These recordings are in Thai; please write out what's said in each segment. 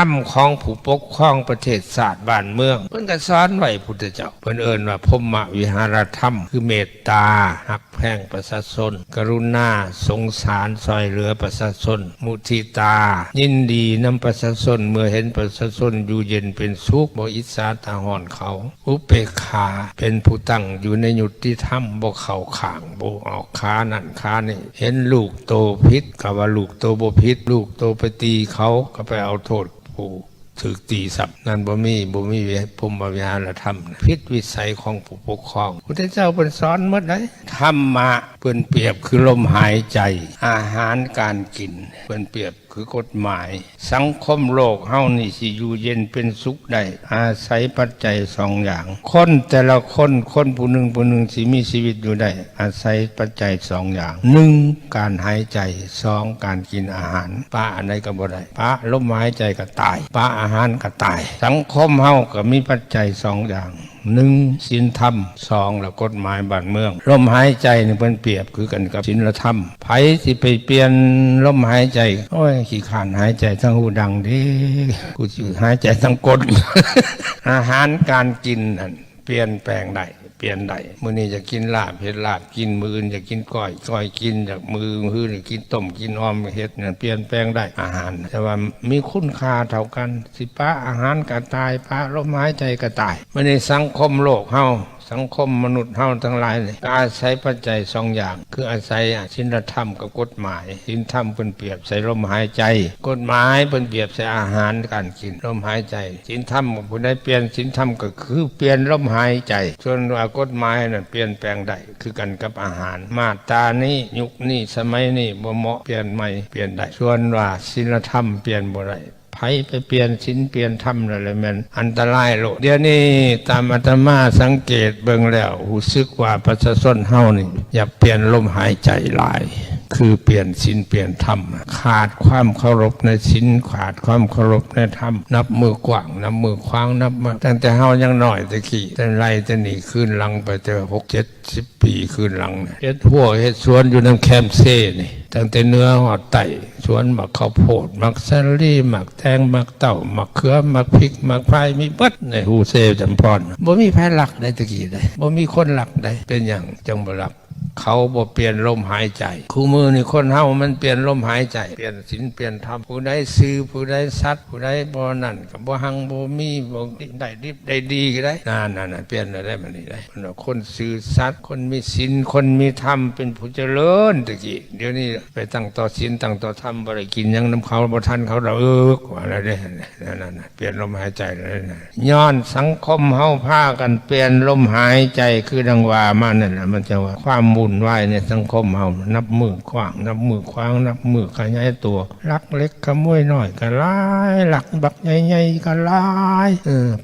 รมของผู้ปกครองประเทศศาสตร์บ้านเมืองเพิ่นก็สอนไว้พุทธเจ้าเพิ่นเอิ้นว่าพรหมวิหารธรรมคือเมตตาหักแพงประชาชนกรุณาสงสารซอยเหลือประชาชนมุทิตายินดีนำประชาชนเมื่อเห็นประชาชนอยู่เย็นเป็นสุขบ่อิจฉาตาหอนเขาอุเบกขาเป็นผู้ตั้งอยู่ในยุติธรรมบ่เข้าข้างบ่ออกค้านั่นค้านี่เห็นลูกโตผิดก็ว่าลูกโตบ่ผิดลูกโตไปตีเขาก็ไปเอาโทษผู้ถูกตีสับนั่นบ่มีพรหมวิหารธรรมผิดวิสัยของผู้ปกครองพุทธเจ้าเพิ่นสอนหมดเลยธรรมะเพิ่นเปรียบคือลมหายใจอาหารการกินเพิ่นเปรียบคือกฎหมายสังคมโลกเฮานี่สิอยู่เย็นเป็นสุขได้อาศัยปัจจัยสองอย่างคนแต่ละคนผู้หนึ่งสิมีชีวิตอยู่ได้อาศัยปัจจัยสองอย่างหนึ่งการหายใจสองการกินอาหารปะอันใดก็บ่ได้ปะลมหายใจก็ตายปะอาหารก็ตายสังคมเฮาก็มีปัจจัยสองอย่างหนึ่งศีลธรรมสองแล้วกฎหมายบ้านเมืองลมหายใจนี่เพิ่นเปรียบคือกันกับศีลธรรมไผสิไปเปลี่ยนลมหายใจโอ้ยขี้ข้านหายใจทั้งหูดังดิกูสิหายใจทั้งกด อาหารการกินนั่นเปลี่ยนแปลงได้เปลี่ยนได้มื้อนี้จะกินลาบเฮ็ดลาบกินมื้ออื่นจะกินก้อยกินจากมื้อนี่กินต้มกินอ้อมเฮ็ดนั่นเปลี่ยนแปลงได้อาหารแต่ว่ามีคุณค่าเท่ากันสิปะอาหารก็ตายปะลมหายใจก็ตายมื้อนี้สังคมโลกเฮาสังคมมนุษย์เฮาทั้งหลายนี่อาศัยปัจจัยสองอย่างคืออาศัยศีลธรรมกับกฎหมายศีลธรรมเพิ่นเปรียบใส่ลมหายใจกฎหมายเพิ่นเปรียบใส่อาหารการกินลมหายใจศีลธรรมผู้ใดเปลี่ยนศีลธรรมก็คือเปลี่ยนลมหายใจส่วนว่ากฎหมายนั่นเปลี่ยนแปลงได้คือกันกับอาหารมาตรานี้ยุคนี้สมัยนี้บ่เหมาะเปลี่ยนใหม่เปลี่ยนได้ส่วนว่าศีลธรรมเปลี่ยนบ่ได้ไผไปเปลี่ยนศีลเปลี่ยนธรรมอะไรมันอันตรายโลดเดี๋ยวนี้ตามอาตมาสังเกตเบิ่งแล้วรู้สึกว่าประชาชนเฮานี่อย่าเปลี่ยนลมหายใจหลายคือเปลี่ยนศีลเปลี่ยนธรรมขาดความเคารพในศีลขาดความเคารพในธรรมนับมือกว้างนับมือคว้างนับมาตั้งแต่เฮายังน้อยตะกี้แต่ไล่จะหนีขึ้นหลังไปเจอ6-70 ปีขึ้นหลังเฮ็ดหัวเฮ็ดสวนอยู่น้ำแคมเซ่นี่ตั้งแต่เนื้อหอดไต่สวนหมักข้าวโพดหมักแซลลี่หมักแตงหมักเต่าหมักเขือหมักพริกหมักไผ่มีบัดในหูเซจำพรบ่มีไผหลักได้ตะกี้ได้บ่มีคนหลักได้เป็นอย่างจังบ่หลักเขาบ่เปลี่ยนลมหายใจคู่มือนี่คนเฮามันเปลี่ยนลมหายใจเปลี่ยนศีลเปลี่ยนธรรมผู้ใดซื่อผู้ใดสัตย์ผู้ใดบ่นั่นก็บ่หังบ่มีบ่ได้ดิบได้ดีก็ได้นั่นเปลี่ยนได้บัดนี้ได้คนซื่อสัตย์คนมีศีลคนมีธรรมเป็นผู้เจริญตะกี้เดี๋ยวนี้ไปตั้งต่อศีลตั้งต่อธรรมบ่ได้กินหยังนำเขาบ่ทันเขาดอกว่าแล้วเด้นั่นเปลี่ยนลมหายใจได้ย้อนสังคมเฮาพากันเปลี่ยนลมหายใจคือดังว่ามานั่นน่ะมันจะว่าความวุ่นวายในสังคมเฮานับมือกว้างนับมือคว้างนับมือขยายตัวลักเล็กขโมยน้อยก็หลายหลักบักใหญ่ๆก็หลาย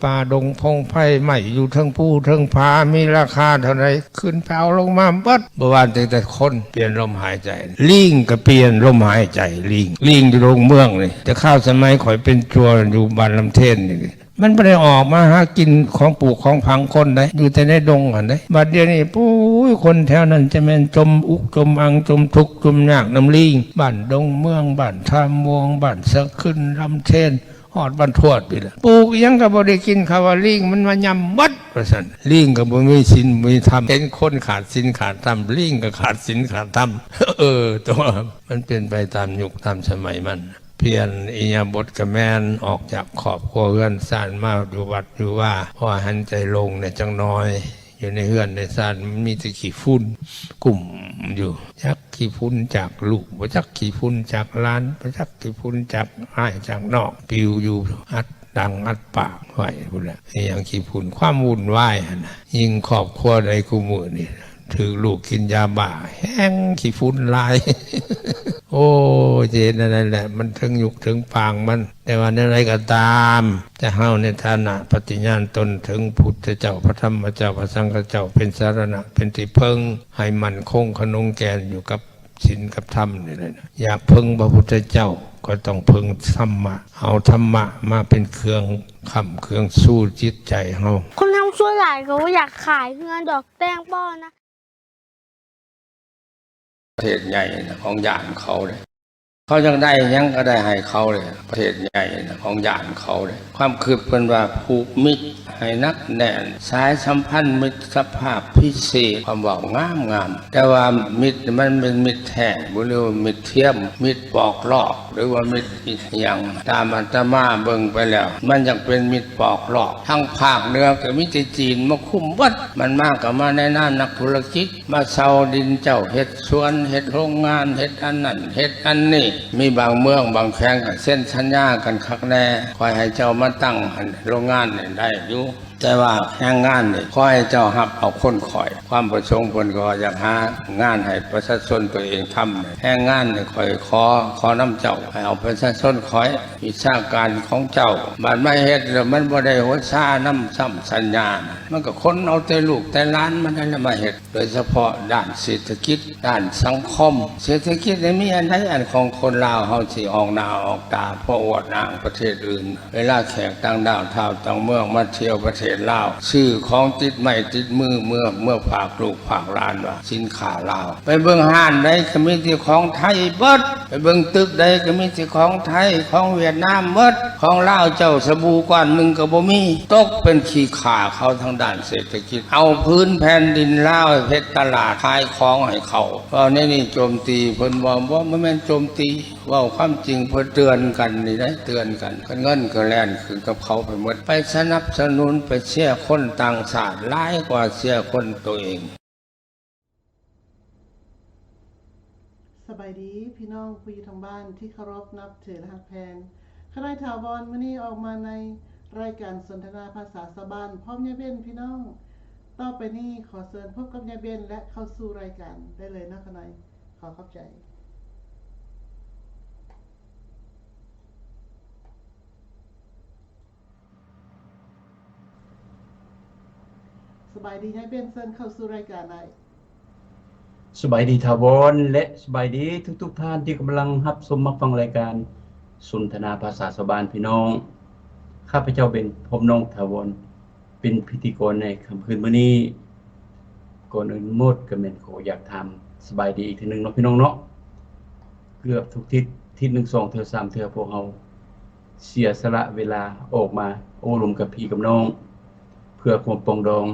ป่าดงพงไผ่ใหม่อยู่ทั้งผู้ทั้งผามีราคาเท่าไรขึ้นแผ่วลงมาเบิดบ่ว่าแต่คนเปลี่ยนลมหายใจลิงก็เปลี่ยนลมหายใจลิงอยู่โรงเมืองนี่แต่ข้าวสมัยข่อยเป็นจัวอยู่บ้านลำเทนนี่มันไม่ได้ออกมาหากินของปลูกของพังคนได้อยู่แต่ในดงกันได้บัดเดี๋ยวนี้ปุ้ยคนแถวนั้นจะแม่นจมอุกจมอังจมทุกข์จมยากน้ำลิงบ้านดงเมืองบ้านท่ามวงบ้านสะขึ้นลำเทนหอดบ้านทวดไปละปลูกยังก็บ่ได้กินข้าวว่าลิงมันมายำบัดว่าซั่นลิงก็บ่มีศีลมีธรรมเห็นคนขาดศีลขาดธรรมลิงก็ขาดศีลขาดธรรมตัวมันเป็นไปตามยุคตามสมัยมันเพียรอิยาบทกระแมนออกจากขอบครัวเฮือนซ่านมาอยู่วัดอยู่ว่าพอหันใจลงเนี่ยจังน้อยอยู่ในเฮือนในซ่านมีแต่ขี้ฝุ่นกลุ่มอยู่จักขี้ฝุ่นจากลูกบ่จักขี้ฝุ่นจากหลานบ่จักขี้ฝุ่นจากอ้ายจากนอกปิวอยู่อัดดังอัดปากไว้พุ่นละอย่างขี้ฝุ่นความวุ่นวายนะยิ่งครอบครัวใดคู่มือนี่ถือลูกกินยาบ้าแห้งขี้ฝุ่นลาย โอ้เจนนั่นแหละมันถึงยุคถึงปางมันแต่ว่าในอะไรก็ตามจะเฮาในฐานะปฏิญาณตนถึงพุทธเจ้าพระธรรมเจ้าพระสังฆเจ้าเป็นสารณะเป็นที่พึ่งให้มันคงขนงแกนอยู่กับศีลกับธรรมนี่แหละอยากพึ่งพระพุทธเจ้าก็ต้องพึ่งธรรมะเอาธรรมะมาเป็นเครื่องค้ำเครื่องสู้จิตใจเฮาคนทำชั่วหลายเขาอยากขายเงินดอกแตงป้อนะประเทศใหญ่ของญาติเขาเลย เขาจังได้ยังก็ได้ให้เขาเลยประเทศใหญ่ของญาติเขาเลยความคืบเป็นว่าผูกมิตรให้นักแน่นสายสัมพันธ์มิตรภาพพิเศษความบอกงามแต่ว่ามิตรมันเป็นมิตรแท้หรือว่ามิตรเทียมมิตรปอกลอกหรือว่ามิตรอย่างตามอาตมาเบิ่งไปแล้ว มันยังเป็นมิตรปอกลอกทั้งภาคเหนือกับมิตรจีนมาคุ้มวัดมันมากกับมาแนะนำนักธุรกิจมาเซาดินเจ้าเฮ็ดสวนเฮ็ดโรงงานเฮ็ดอันนั้นเฮ็ดอันนี้มีบางเมืองบางแข่งเส้นสัญญากันคักแน่คอยให้เจ้ามาตั้งโรงงานได้อยู่แต่ว่าแห่งงานนี่ขอให้เจ้าหับเอาคนคอยความประสงค์เพิ่นก็อยากหางานให้ประชาชนตัวเองทำแห่งงานนี่คอยขอน้ำเจ้าให้เอาประชาชนคอยวิชาการของเจ้าบัดไม่เฮ็ดแล้วมันบ่ได้หัวซ่าน้ำซ้ำสัญญามันก็คนเอาแต่ลูกแต่หลานมันนั่นแหละมาเฮ็ดโดยเฉพาะด้านเศรษฐกิจด้านสังคมเศรษฐกิจนี่มีอันใดอันของคนลาวเฮาสิออกหน้าออกตาเพราะอวดอ้างประเทศอื่นเวลาแขกต่างดาวท้าวต่างเมืองมาเที่ยวประเทศลาวซื้อของติดไม้ติดมือเมื่อฝากลูกฝากหลานว่าสินค้าลาวไปเบิ่งห้านใดก็มีแต่ของไทยเบิดไปเบิ่งตึกใดก็มีแต่ของไทยของเวียดนามเบิดของลาวเจ้าสบู่ก้อนหนึงก็บ่มีตกเป็นขี้ข่าเขาทางด้านเศรษฐกิจเอาพื้นแผ่นดินลาวเฮ็ดตลาดขายของให้เขาก็นี่โจมตีเพิ่นว่าบ่แม่นโจมตีเว้าความจริงเพื่อเตือนกันนี่ได้เตือนกันเงินก็แล่นขึ้นกับเขาไปหมดไปสนับสนุนไปเสียคนต่างชาติหลายกว่าเสียคนตัวเอง สบายดีพี่น้องผู้อยู่ทางบ้านที่เคารพนับถือและฮักแพงคณะถาวรมื้อนี้ออกมาในรายการสนทนาภาษาชาวบ้านพร้อมยายเบ้นพี่น้องต่อไปนี้ขอเชิญพบกับยายเบ้นและเข้าสู่รายการได้เลยนะคณะขอขอบใจสบายดียายเบ้นเชิญเข้าสู่รายการได้สบายดีทาวรและสบายดีทุกท่านที่กำลังรับชมมาฟังรายการสนทนาภาษาชาวบ้านพี่น้องข้าพเจ้าเป็นพบน้องทาวรเป็นพิธีกรในค่ำคืนมื้อนี้ก่อนอื่นหมดก็แม่นขออยากถามสบายดีอีกทีนึงเนาะพี่น้องเนาะเกือบทุกทิศ1 2เทื่อ3เทื่อพวกเราเสียสละเวลาออกมาโอ้ลมกับพี่กับน้องเพื่อความปรองดอง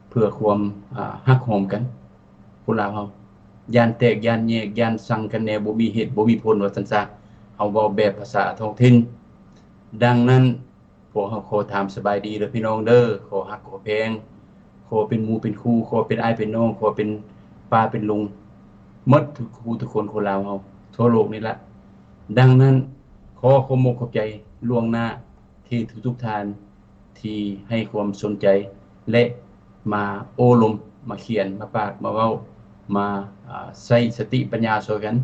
เพื่อความฮักหอมกันคนลาวเฮาย่านแตกย่านแยกย่านสั่งกันแน่บ่มีเหตุบ่มีผลว่าซั่นซะเฮาเว้าแบบภาษาท้องถิ่นดังนั้นพวกเฮาขอถามสบายดีเด้อพี่น้องเด้อขอฮักขอแพงขอเป็นหมู่เป็นครูขอเป็นอ้ายเป็นน้องขอเป็นป้าเป็นลุงหมดทุกคู่ทุกคนคนลาวเฮาทั่วโลกนี่ล่ะดังนั้นขอขอบคุณขอบใจล่วงหน้าที่ทุกท่านที่ให้ความสนใจและมาโอ้ลมมาเขียนมาปากมาเว้ามาใช้สติปัญญาช่วยกัน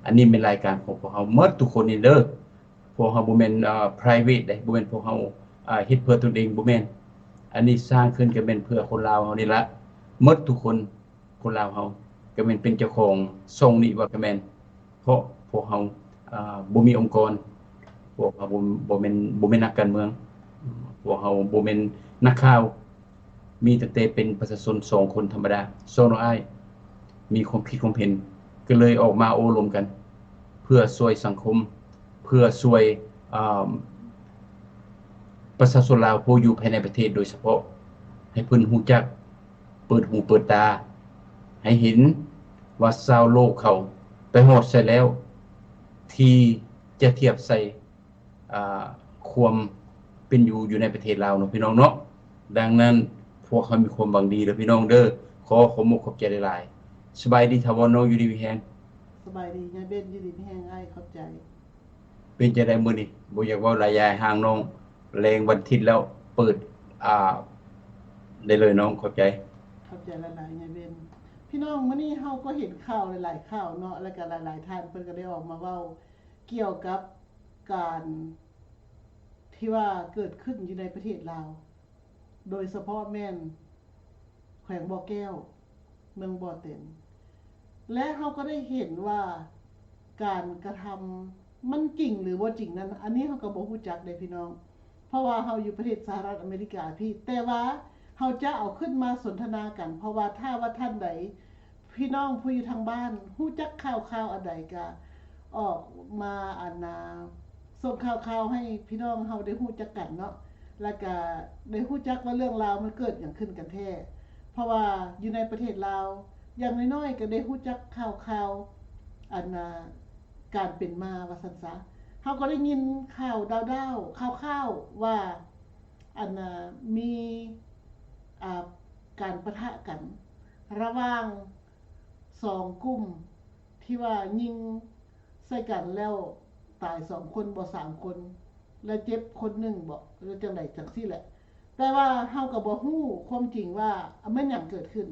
อันนี้เป็นรายการของพวกเฮาหมดทุกคนนี่เด้อพวกเฮาบ่แม่นprivate ได้บ่แม่นพวกเฮาเฮ็ดเพื่อตนเองบ่แม่นอันนี้สร้างขึ้นก็เป็นเพื่อคนลาวเฮานี่ล่ะหมดทุกคนคนลาวเฮาก็แม่นเป็นเจ้าของทรงนี้ว่าก็แม่นเพราะพวกเฮาบ่มีองค์กรพวกเฮาบ่แม่นนักการเมืองพวกเฮาบ่แม่นนักข่าวมีแต่เป็นประชาชน2คนธรรมดาโซโนอ้ายมีความคิดความเห็นก็เลยออกมาโอ้รวมกันเพื่อช่วยสังคมเพื่อช่วยประชาชนลาวผู้อยู่ภายในประเทศโดยเฉพาะให้เพิ่นรู้จักเปิดหูเปิดตาให้เห็นว่าชาวโลกเขาไปฮอดใส่แล้วที่จะเทียบใส่ความเป็นอยู่ในประเทศลาวเนาะพี่น้องเนาะดังนั้นพวกเขามีความหวังดีเด้อพี่น้องเด้อขอขอบคุณขอบใจหลายๆสบายดีทาวรน้องอยู่ดีมีแฮงสบายดียายเบ้นอยู่ดีมีแฮงอ้ายขอบใจเป็นจังได๋มื้อนี้บ่อยากเว้าหลายยายห่างน้องแรงวันอาทิตย์แล้วเปิดได้เลยน้องขอบใจหลายๆยายเบ้นพี่น้องมื้อนี้เฮาก็เห็นข่าวหลายๆข่าวเนาะแล้วก็หลายๆท่านเพิ่นก็ได้ออกมาเว้าเกี่ยวกับการที่ว่าเกิดขึ้นอยู่ในประเทศลาวโดยเฉพาะแม่นแขวงบ่อแก้วเมืองบ่อเต็นและเฮาก็ได้เห็นว่าการกระทำมันจริงหรือบ่จริงนั้นอันนี้เฮาก็บ่ฮู้จักเด้พี่น้องเพราะว่าเฮาอยู่ประเทศสหรัฐอเมริกาพี่แต่ว่าเฮาจะเอาขึ้นมาสนทนากันเพราะว่าถ้าว่าท่านใดพี่น้องผู้อยู่ทางบ้านฮู้จักข่าวอันใดก็ ออกมาส่งข่าวๆให้พี่น้องเฮาได้ฮู้จักกันเนาะแล้วก็ได้ฮู้จักว่าเรื่องราวมันเกิดหยังขึ้นกันแท้เพราะว่าอยู่ในประเทศลาวอย่างน้อยๆก็ได้ฮู้จักข่าวการเป็นมาว่าซั่นซะเฮาก็ได้ยินข่าวดาวๆข่าวๆว่ามีการปะทะกันระหว่าง2กลุ่มที่ว่ายิงใส่กันแล้วตาย2คนบ่3คนแล้วเจ็บคนหนึงบ่หรือจังได๋จังซี่แหละแต่ว่าเฮาก็บ่ฮู้ความจริงว่ามันหยังเกิดขึ้น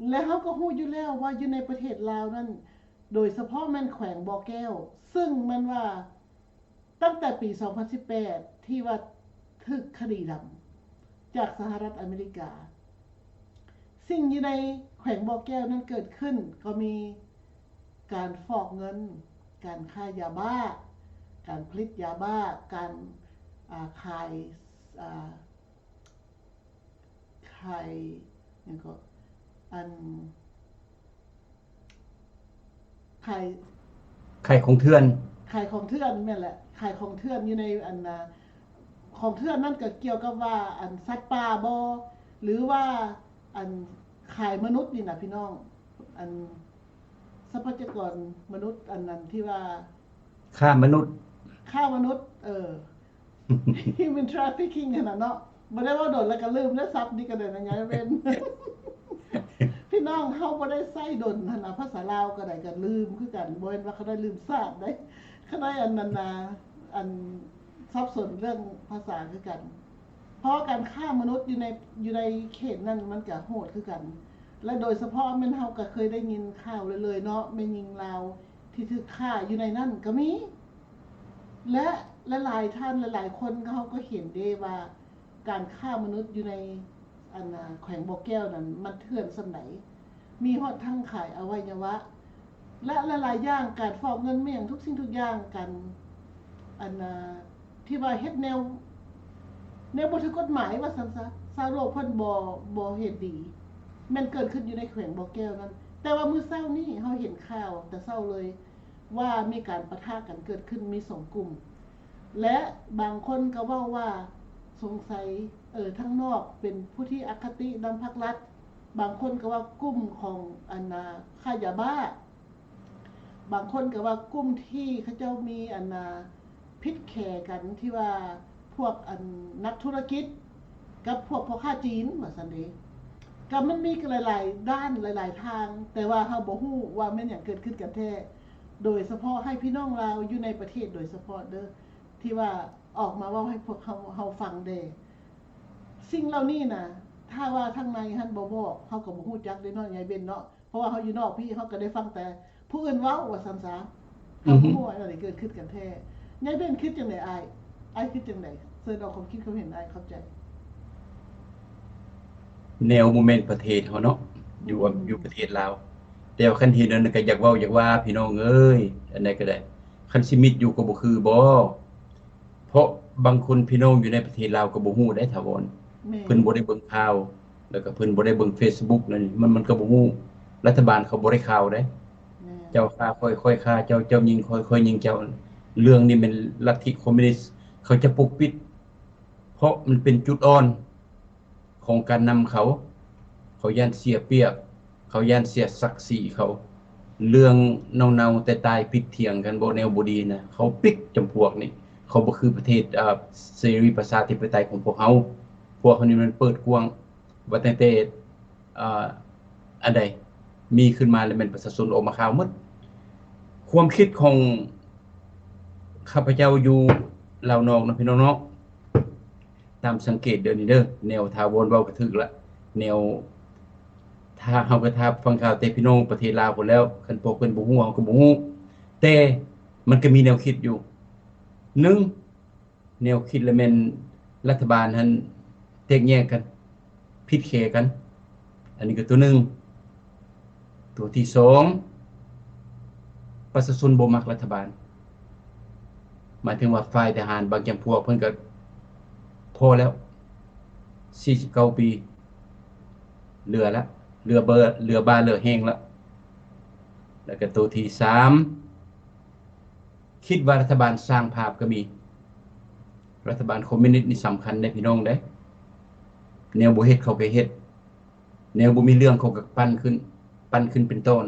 และเฮาก็ฮู้อยู่แล้วว่าอยู่ในประเทศลาวนั้นโดยเฉพาะแม่นแขวงบ่อแก้วซึ่งมันว่าตั้งแต่ปี 2018 ที่ว่าถึกคดีดำจากสหรัฐอเมริกาสิ่งอยู่ในแขวงบ่อแก้วนั้นเกิดขึ้นก็มีการฟอกเงินการค้ายาบ้าการผลิตยาบ้าการขายอย่างก็ขายของเถื่อนขายของเถื่อนแม่นแหละขายของเถื่อนอยู่ในของเถื่อนนั่นก็เกี่ยวกับว่าสัตว์ป่าบ่หรือว่าขายมนุษย์นี่น่ะพี่น้องทรัพยากรมนุษย์นั้นที่ว่าฆ่ามนุษย์ human trafficking นั่นน่ะเนาะบ่ได้ว่าโดนแล้วก็ลืมแล้วซับนี่ก็ได้นะยายเป็น พี่น้องเฮาบ่ได้ใช้ดนหั่นน่ะภาษาลาวก็ได้ก็ลืมคือกันบ่เห็นว่าเขาได้ลืมซาดได้เขาได้นั้นน่ะสับสนเรื่องภาษาคือกันเพราะการฆ่ามนุษย์อยู่ในเขตนั้นมันก็โหดคือกันและโดยเฉพาะแม่นเฮาก็เคยได้ยินข่าวเลยเนาะแม่นยิงลาวที่ถูกฆ่าอยู่ในนั้นก็มีและหลายท่านหลายๆคนเขาก็เห็นได้ว่าการฆ่ามนุษย์อยู่ในแขวงบ่อแก้วนั้นมันเถื่อนส่ำไหนมีฮอดทั้งขายอวัยวะและหลายๆอย่างการฟอกเงินแม่งทุกสิ่งทุกอย่างกันที่ว่าเฮ็ดแนวบ่ถูกกฎหมายว่าซั่นซะชาวโลกเพิ่นบ่เฮ็ดดีแม่นเกิดขึ้นอยู่ในแขวงบ่อแก้วนั้นแต่ว่ามื้อเช้านี้เฮาเห็นข่าวแต่เช้าเลยว่ามีการปะทะกันเกิดขึ้นมี2กลุ่มและบางคนก็เว้าว่าสงสัยทั้งนอกเป็นผู้ที่อคตินำพรรครัฐบางคนก็ว่ากลุ่มของค้ายาบ้าบางคนก็ว่ากลุ่มที่เขาเจ้ามีพิษแข่กันที่ว่าพวกนักธุรกิจกับพวกพ่อค้าจีนว่าซั่นเด้ก็มันมีหลายๆด้านหลายๆทางแต่ว่าเฮาบ่ฮู้ว่าแม่นหยังเกิดขึ้นกันแท้โดยเฉพาะให้พี่น้องลาวอยู่ในประเทศโดยเฉพาะเด้อที่ว่าออกมาเว้าให้พวกเฮาฟังเด้สิ่งเหล่านี้น่ะถ้าว่าทางในหั่นบ่บอกเฮาก็บ่ฮู้จักเด้เนาะยายเบนเนาะเพราะว่าเฮาอยู่นอกพี่เฮาก็ได้ฟังแต่ผู้อื่นเว้าว่าซั่นซะเฮาบ่ฮู้ว่าอะไรเกิดขึ้นกันแท้ยายเบนคิดจังได๋อ้ายคิดจังได๋เสิร์ชเอาความคิดความเห็นอ้ายเข้าใจแนวโมเมนต์ประเทศเฮาเนาะอยู่ประเทศลาวแต่ว่าคันเห็นนั่นก็อยากเว้าอยากว่าพี่น้องเอ้ยอันใดก็ได้คันสิมิตอยู่ก็บ่คือบ่เพราะบางคนพี่น้องอยู่ในประเทศลาวก็บ่ฮู้ได้ถาวรเพิ่นบ่ได้เบิ่งข่าวแล้วก็เพิ่นบ่ได้เบิ่ง Facebook นั่นมันก็บ่ฮู้รัฐบาลเขาบ่ได้ข่าวเด้เจ้าฆ่าค่อยๆฆ่าเจ้ายิงค่อยๆยิงเจ้าเรื่องนี้เป็นลัทธิคอมมิวนิสต์เขาจะปกปิดเพราะมันเป็นจุดอ่อนของการนำเขาย่านเสียเปรียบเขาย่านเสียศักดิ์ศรีเขาเรื่องเนาๆแต่ตายผิดเถียงกันบ่แนวบ่ดีนะเขาปิกจำพวกนี้เขาบ่คือประเทศเสรีประชาธิปไตยของพวกเขานี่มันเปิดกว้างว่าแต่อันใดมีขึ้นมาแล้วมันประชาชนออกมาข่าวหมดความคิดของข้าพเจ้าอยู่ลาวนอกนะพี่น้องเนาะตามสังเกตเดี๋ยวนี้เด้อแนวทาวรเว้าก็ถึกละแนวถ้าเฮาก็ถ้าฟังข่าวแต่พี่น้องประเทศลาวพุ่นแล้วคันพวกเพิ่นบ่ฮู้เฮาก็บ่ฮู้แต่มันก็มีแนวคิดอยู่1แนวคิดแล้วแม่นรัฐบาลหั่นแตกแยกกันผิดแค่กันอันนี้ก็ตัว1ตัวที่2ประชาชนบ่มักรัฐบาลหมายถึงว่าฝ่ายทหารบางจำพวกเพิ่นก็พอแล้ว49ปีเรือบ้าเรือแห้งแล้วก็ตัวที่3 คิดว่ารัฐบาลสร้างภาพก็มีรัฐบาลคอมมิวนิสต์นี่สำคัญได้พี่น้องเด้แนวบ่เฮ็ดเขาก็เฮ็ดแนวบ่มีเรื่องเขาก็ปั้นขึ้นเป็นต้น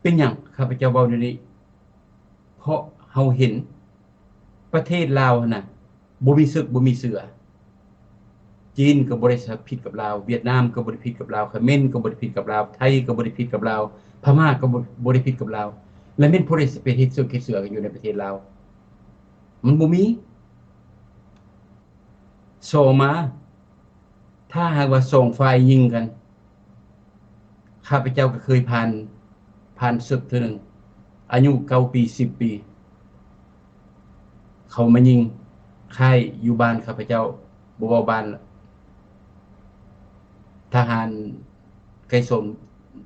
เป็นหยังข้าพเจ้าเว้าเดี๋ยวนี้เพราะเฮาเห็นประเทศลาวน่ะบ่มีศึกบ่มีเสือจีนก็บ่ได้ผิดกับลาวเวียดนามก็บ่ได้ผิดกับลาวเขมรก็บ่ได้ผิดกับลาวไทยก็บ่ได้ผิดกับลาวพม่าก็บ่ได้ผิดกับลาวแล้วแม่นผู้ใดสิไปเฮ็ดศึกเฮ็ดเสือกันอยู่ในประเทศลาวมันบ่มีโซมาถ้าหากว่าสองฝ่ายยิงกันข้าพเจ้าก็เคยผ่านศึกเทื่อนึงอายุ9ปี10ปีเขามายิงค่ายอยู่บ้านข้าพเจ้าบ่เว้าบ้านทหารไกรสน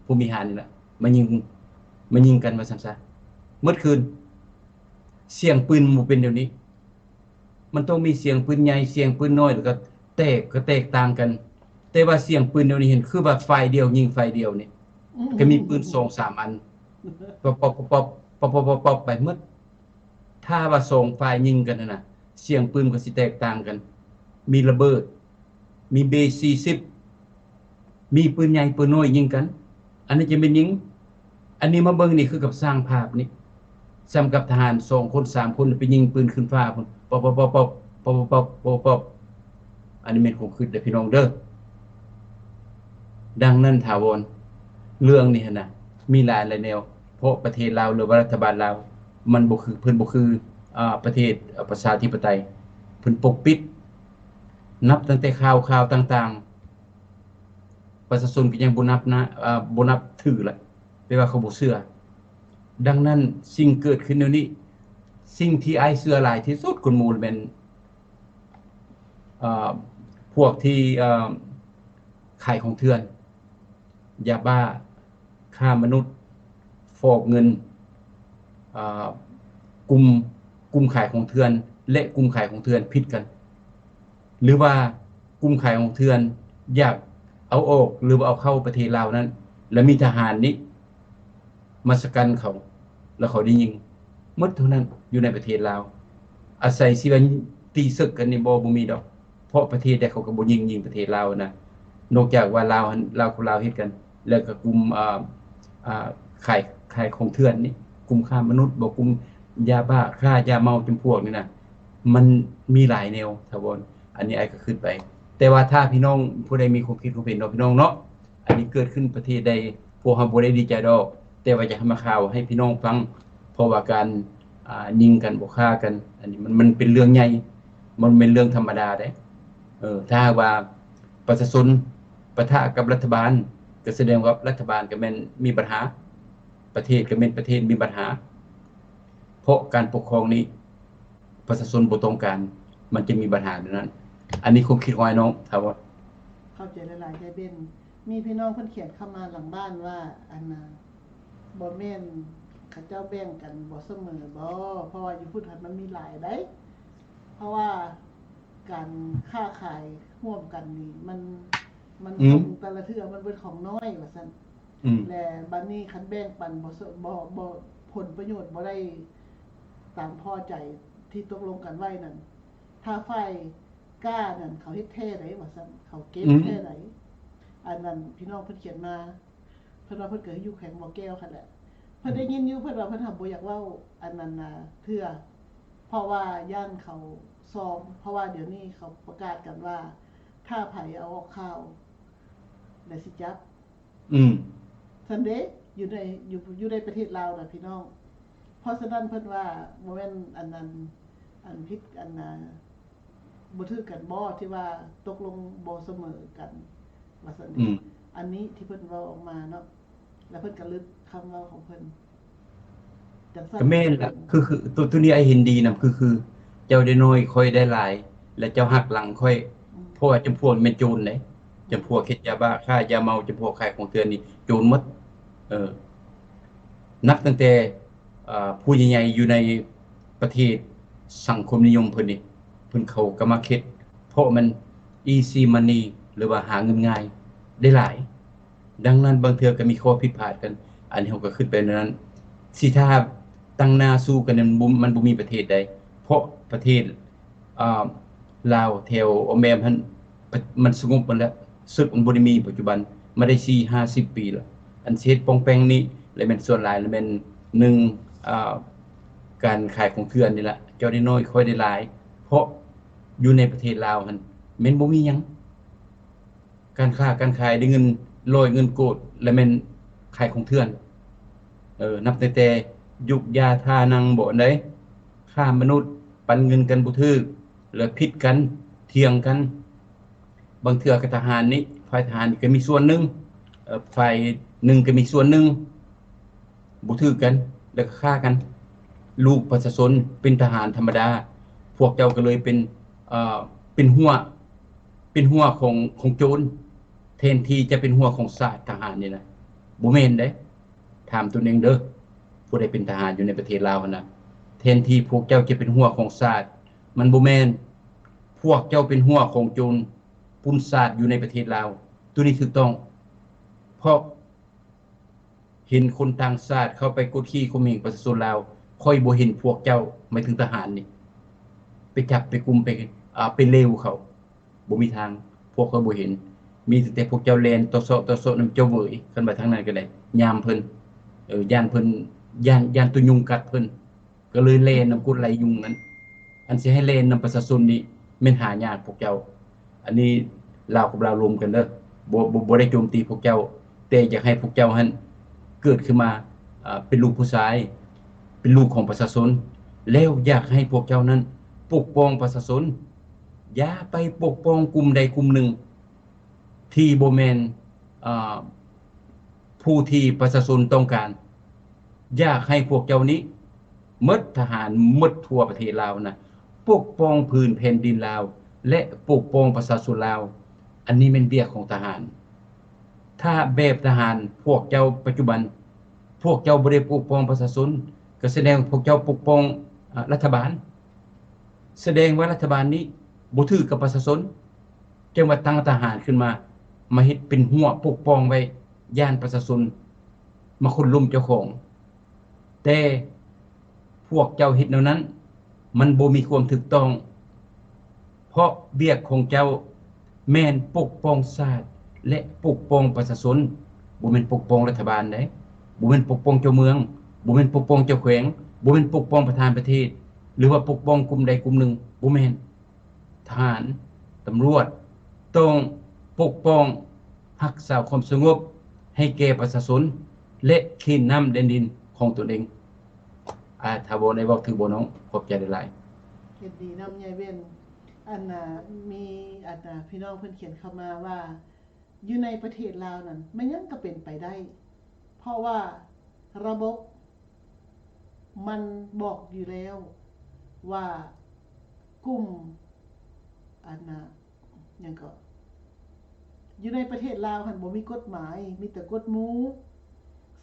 ภูมิหารนี่ล่ะมายิงกันว่าซั่นซะเมื่อคืนเสียงปืนบ่เป็นเดี๋ยวนี้มันต้องมีเสียงปืนใหญ่เสียงปืนน้อยแล้วก็แตกต่างกันแต่ว่าเสียงปืนเดี๋ยวนี้เห็นคือว่าฝ่ายเดียวยิงฝ่ายเดียวนี่ก็มีปืน2-3อันปอบไปหมดถ้าว่า2ฝ่ายยิงกันน่ะเสียงปืนก็สิแตกต่างกันมีระเบิดมีเบ40มีปืนใหญ่ปืนน้อยยิงกันอันนี้จะเป็นยิงอันนี้มาเบิ่งนี่คือกับสร้างภาพนี่ซ้ำกับทหาร2คน3คนไปยิงปืนขึ้นฟ้าพุ่นปอบอันนี้แม่นคงคิดเด้อพี่น้องเด้อดังนั้นถาวรเรื่องนี้น่ะมีหลายแนวเพราะประเทศลาวหรือว่ารัฐบาลลาวมันบ่คือเพิ่นบ่คือประเทศประชาธิปไตยเพิ่นปกปิดนับตั้งแต่ข่าวต่างๆประชาชนก็ยังบ่นับถือละแปลว่าเขาบ่เชื่อดังนั้นสิ่งเกิดขึ้นเดี๋ยวนี้สิ่งที่อ้ายเชื่อหลายที่สุดคนหมู่แม่นพวกที่ขายของเถื่อนยาบ้าฆ่ามนุษย์ฟอกเงินกลุ่มขายของเถื่อนและกลุ่มขายของเถื่อนผิดกันหรือว่ากลุ่มขายของเถื่อนอยากเอาออกหรือว่าเอาเข้าประเทศลาวนั้นแล้วมีทหารนี้มาสกันเขาแล้วเขาได้ยิงหมดเท่านั้นอยู่ในประเทศลาวอาศัยสิว่าตีศึกกันนี่บ่มีดอกเพราะประเทศใดเขาก็บ่ยิงประเทศลาวนะนอกจากว่าลาวกับลาวเฮ็ดกันแล้วก็กลุ่มขายของเถื่อนนี่กลุ่มค้ามนุษย์บ่กลุ่มยาบ้าค้ายาเมาจำพวกนี่นะมันมีหลายแนวทวรอันนี้ไอ้ก็ขึ้นไปแต่ว่าถ้าพี่น้องผู้ใดมีความคิดความเห็นเนาะพี่น้องเนาะอันนี้เกิดขึ้นประเทศใดพวกเฮาบ่ได้ดีใจดอกแต่ว่าอยากให้มาข่าวให้พี่น้องฟังเพราะว่าการยิงกันบ่ฆ่ากันอันนี้มันเป็นเรื่องใหญ่มันเป็นเรื่องธรรมดาเด้ถ้าว่าประชาชนปะทะกับรัฐบาลก็แสดงว่ารัฐบาลก็แม่นมีปัญหาประเทศก็แม่นประเทศมีปัญหาเพราะการปกครองนี้ประชาชนบ่ต้องการมันจะมีปัญหาดังนั้น อันนี้ผมคิดไว้น้องถามว่าเข้าใจหลายๆใจเป็นมีพี่น้องเพิ่นเขียนเข้ามาหลังบ้านว่าอันน่ะบ่แม่นเขาเจ้าแบ่งกันบ่เสมอบ่เพราะว่าอยู่พุทธมันมีหลายได้เพราะว่าการค้าขายร่วมกันนี่มันของแต่ละเทื่อมันเป็นของน้อยว่าซั่นและบัดนี้คันแบ่งปันบ่ผลประโยชน์บ่ได้ตามพอใจที่ตกลงกันไว้นั่นถ้าฝ่ายกล้านั่นเขาเฮ็ดแท้ไดว่าซั่นเขาเก็บแท้ไดอันนั้นพี่น้องเพิ่นเขียนมาเพิ่นว่าเพิ่นเกิดอยู่แข็งบ่แก้วคั่นแหละเพิ่นได้ยินอยู่เพิ่นว่าเพิ่นบ่อยากเว้าอันนั้นน่ะเทื่อเพราะว่าย่านเขาซ้อมเพราะว่าเดี๋ยวนี้เขาประกาศกันว่าถ้าไผเอาออกข่าวแล้วสิจับซั่นเด้อยู่ในประเทศลาวน่ะพี่น้องเพราะฉะนั้นเพิ่นว่าบ่แม่นอันนั้นอันผิดอันน่ะบ่ถือกันบ่ที่ว่าตกลงบ่เสมอกันว่าซั่นอันนี้ที่เพิ่นเว้าออกมาเนาะแล้วเพิ่นก็ลึกคำเว้าของเพิ่นจังซั่นก็แม่นล่ะคือตัวนี้ไอ้เห็นดีนำคือเจ้าได้น้อยค่อยได้หลายและเจ้าหักหลังค่อยเพราะว่าจำพวกแม่นโจรเด้จำพวกเฮ็ดยาบ้าค้ายาเมาจำพวกขายของเถื่อนนี่โจรหมดนับตั้งแต่ผู้ใหญ่ๆอยู่ในประเทศสังคมนิยมเพิ่นนี่เพิ่นเขาก็มาเฮ็ดเพราะมัน easy money หรือว่าหาเงินง่ายได้หลายดังนั้นบางเทื่อก็มีข้อผิดพลาดกันอันนี้เฮาก็ขึ้นไปนั้นสิถ้า ตั้งหน้าสู้กันมันบ่มีประเทศใดเพราะประเทศอ่าลาวแถวอแมมหั่นมันสงบหมดแล้วศึกมันบ่ได้มีปัจจุบันมาได้4-50 ปีแล้วอันเฮ็ดปองแปงนี้และแม่นส่วนหลายและแม่น1การขายของเถื่อนนี่ล่ะเจ้าได้น้อยค่อยได้หลายเพราะอยู่ในประเทศลาวหั่นแม่นบ่มีหยังการค้าการขายได้เงินร้อยเงินโกดและแม่นขายของเถื่อนนับแต่ยุคยาทานังบ่อันใดฆ่ามนุษย์ปันเงินกันบ่ถูกแล้วผิดกันเถียงกันบางเทื่อก็ทหารนี่ฝ่ายทหารนี่ก็มีส่วนหนึงฝ่ายหนึ่งก็มีส่วนหนึงบ่ถูกกันแล้วก็ฆ่ากันลูกประชาชนเป็นทหารธรรมดาพวกเจ้าก็เลยเป็นหัวของโจรแทนที่จะเป็นหัวของชาติทหารนี่นะบ่แม่นเด้ถามตัวเองเด้อผู้ใดเป็นทหารอยู่ในประเทศลาวนะแทนที่พวกเจ้าจะเป็นหัวของชาติมันบ่แม่นพวกเจ้าเป็นหัวของโจรปุ้นชาติอยู่ในประเทศลาวตัวนี้ถูกต้องเพราะเห็นคนต่างชาติเข้าไปกดขี่ข่มเหงประชาชนลาวค่อยบ่เห็นพวกเจ้าหมายถึงทหารนี่ไปจับไปกุมไปเลวเขาบ่มีทางพวกเขาบ่เห็นมีแต่พวกเจ้าแลนต่อเซาะนำเจ้าเวยคันว่าทางนั้นก็ได้ยามเพิ่นย่านเพิ่นย่านตัวยุงกัดเพิ่นก็เลยแลนนำกุดไหลยุงนั้นอันสิให้แลนนำประชาชนนี่แม่นหายากพวกเจ้าอันนี้ลาวกับลาวรวมกันเด้อบ่ได้โจมตีพวกเจ้าแต่อยากให้พวกเจ้าหั่นเกิดขึ้นมาเป็นลูกผู้ชายเป็นลูกของประชาชนแล้วอยากให้พวกเจ้านั้นปกป้องประชาชนอย่าไปปกป้องกลุ่มใดกลุ่มหนึ่งที่บ่แม่นผู้ที่ประชาชนต้องการอยากให้พวกเจ้านี้หมดทหารหมดทั่วประเทศลาวนะปกป้องพื้นแผ่นดินลาวและปกป้องประชาชนลาวอันนี้เป็นเบียกของทหารถ้าแบบทหารพวกเจ้าปัจจุบันพวกเจ้าบ่ได้ปกป้องประชาชนก็แสดงพวกเจ้าปกป้องรัฐบาลแสดงว่ารัฐบาลนี้บ่ถือกับประชาชนจังว่าตั้งทหารขึ้นมาเฮ็ดเป็นหัวปกป้องไว้ย่านประชาชนมาคนลุมเจ้าของแต่พวกเจ้าเฮ็ดแนวนั้นมันบ่มีความถูกต้องเพราะเบียกของเจ้าแม่นปกป้องชาติและปกป้องประชาชนบ่แม่นปกป้องรัฐบาลเด้บ่แม่นปกป้องเจ้าเมืองบ่แม่นปกป้องเจ้าแขวงบ่แม่นปกป้องประธานประเทศหรือว่าปกป้องกลุ่มใดกลุ่มหนึ่งบ่แม่นทหารตำรวจต้องปกป้องรักษาความสงบให้แก่ประชาชนและเขตน้ำแดนดินของตนเองถ้าบ่ได้บอกถึงบ่น้องขอบใจหลายๆ เฮ็ดดีนำยายเว้นอันน่ะมีอันน่ะพี่น้องเพิ่นเขียนเข้ามาว่าอยู่ในประเทศลาวนั่นมันยังก็เป็นไปได้เพราะว่าระบบมันบอกอยู่แล้วว่ากลุ่มอันน่ะหยังก็อยู่ในประเทศลาวหั่นบ่มีกฎหมายมีแต่กฎหมู่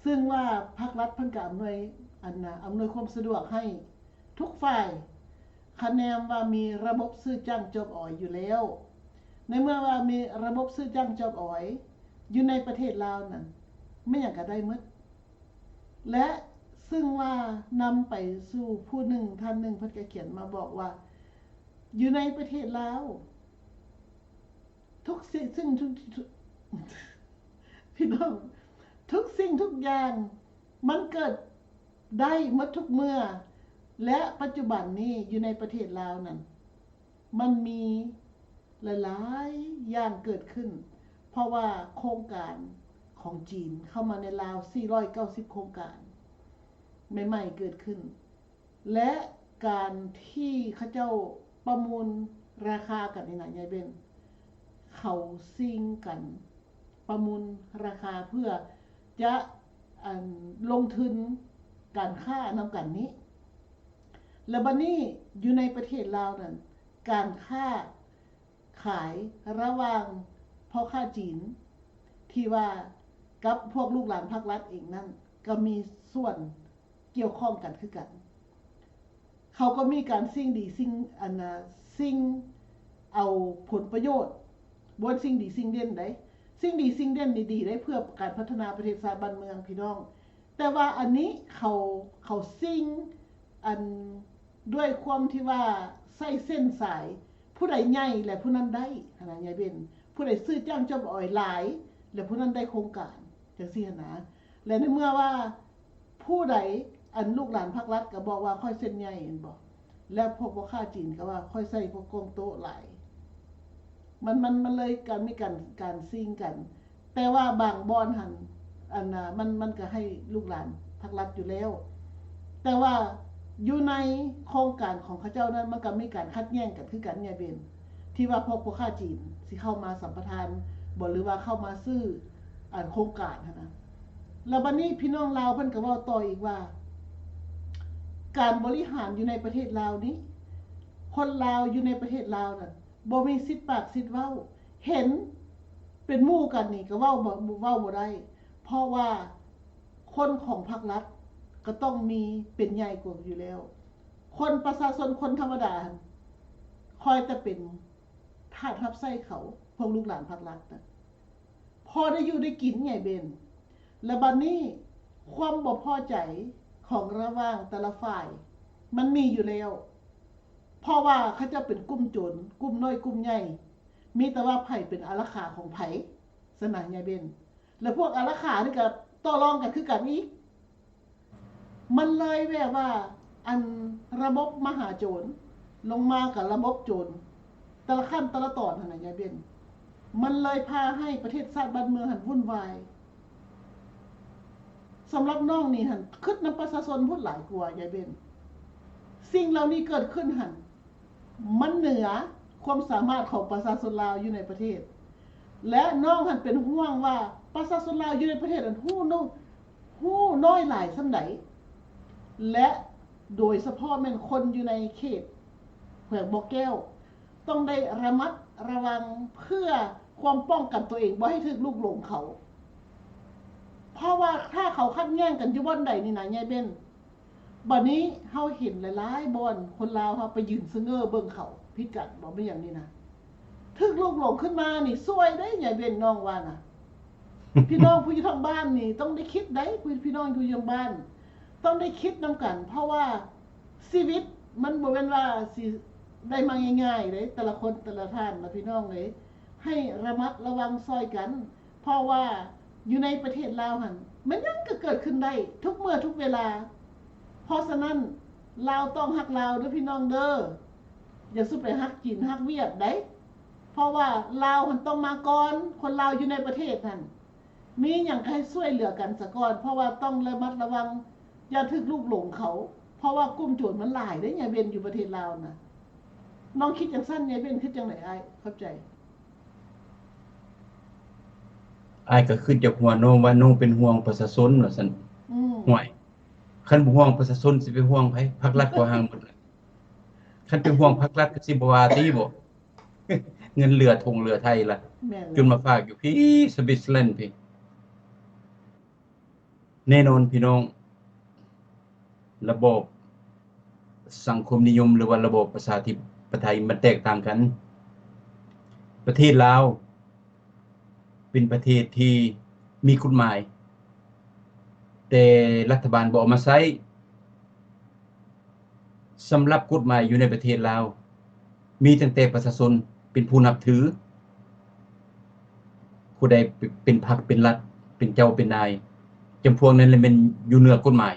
ซึ่งว่าภาครัฐเพิ่นก็อำนวยความสะดวกให้ทุกฝ่ายคะแนนว่ามีระบบซื้อจ้างจอบอ้อยอยู่แล้วในเมื่อว่ามีระบบซื้อจ้างจอบอ้อยอยู่ในประเทศลาวนั่นไม่อยากก็ได้หมดและซึ่งว่านำไปสู่ผู้หนึ่งท่านหนึ่งเพิ่นก็เขียนมาบอกว่าอยู่ในประเทศลาวทุกสิ่งซึ่งพี่น้องทุกสิ่งทุกอย่างมันเกิดได้หมดทุกเมื่อและปัจจุบันนี้อยู่ในประเทศลาวนั้นมันมีหลายๆอย่างเกิดขึ้นเพราะว่าโครงการของจีนเข้ามาในลาว490โครงการใหม่ๆเกิดขึ้นและการที่เขาเจ้าประมูลราคากันนี่นะยายเบนเขาซิ่งกันประมูลราคาเพื่อจะลงทุนการค้านำกันนี้และบัดนี้อยู่ในประเทศลาวนั่นการค้าขายระหว่างพ่อค้าจีนที่ว่ากับพวกลูกหลานภาครัฐเองนั่นก็มีส่วนเกี่ยวข้องกันคือกันเขาก็มีการสิ่งดีสิ่งสิ่งเอาผลประโยชน์บนสิ่งดีสิ่งเด่นได้สิ่งดีสิ่งเด่นดีๆได้เพื่อการพัฒนาประเทศชาติบ้านเมืองพี่น้อง แต่ว่าอันนี้เขาซิ่งอันด้วยความที่ว่าใส่เส้นสาย ผู้ใดใหญ่และผู้นั้นได้ขนาดใหญ่เป็นผู้ใดซื้อจ้างจอมอ่อยหลาย และผู้นั้นได้โครงการจังซี่นะและในเมื่อว่าผู้ใดอันลูกหลานภาครัฐก็บอกว่าค่อยเส้นใหญ่เห็นบ่แล้วพวกพ่อค้าจีนก็ว่าค่อยใส่พวกกงโต๊ะหลายมันเลยการมีการซิ่งกัน แต่ว่าบางบ่อนหันอันน่ะมันก็ให้ลูกหลานภาครัฐอยู่แล้ว แต่ว่าอยู่ในโครงการของเขาเจ้านั้นมันก็มีการคัดแย้งกันคือกันเนี่ยเป็นที่ว่าพวกพ่อค้าจีนสิเข้ามาสัมปทานบ่หรือว่าเข้ามาซื้อโครงการนะแล้วบัดนี้พี่น้องลาวเพิ่นก็เว้าต่ออีกว่า การบริหารอยู่ในประเทศลาวนี้ คนลาวอยู่ในประเทศลาวนั่นบ่มีสิทธิ์ปากสิทธิ์เว้าเห็นเป็นหมู่กันนี่ก็เว้าบ่ได้เพราะว่าคนของภาครัฐก็ต้องมีเป็นใหญ่กว่าอยู่แล้ว คนประชาชนคนธรรมดาคอยแต่เป็นทาสรับใช้เขาพวกลูกหลานภาครัฐนะพอได้อยู่ได้กินไงเบนและบัดนี้ความบ่พอใจของระหว่างแต่ละฝ่ายมันมีอยู่แล้วเพราะว่าเขาจะเป็นกลุ่มโจรกลุ่มน้อยกลุ่มใหญ่มีแต่ว่าไผเป็นอารักขาของไผสนั่นไงเบนแล้วพวกอารักขานี่ก็ต่อรองกันคือกันอีกมันเลยแบบว่าอันระบบมหาโจรลงมากับระบบโจรแต่ละขั้นแต่ละตอนหั่นน่ะยายเบนมันเลยพาให้ประเทศชาติบ้านเมืองหันวุ่นวายสำหรับน้องนี่หันคิดนำประชาชนพูดหลายกว่ายายเบนสิ่งเหล่านี้เกิดขึ้นหันมันเหนือความสามารถของประชาชนลาวอยู่ในประเทศและน้องหันเป็นห่วงว่าประชาชนลาวอยู่ในประเทศอันฮู้น้อยหลายส่ำใดและโดยเฉพาะแม่นคนอยู่ในเขตแขวงบ่อแก้วต้องได้ระมัดระวังเพื่อความป้องกันตัวเองบ่ให้ถูกลูกหลงเขาเพราะว่าถ้าเขาคัดแย่งกันอยู่บ่อนใดนี่นะยายเบนบัดนี้เฮาเห็นหลายๆบ่อนคนลาวเฮาไปยืนซะเง้อเบิ่งเขาพิกัดบ่เป็นอย่างนี้นะถูกลูกหลงขึ้นมานี่ซวยได้ยายเบนน้องว่าน่ะ พี่น้องผู้อยู่ทางบ้านนี่ต้องได้คิดได้พี่น้องอยู่ทางบ้านต้องได้คิดนำกันเพราะว่าชีวิตมันบ่แม่นว่าสิได้มาง่ายๆเด้แต่ละคนแต่ละท่านนะพี่น้องเอ้ยให้ระมัดระวังซอยกันเพราะว่าอยู่ในประเทศลาวหั่นมันยังก็เกิดขึ้นได้ทุกเมื่อทุกเวลาเพราะฉะนั้นลาวต้องฮักลาวเด้อพี่น้องเด้ออย่าสุไปฮักจีนฮักเวียดได้เพราะว่าลาวหั่นต้องมาก่อนคนลาวอยู่ในประเทศหั่นมีหยังให้ช่วยเหลือกันซะก่อนเพราะว่าต้องระมัดระวังอย่าถึกลูกหลงเขาเพราะว่ากลุ่มโจรมันหลายเด้ยายเบนอยู่ประเทศลาวน่ะน้องคิดจังซั่นยายเบนคิดจังได๋อ้ายเข้าใจอ้ายก็ขึ้นจากหัวโนว่าโนเป็นห่วงประชาชนว่าซั่นห่วยคันบ่ห่วงประชาชนสิไปห่วงไผภาครัฐบ่ห่างหมดเลยคันเป็นห่วงภาครัฐก็สิบ่ว่าติบ่ เงินเรือธงเรือไทยล่ะแม่นจนมาฝากอยู่พี่สวิตเซอร์แลนด์พี่แน่นอนพี่น้องระบบสังคมนิยมหรือว่าระบบประชาธิปไตยมันแตกต่างกันประเทศลาวเป็นประเทศที่มีกฎหมายแต่รัฐบาลบ่เอามาใช้สำหรับกฎหมายอยู่ในประเทศลาวมีตั้งแต่ประชาชนเป็นผู้นับถือผู้ใดเป็นพรรคเป็นรัฐเป็นเจ้าเป็นนายจำพวกนั้นเลยเป็นอยู่เหนือกฎหมาย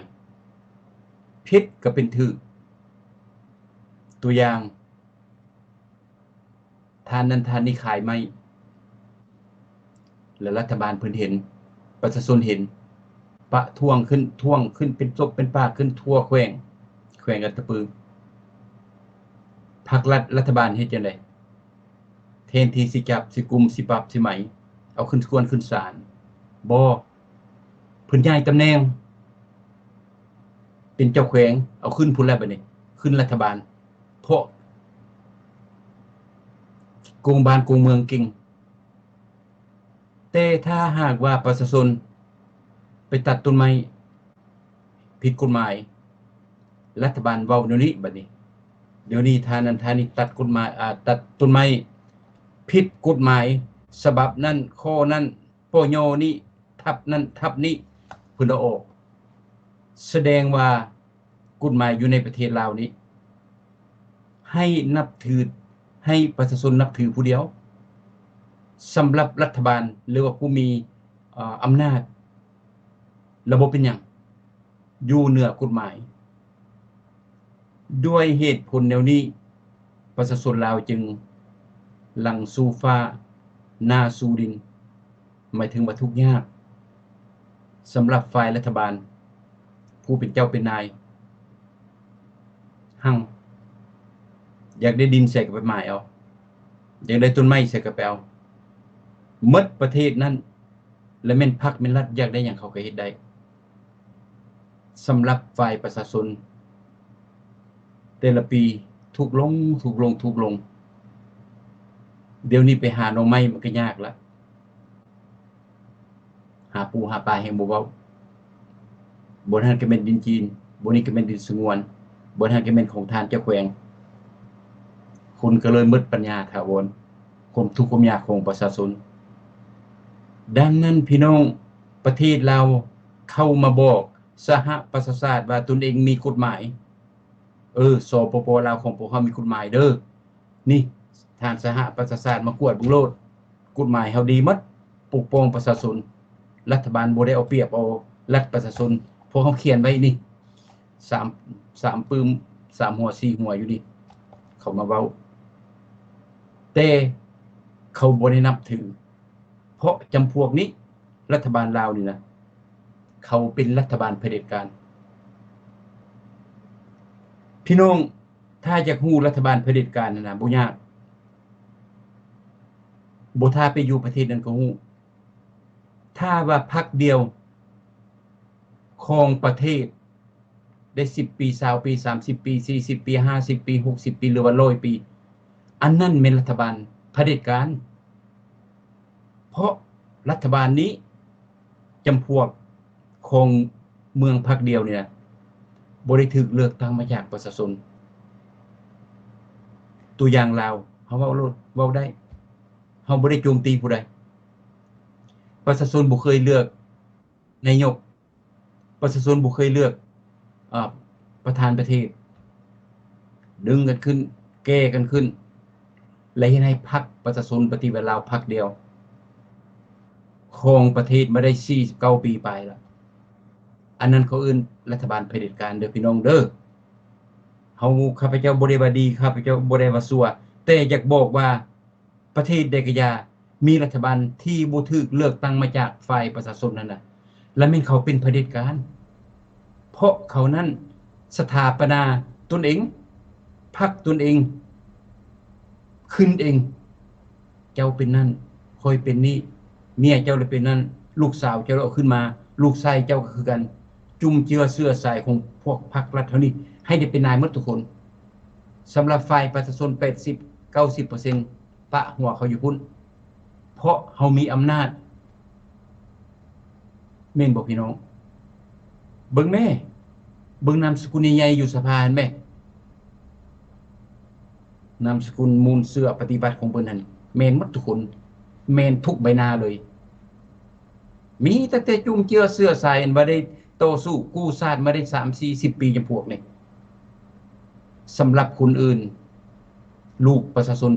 ผิดก็เป็นถูกตัวอย่างทานนั้นทานนี้ขายไม่แล้วรัฐบาลเพิ่นเห็นประชาชนเห็นประท้วงขึ้นเป็นศพเป็นปากขึ้นทั่วแขวงอัตตปือภาครัฐบาลเฮ็ดจังได๋แทนที่สิจับสิกุมสิปรับสิไหมเอาขึ้นควรขึ้นศาลบ่เพิ่นย้ายตำแหน่งเป็นเจ้าแขวงเอาขึ้นพุ่นแล้วบัดนี้ขึ้นรัฐบาลเพราะโกงบ้านโกงเมืองเก่งแต่ถ้าหากว่าประชาชนไปตัดต้นไม้ผิดกฎหมายรัฐบาลเว้าเดี๋ยวนี้บัดนี้เดี๋ยวนี้ทานนั้นทานนี้ตัดกฎหมายตัดต้นไม้ผิดกฎหมายฉบับนั้นข้อนั้นปยนี้ทับนั้นทับนี้เพิ่นเอาออก แสดงว่ากฎหมายอยู่ในประเทศลาวนี้ให้นับถือให้ประชาชนนับถือผู้เดียวสำหรับรัฐบาลหรือว่าผู้มีอำนาจระบบเป็นอย่างอยู่เหนือกฎหมายด้วยเหตุผลแนวนี้ประชาชนลาวจึงหลังสู่ฟ้าหน้าสู่ดินหมายถึงว่าทุกข์ยากสำหรับฝ่ายรัฐบาลผู้เป็นเจ้าเป็นนายหั่งอยากได้ดินใส่กับไปหมายเอาอยากได้ต้นไม้ใส่กับไปเอาหมดประเทศนั้นและแม่นพรรคแม่นรัฐอยากได้หยังเขาก็เฮ็ดได้สำหรับฝ่ายประชาชนแต่ละปีถูกลงเดี๋ยวนี้ไปหาหน่อไม้มันก็ยากละหาปูหาปลาแห่งบ่เว้าบนหันก็เป็นดินจีนบนนี้ก็เป็นดินสงวนบนหันก็เป็นของทานเจ้าแขวงคุณก็เลยหมดปัญญาถาวรความทุกข์ความยากของประชาชนดังนั้นพี่น้องประเทศเราเข้ามาบอกสหประชาชาติว่าตนเองมีกฎหมายสปปลาวของพวกเขามีกฎหมายเด้อนี่ทางสหประชาชาติมากวดบุโลดกฎหมายเฮาดีหมดปกป้องประชาชนรัฐบาลบ่ได้เอาเปรียบเอารัฐประชาชนพวกเขาเขียนไว้นี่3ปืม3หัว4หัวอยู่นี่เขามาเว้าแต่เขาบ่ได้นับถือเพราะจำพวกนี้รัฐบาลลาวนี่นะเขาเป็นรัฐบาลเผด็จการพี่น้องถ้าอยากฮู้รัฐบาลเผด็จการนะบ่ยากบ่ถ้าไปอยู่ประเทศนั้นก็ฮู้ถ้าว่าพรรคเดียวครองประเทศได้10ปี20ปี30ปี40ปี50ปี60ปีหรือว่า100ปีอันนั้นเป็นรัฐบาลเผด็จการเพราะรัฐบาลนี้จำพวกครองเมืองพรรคเดียวเนี่ยบ่ได้ถูกเลือกตั้งมาจากประชาชนตัวอย่างลาวเฮาเว้าได้เฮาบ่ได้โจมตีผู้ใดประชาชนบ่เคยเลือกนายกประชาชนบ่เคยเลือกประธานประเทศดึงกันขึ้นแก้กันขึ้นและเฮ็ดให้พรรคประชาชนปฏิวัติลาวพรรคเดียวครองประเทศมาได้49ปีไปแล้วอันนั้นเขาเอิ้นรัฐบาลเผด็จการเด้อพี่น้องเด้อเฮาข้าพเจ้าบ่ได้ว่าดีข้าพเจ้าบ่ได้ว่าชั่วแต่อยากบอกว่าประเทศใดก็อย่ามีรัฐบาลที่บ่ถูกเลือกตั้งมาจากฝ่ายประชาชนนั่นน่ะและแม่นเขาเป็นเผด็จการเพราะเขานั้นสถาปนาตนเองพรรคตนเองขึ้นเองเจ้าเป็นนั่นค่อยเป็นนี้เมียเจ้าเลยเป็นนั่นลูกสาวเจ้าเอาขึ้นมาลูกชายเจ้าก็คือกันจุ่มเจือเสื้อสายของพวกพรรครัฐเท่านี้ให้ได้เป็นนายหมดทุกคนสำหรับฝ่ายประชาชน 80-90% ปะหัวเขาอยู่พุ่นเพราะเฮามีอำนาจแม่นบ่พี่น้องเบิ่งแม่เบิ่งนามสกุลใหญ่ๆอยู่สภาเห็นแม่นามสกุลมูลเสื้อปฏิบัติของเพิ่นนั่นแม่นหมดทุกคนแม่นทุกใบหน้าเลยมีแต่จุ่มเจือเสื้อสายอันบ่ได้ต่อสู้กู้ชาติมาได้3-40 ปีจำพวกนี่สำหรับคนอื่นลูกประชาชน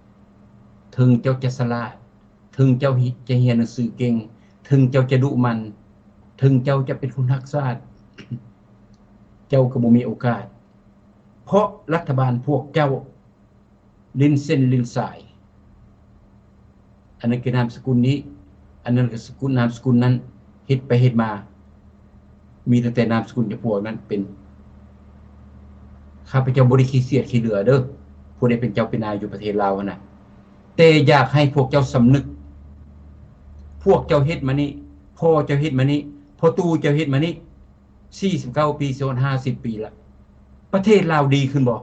80% ถึงเจ้าจะฉลาดถึงเจ้าจะเรียนหนังสือเก่งถึงเจ้าจะดุมันถึงเจ้าจะเป็นคนรักชาติเจ้าก็บ่มีโอกาสเพราะรัฐบาลพวกเจ้าลิ้นเส้นลิ้นสายอันนั้นคือนามสกุลนี้อันนั้นก็สกุลนามสกุลนั้นเฮ็ดไปเฮ็ดมามีแต่นามสกุลเจ้าพวกนั้นเป็นข้าพเจ้าบ่ได้ขี้เสียดขี้เหลือเด้อผู้ใดเป็นเจ้าเป็นนายอยู่ประเทศลาวน่ะแต่อยากให้พวกเจ้าสำนึกพวกเจ้าเฮ็ดมานี่พ่อเจ้าเฮ็ดมานี่พ่อตู่เจ้าเฮ็ดมานี่49ปี50ปีละประเทศลาวดีขึ้นบ่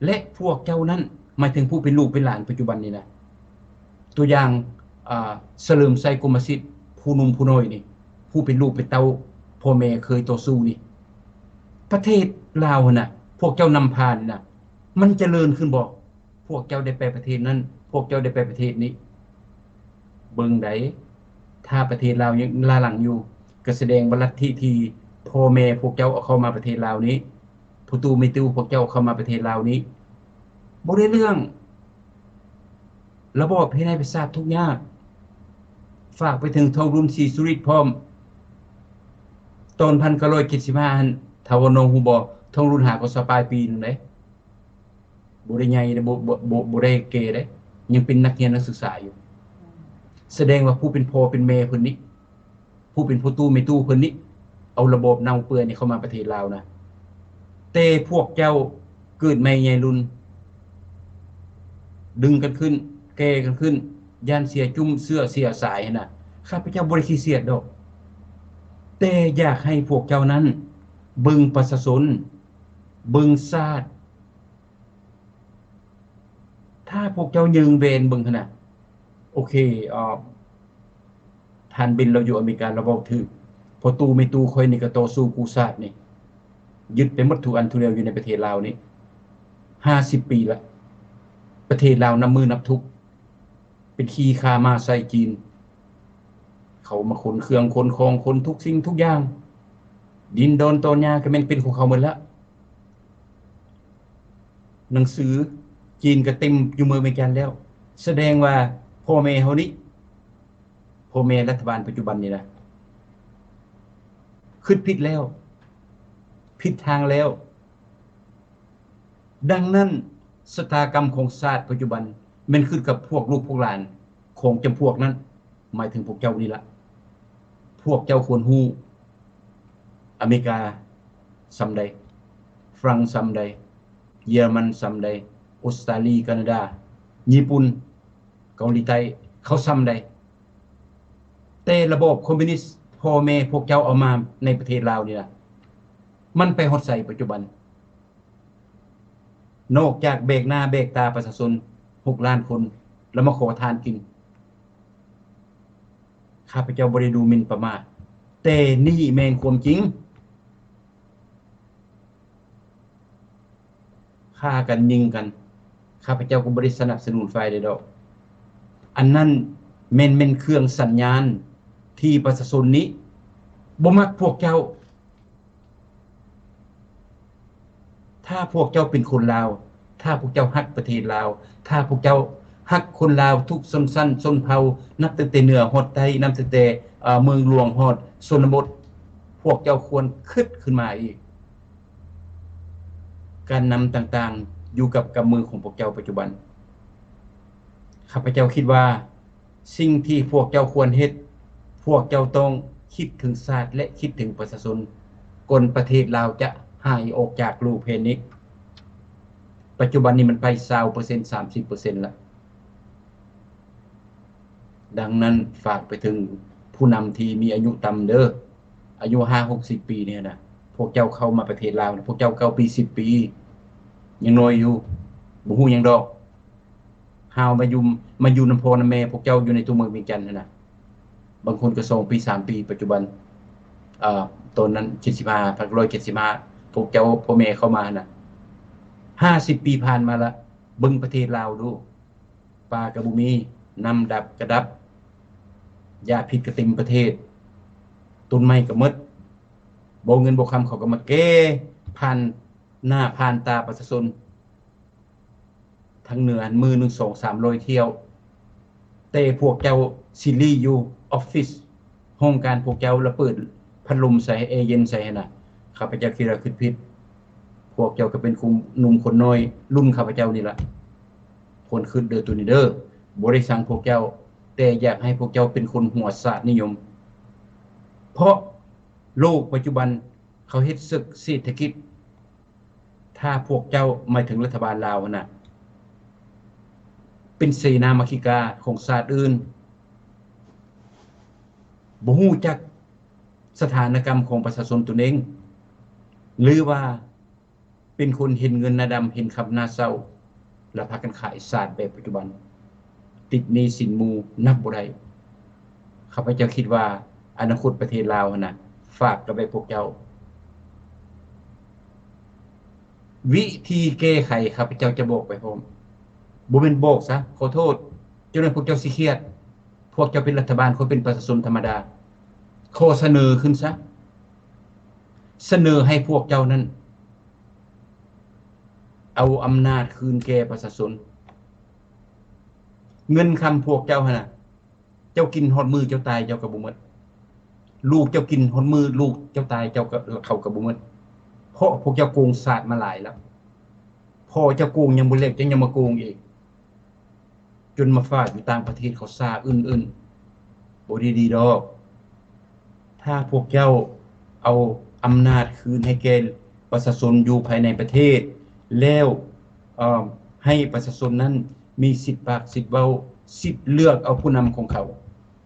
และพวกเจ้านั้นหมายถึงผู้เป็นลูกเป็นหลานปัจจุบันนี้นะตัวอย่างเสลิมไซกรมสิทธิ์ผู้หนุ่มผู้น้อยนี่ผู้เป็นลูกเป็นเต้าพ่อแม่เคยต่อสู้นี่ประเทศลาวน่ะพวกเจ้านำพานี่นะมันเจริญขึ้นบ่พวกเจ้าได้ไปประเทศนั้นพวกเจ้าได้ไปประเทศนี้เบิ่งใดถ้าประเทศลาวยังล้าหลังอยู่ ก็แสดงว่าลัทธิที่พ่อแม่พวกเจ้าเอาเข้ามาประเทศลาวนี้ผู้ตูไม่ตู้พวกเจ้าเข้ามาประเทศลาวนี้บ่ได้เรื่องระบบให้นายไปทราบทุกยากฝากไปถึงทองรุ่นศรีสุริตพร้อมตอน1975หั่นถ้าว่าน้องฮู้บ่ทองรุ่นหาก็สปลายปีนึงเด้บ่ได้ใหญ่เด้บ่ได้เกเด้ยังเป็นนักเรียนนักศึกษาอยู่แสดงว่าผู้เป็นพ่อเป็นแม่เพิ่นนี้ผู้เป็นผู้ตู้ไม่ตู้เพิ่นนี้เอาระบบเน่าเปื่อยนี่เข้ามาประเทศลาวนะแต่พวกเจ้าเกิดใหม่ใหญ่รุ่นดึงกันขึ้นแก่กันขึ้นย่านเสียจุ่มเสื้อเสียสายน่ะข้าพเจ้าบ่ได้ขี้เสียดดอกแต่อยากให้พวกเจ้านั้นเบิ่งประชาชนเบิ่งชาติถ้าพวกเจ้ายืงเวนเบิ่งขนาดโอเคท่านบินเราอยู่อเมริกาเราเว้าถือพอตู้ไม่ตู้ค่อยนี่ก็ต่อสู้กูชาตินี่ยึดไปหมดทุกอันทุกเดียวอยู่ในประเทศลาวนี่50 ปีละประเทศลาวนับมือนับทุกเป็นขี้คามาใส่จีนเขามาขนเครื่องขนของขนทุกสิ่งทุกอย่างดินโดนตอนยาก็แม่นเป็นของเขาหมดแล้วหนังสือจีนก็เต็มอยู่เมืองอเมริกันแล้วแสดงว่าพ่อแม่เฮานี่พ่อแม่รัฐบาลปัจจุบันนี่นะคิดผิดแล้วผิดทางแล้วดังนั้นชะตากรรมของชาติปัจจุบันมันขึ้นกับพวกลูกพวกหลานของจำพวกนั้นหมายถึงพวกเจ้านี่ละพวกเจ้าควรฮู้อเมริกาซำใดฝรั่งซำใดเยอรมันซำใดออสเตรเลียแคนาดาญี่ปุ่นเกาหลีใต้เขาซำใดแต่ระบบคอมมิวนิสต์พ่อแม่พวกเจ้าเอามาในประเทศลาวนี่ล่ะมันไปฮอดใส่ปัจจุบันนอกจากเบรกหน้าเบรกตาประชาชน6 ล้านคนแล้วมาขอทานกินข้าพเจ้าบ่ได้ดูหมิ่นประมาทแต่นี่แม่นความจริงฆ่ากันยิงกันข้าพเจ้าก็บ่ได้สนับสนุนฝ่ายใดดอกอันนั้นแม่นเครื่องสัญญาณที่ประชาชนนี้บ่มักพวกเจ้าถ้าพวกเจ้าเป็นคนลาวถ้าพวกเจ้าฮักประเทศลาวถ้าพวกเจ้าฮักคนลาวทุกชนชั้นชนเผ่านับตั้งแต่เหนือฮอดใต้นับตั้งแต่เมืองหลวงฮอดชนบทพวกเจ้าควรคิดขึ้นมาอีกการนำต่างๆอยู่กับมือของพวกเจ้าปัจจุบันข้าพเจ้าคิดว่าสิ่งที่พวกเจ้าควรเฮ็ดพวกเจ้าต้องคิดถึงชาติและคิดถึงประชาชนก่อนประเทศลาวจะหายออกจากลูกเพนิกปัจจุบันนี้มันไป 20% 30% แล้วดังนั้นฝากไปถึงผู้นำที่มีอายุต่ำเด้ออายุ 5-60 ปีเนี่ยนะพวกเจ้าเข้ามาประเทศลาวพวกเจ้า9 ปี 10 ปียังน้อยอยู่บ่ฮู้หยังดอกหาวมาอยู่นำพ่อนำแม่พวกเจ้าอยู่ในตัวเมืองเวียงจันทน์น่ะบางคนก็2 ปี 3 ปีปัจจุบันตอนนั้น175พวกเจ้าพ่อแม่เข้ามาน่ะ50 ปีผ่านมาละเบิ่งประเทศลาวดูป่าก็บ่มีน้ำดับกระดับยาพิษก็เต็มประเทศต้นไม้ก็หมดบ่เงินบ่คำเขาก็มาแก้ผ่านหน้าผ่านตาประชาชนทั้งเหนือมือหนึ่ง2-300 เที่ยวแต่พวกเจ้าซิลี่อยู่ออฟฟิศห้องการพวกเจ้าแล้วเปิดพัดลมใส่แอร์เย็นใส่น่ะข้าพเจ้าคิดว่าคิดผิดพวกเจ้าก็เป็นคุมหนุ่มคนน้อยรุ่นข้าพเจ้านี่ล่ะคนคิดเด้อตัวนี้เด้อบ่ได้สั่งพวกเจ้าแต่อยากให้พวกเจ้าเป็นคนหัวศาสตร์นิยมเพราะโลกปัจจุบันเขาเฮ็ดศึกเศรษฐกิจถ้าพวกเจ้าหมายถึงรัฐบาลลาวน่ะเป็นเสนามาคิกาของชาติอื่นบ่ฮู้จักสถานกรรมของประชาชนตนเองหรือว่าเป็นคนเห็นเงินหน้าดำเห็นขับหน้าเศร้าแล้วพากันขายศาสตร์แบบปัจจุบันติดหนี้สินหมู่นับบ่ได้ข้าพเจ้าคิดว่าอนาคตประเทศลาวน่ะฝากกับไว้พวกเจ้าวิธีแก้ไขข้าพเจ้าจะบอกไปพร้อมบ่แม่นบอกซะขอโทษจนพวกเจ้าสิเครียดพวกเจ้าเป็นรัฐบาลเขาเป็นประชาชนธรรมดา ข้อเสนอขึ้นซะเสนอให้พวกเจ้านั้นเอาอำนาจคืนแก่ประชาชนเงินคำพวกเจ้าหั่นน่ะเจ้ากินฮอดมือเจ้าตายเจ้าก็บ่หมดลูกเจ้ากินฮอดมือลูกเจ้าตายเจ้าก็เขาก็บ่หมดเพราะพวกเจ้าโกงศาสตร์มาหลายแล้วพอเจ้าโกงยังบ่เลิกจังยังมาโกงอีกจนมาฟาดอยู่ต่างประเทศเขาซ่าอื่นๆบ่ดีๆดอกถ้าพวกเจ้าเอาอำนาจคืนให้แก่ประชาชนอยู่ภายในประเทศแล้วให้ประชาชนนั้นมีสิทธิปากสิทธิเว้าสิทธิเลือกเอาผู้นำของเขา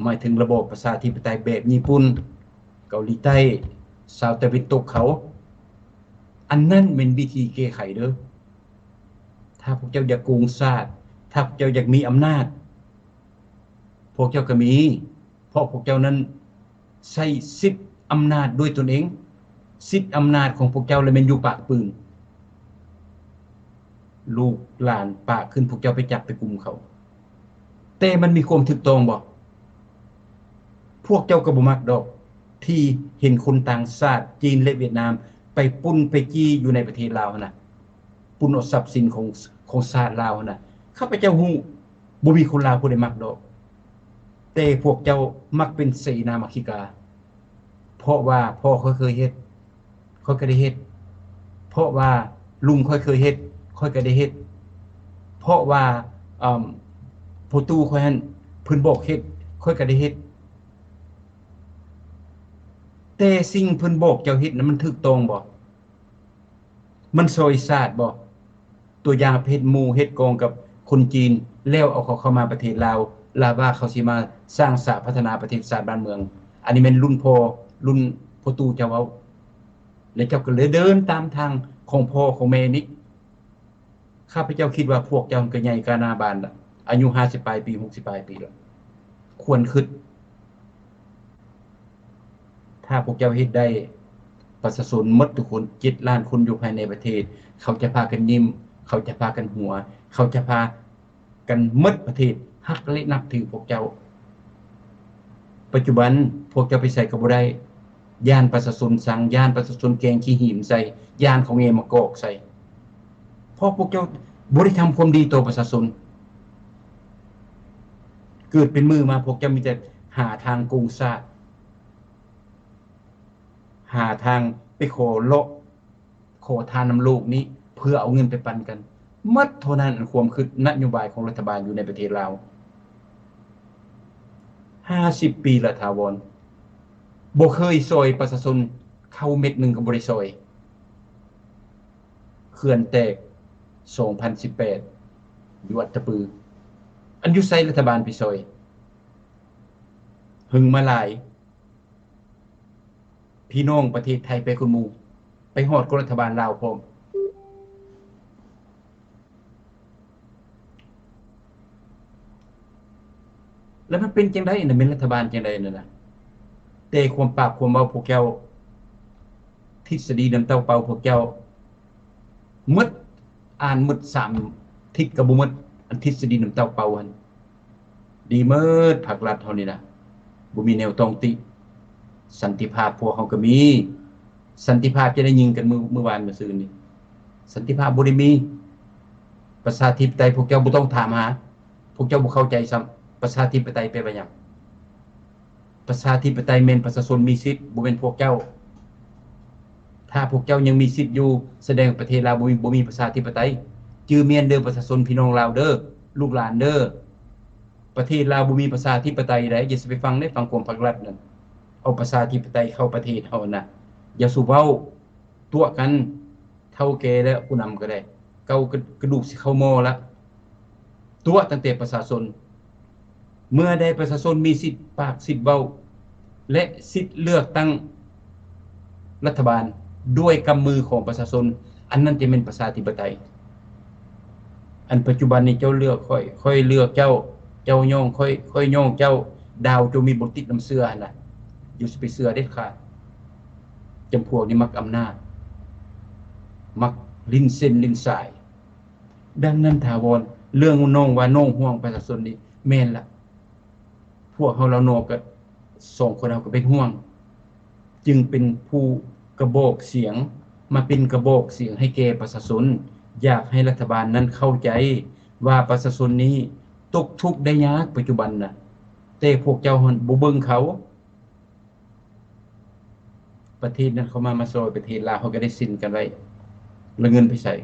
หมายถึงระบบประชาธิปไตยแบบญี่ปุ่นเกาหลีใต้ชาวตะวันตกเขาอันนั้นเป็นวิธีแก้ไขเด้อถ้าพวกเจ้าอยากโกงชาติถ้าพวกเจ้าอยากมีอำนาจพวกเจ้าก็มีเพราะพวกเจ้านั้นใช้สิทธิอำนาจด้วยตนเองสิทธิอำนาจของพวกเจ้าเลยเป็นอยู่ปากปืนลูกหลานปากขึ้นพวกเจ้าไปจับไปกุมเขาแต่มันมีความถูกต้องบ่พวกเจ้าก็บ่มักดอกที่เห็นคนต่างชาติจีนและเวียดนามไปปุ้นไปจี้อยู่ในประเทศลาวน่ะปุ้นเอาทรัพย์สินของชาติลาวน่ะข้าพเจ้าฮู้บ่มีคนลาวผู้ใดมักดอกแต่พวกเจ้ามักเป็นเสนามัคคิกาเพราะว่าพ่อเขาเคยเฮ็ดเขาก็ได้เฮ็ดเพราะว่าลุงเขาเคยเฮ็ดค่อยก็ได้เฮ็ดเพราะว่าผู้ตู้ค่อยหั่นเพิ่นบอกเฮ็ดค่อยก็ได้เฮ็ดแต่สิ่งเพิ่นบอกเจ้าเฮ็ดนั้นมันถูกต้องบ่มันซอยชาติบ่ตัวอย่างเพชรหมู่เฮ็ดกองกับคนจีนแล้วเอาเขาเข้ามาประเทศลาวลาว่าเขาสิมาสร้างสาพัฒนาประเทศชาติบ้านเมืองอันนี้แม่นรุ่นพ่อรุ่นพ่อตู่เจ้าเว้าแล้วเจ้าก็เลยเดินตามทางของพ่อของแม่นี่ข้าพเจ้าคิดว่าพวกเจ้าก็ใหญ่กานาบานล่ะอายุ50ปลายปี60ปลายปีแล้วควรคิดถ้าพวกเจ้าเฮ็ดได้ประชาชนหมดทุกคน7ล้านคนอยู่ภายในประเทศเขาจะพากันยิ้มเขาจะพากันหัวเขาจะพากันหมดประเทศฮักและนับถือพวกเจ้าปัจจุบันพวกเจ้าไปใส่ก็บ่ได้ย่านประชาชนสั่งย่านประชาชนแกงขี้หิมใส่ย่านของเงมะกอกใส่เพราะพวกเจ้าบ่ได้ทำความดีต่อประชาชนเกิดเป็นมือมาพวกเจ้ามีแต่หาทางโกงชาติหาทางไปขอเลาะขอทานนำโลกนี้เพื่อเอาเงินไปปันกันหมดเท่านั้นความคิดนโยบายของรัฐบาลอยู่ในประเทศลาว50ปีละถาวรบ่เคยซอยประชาชนเข้าเม็ดนึงก็บ่ได้ซอยเขื่อนแตก2018อยู่อัตตปืออันอยู่ไสรัฐบาลไปซอยหึงมาหลายพี่น้องประเทศไทยไปคนหมู่ไปฮอดกับรัฐบาลลาวพร้อมแล้วมันเป็นจังได๋น่ะเป็นรัฐบาลจังได๋นั่นน่ะแต่ความปากความเว้าพวกเจ้าทฤษฎีน้ำเต้าเป่าพวกเจ้าหมดอ่านหมด3ทิศก็บ่หมดอันทฤษฎีน้ำเต้าเป่าหั่นดีเมิดภาครัฐเฮานี่น่ะบ่มีแนวต้องติสันติภาพพวกเฮาก็มีสันติภาพจะได้ยิงกันมื้อวานมื้อซื่นนี่สันติภาพบ่ได้มีประชาธิปไตยพวกเจ้าบ่ต้องถามหาพวกเจ้าบ่เข้าใจซ้ำประชาธิปไตยแปลว่าหยังประชาธิปไตยแม่นประชาชนมีสิทธิ์บ่แม่นพวกเจ้าถ้าพวกเจ้ายังมีสิทธิ์อยู่แสดงประเทศลาวบ่มีประชาธิปไตยจื้อเมียนเด้อประชาชนพี่น้องลาวเด้อลูกหลานเด้อประเทศลาวบ่มีประชาธิปไตยใดอย่าสิไปฟังในฝั่งความภาครัฐนั่นเอาประชาธิปไตยเข้าประเทศเฮาน่ะอย่าสูบเว้าตัวกันเท่าแก่แล้วผู้นำก็ได้เกากระดูกสิเข้าหม้อละตัวตั้งแต่ประชาชนเมื่อใดประชาชนมีสิทธิ์ปากสิทธิ์เว้าและสิทธิ์เลือกตั้งรัฐบาลด้วยกำมือของประชาชนอันนั้นจะเป็นประชาธิปไตยอันปัจจุบันนี้เจ้าเลือกค่อยเลือกเจ้าย่องค่อยย่องเจ้าดาวจะมีบทติดน้ำเสื้อน่ะอยู่สิไปเสื้อเด็ดขาดจำพวกนี้มักอำนาจมักลิ้นเส้นลิ้นสายดังนั้นถาวรเรื่องน้องว่าน้องห่วงประชาชนนี่แม่นละพวกเฮาเราโนก็2คนเฮาก็เป็นห่วง จึงเป็นผู้กระบอกเสียงมาเป็นกระบอกเสียงให้แก่ประชาชนอยากให้รัฐบาลนั้นเข้าใจว่าประชาชนนี้ตกทุกข์ได้ยากปัจจุบันน่ะแต่พวกเจ้าบ่เบิ่งเขาประเทศนั้นเขามาซอยประเทศลาวเขาก็ได้สิ้นกันไว้แล้วเงินไปใส่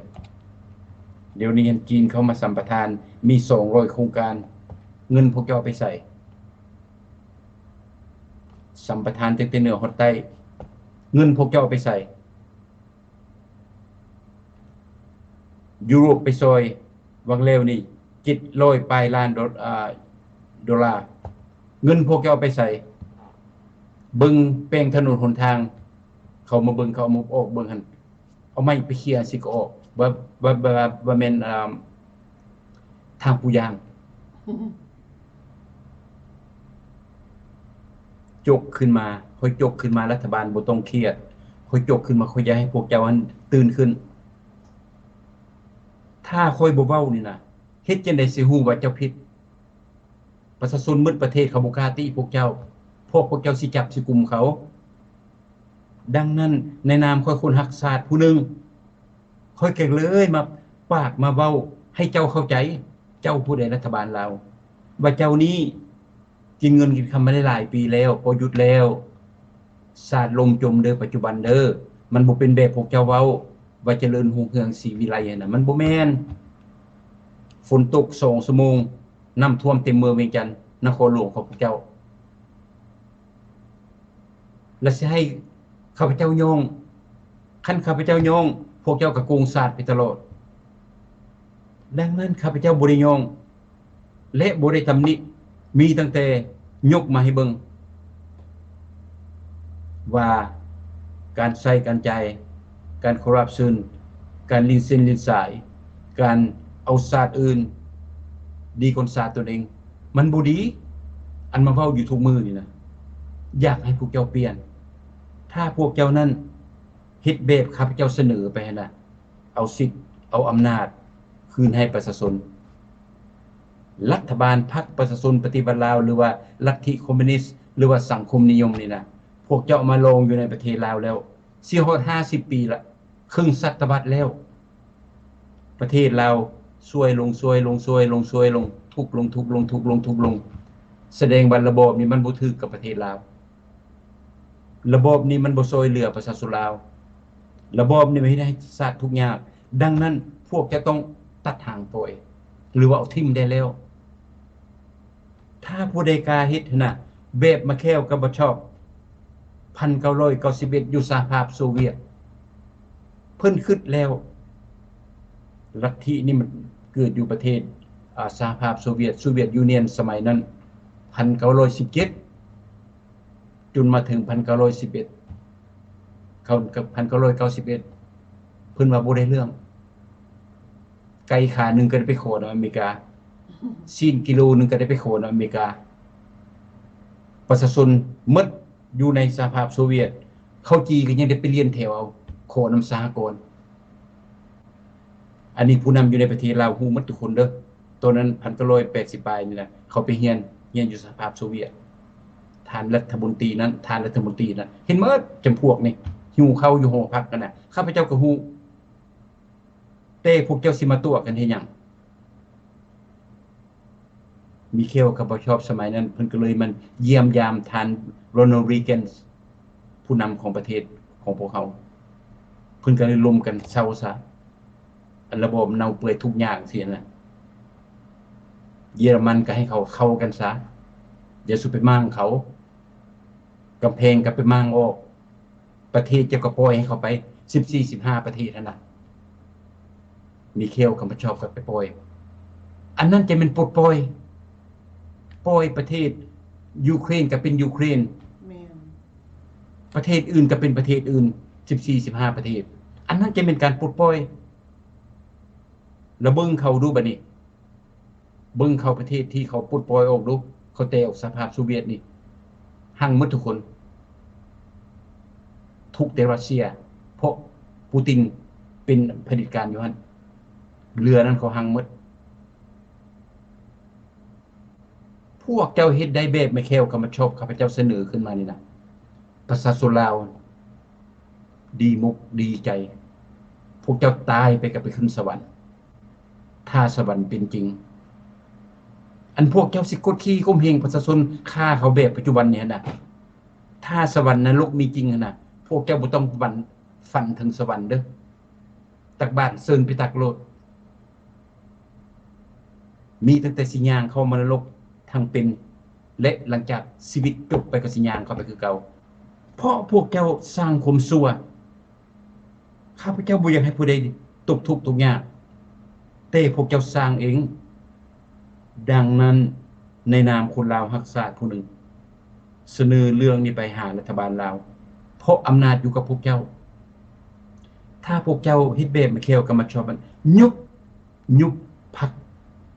เดี๋ยวนี้เงินจีนเขามาสัมปทานมี200โครงการเงินพวกเจ้าไปใส่สัมปทานตั้งแต่เหนือฮอดใต้เงินพวกเจ้าไปใส่ยุโรปไปซอยวังเลวนี่700ปลายล้านดอลลาร์เงินพวกเจ้าไปใส่เบิ่งแปลงถนนหนทางเขามาเบิ่งเขาเอามาออกเบิ่งหั่นเอาไม้ไปเคลียร์สิก็ออกว่าแม่นทางผู้ยางจกขึ้นมาค่อยจกขึ้นมารัฐบาลบ่ต้องเครียดค่อยจกขึ้นมาค่อยอยากให้พวกเจ้านั้นตื่นขึ้นถ้าค่อยบ่เว้านี่นะเฮ็ดจังได๋สิฮู้ว่าเจ้าผิดประชาชนหมดประเทศเขาบ่กล้าติพวกเจ้าพวกเจ้าสิจับสิกุมเขาดังนั้นในนามค่อยคนรักชาติผู้หนึงค่อยเก่งเลยมาปากมาเว้าให้เจ้าเข้าใจเจ้าผู้ใดรัฐบาลลาวว่าเจ้านี้กินเงินกินคำมาได้หลายปีแล้วพอหยุดแล้วศาสตร์ลมจมเด้อปัจจุบันเด้อมันบ่เป็นแบบพวกเจ้าเว้าว่าเจริญรุ่งเรืองศรีวิไลน่ะมันบ่แม่นฝนตก2ชั่วโมงน้ำท่วมเต็มเมืองเวียงจันทน์นครหลวงของพวกเจ้าและสิให้ข้าพเจ้ายองคันข้าพเจ้ายองพวกเจ้าก็โกงศาสตร์ไปตลอดดังนั้นข้าพเจ้าบ่ได้ยองและบ่ได้ตำหนิมีตั้งแต่ยกมาให้เบิ่งว่าการใช้การจ่ายการคอร์รัปชันการลินเส้นลินสายการเอาศาสตร์อื่นดีกว่าศาสตร์ตนเองมันบ่ดีอันมาเว้าอยู่ทุกมื้อนี่นะอยากให้พวกเจ้าเปลี่ยนถ้าพวกเจ้านั้นเฮ็ดแบบข้าพเจ้าเสนอไปน่ะเอาสิทธิ์เอาอำนาจคืนให้ประชาชนรัฐบาลพรรคประชาชนปฏิบัติลาวหรือว่าลัทธิคอมมิวนิสต์หรือว่าสังคมนิยมนี่นะพวกเจ้ามาลงอยู่ในประเทศลาวแล้วสิฮอด50ปีละครึ่งศตวรรษแล้วประเทศลาวซวยลงทุกข์ลงแสดงว่าระบบนี้มันบ่ถูกกับประเทศลาวระบบนี้มันบ่ช่วยเหลือประชาชนลาวระบบนี้ไม่ได้สาดทุกอย่างดังนั้นพวกจะต้องตัดทางปล่อยหรือว่าเอาทิ่มได้แล้วถ้าผู้ใดกล้าเฮ็ดน่ะแบบมาแค้วก็บ่ชอบ1991อยู่สหภาพโซเวียตเพิ่นคิดแล้วลัทธินี่มันเกิดอยู่ประเทศสหภาพโซเวียตยูเนียนสมัยนั้น1917จนมาถึง1911เขากับ1991เพิ่นว่าบ่ได้เรื่องไก่ขานึงก็ได้ไปโขนอเมริกาซีนกิโลนึงก็ได้ไปโขนอเมริกาประชาชนหมดอยู่ในสหภาพโซเวียตเขาจีก็ยังได้ไปเรียนแถวเอาโขนำสหกรณ์อันนี้ผู้นำอยู่ในประเทศลาวฮู้หมดทุกคนเด้อตอนนั้น1980ปลายนี่แหละเขาไปเรียนอยู่สหภาพโซเวียตทานรัฐมนตรีนั้นเห็นหมดจำพวกนี่หิวเข้าอยู่หอพักกันน่ะข้าพเจ้าก็ฮู้แต่พวกเจ้าสิมาตัวกันเฮ็ดหยังมิเคลกับบ่ชอบสมัยนั้นเพิ่นก็เลยมันเยี่ยมยามทานโรนัลด์รีแกนผู้นำของประเทศของพวกเขาเพิ่นก็เลยรวมกันเซาซะอันระบบเน่าเปื่อยทุกอย่างเสียน่ะเยอรมันก็ให้เขาเข้ากันซะอย่าสุไปมั่งเขากำแพงก็ไปมั่งออกประเทศเจ้าก็ปล่อยให้เขาไป14-15ประเทศนั่นน่ะมิเคลก็บ่ชอบก็ไปปล่อยอันนั้นจะเป็นปลดปล่อยประเทศยูเครนก็เป็นยูเครนแม่น ประเทศอื่นก็เป็นประเทศอื่น14-15ประเทศอันนั้นจะเป็นการปลดปล่อยแล้วเบิ่งเขาดูบัดนี้เบิ่งเขาประเทศที่เขาปลดปล่อยออกดูเขาแตกออกสหภาพโซเวียตนี่หั่งหมดทุกคนทุกแต่รัสเซียเพราะปูตินเป็นเผด็จการอยู่หั่นเรือนั้นเขาหั่งหมดพวกเจ้าเฮ็ดได้แบบไม่แค่วก็มาชอบข้าพเจ้าเสนอขึ้นมานี่นะ ประชาชนลาวดีมุกดีใจพวกเจ้าตายไปกับไปขึ้นสวรรค์ถ้าสวรรค์เป็นจริงอันพวกเจ้าสิกดขี่ก้มเหงประชาชนฆ่าเขาแบบปัจจุบันเนี่ยนะถ้าสวรรค์นรกมีจริงนะพวกเจ้าบ่ต้องฝันถึงสวรรค์เด้อตักบ้านเซินไปตักโลดมีตั้งแต่สิญางเข้ามานรกทางเป็นและหลังจากชีวิตจบไปก็สิญางเข้าไปคือเก่าเพราะพวกเจ้าสร้างความชั่วข้าพเจ้าบ่อยากให้ผู้ใดตกทุกข์ตกยากแต่พวกเจ้าสร้างเองดังนั้นในนามคนลาวรักษาผู้หนึ่งเสนอเรื่องนี้ไปหารัฐบาลลาวเพราะอำนาจอยู่กับพวกเจ้าถ้าพวกเจ้าเฮ็ดแบบมาแควกับมาชอบมันยุบพรรค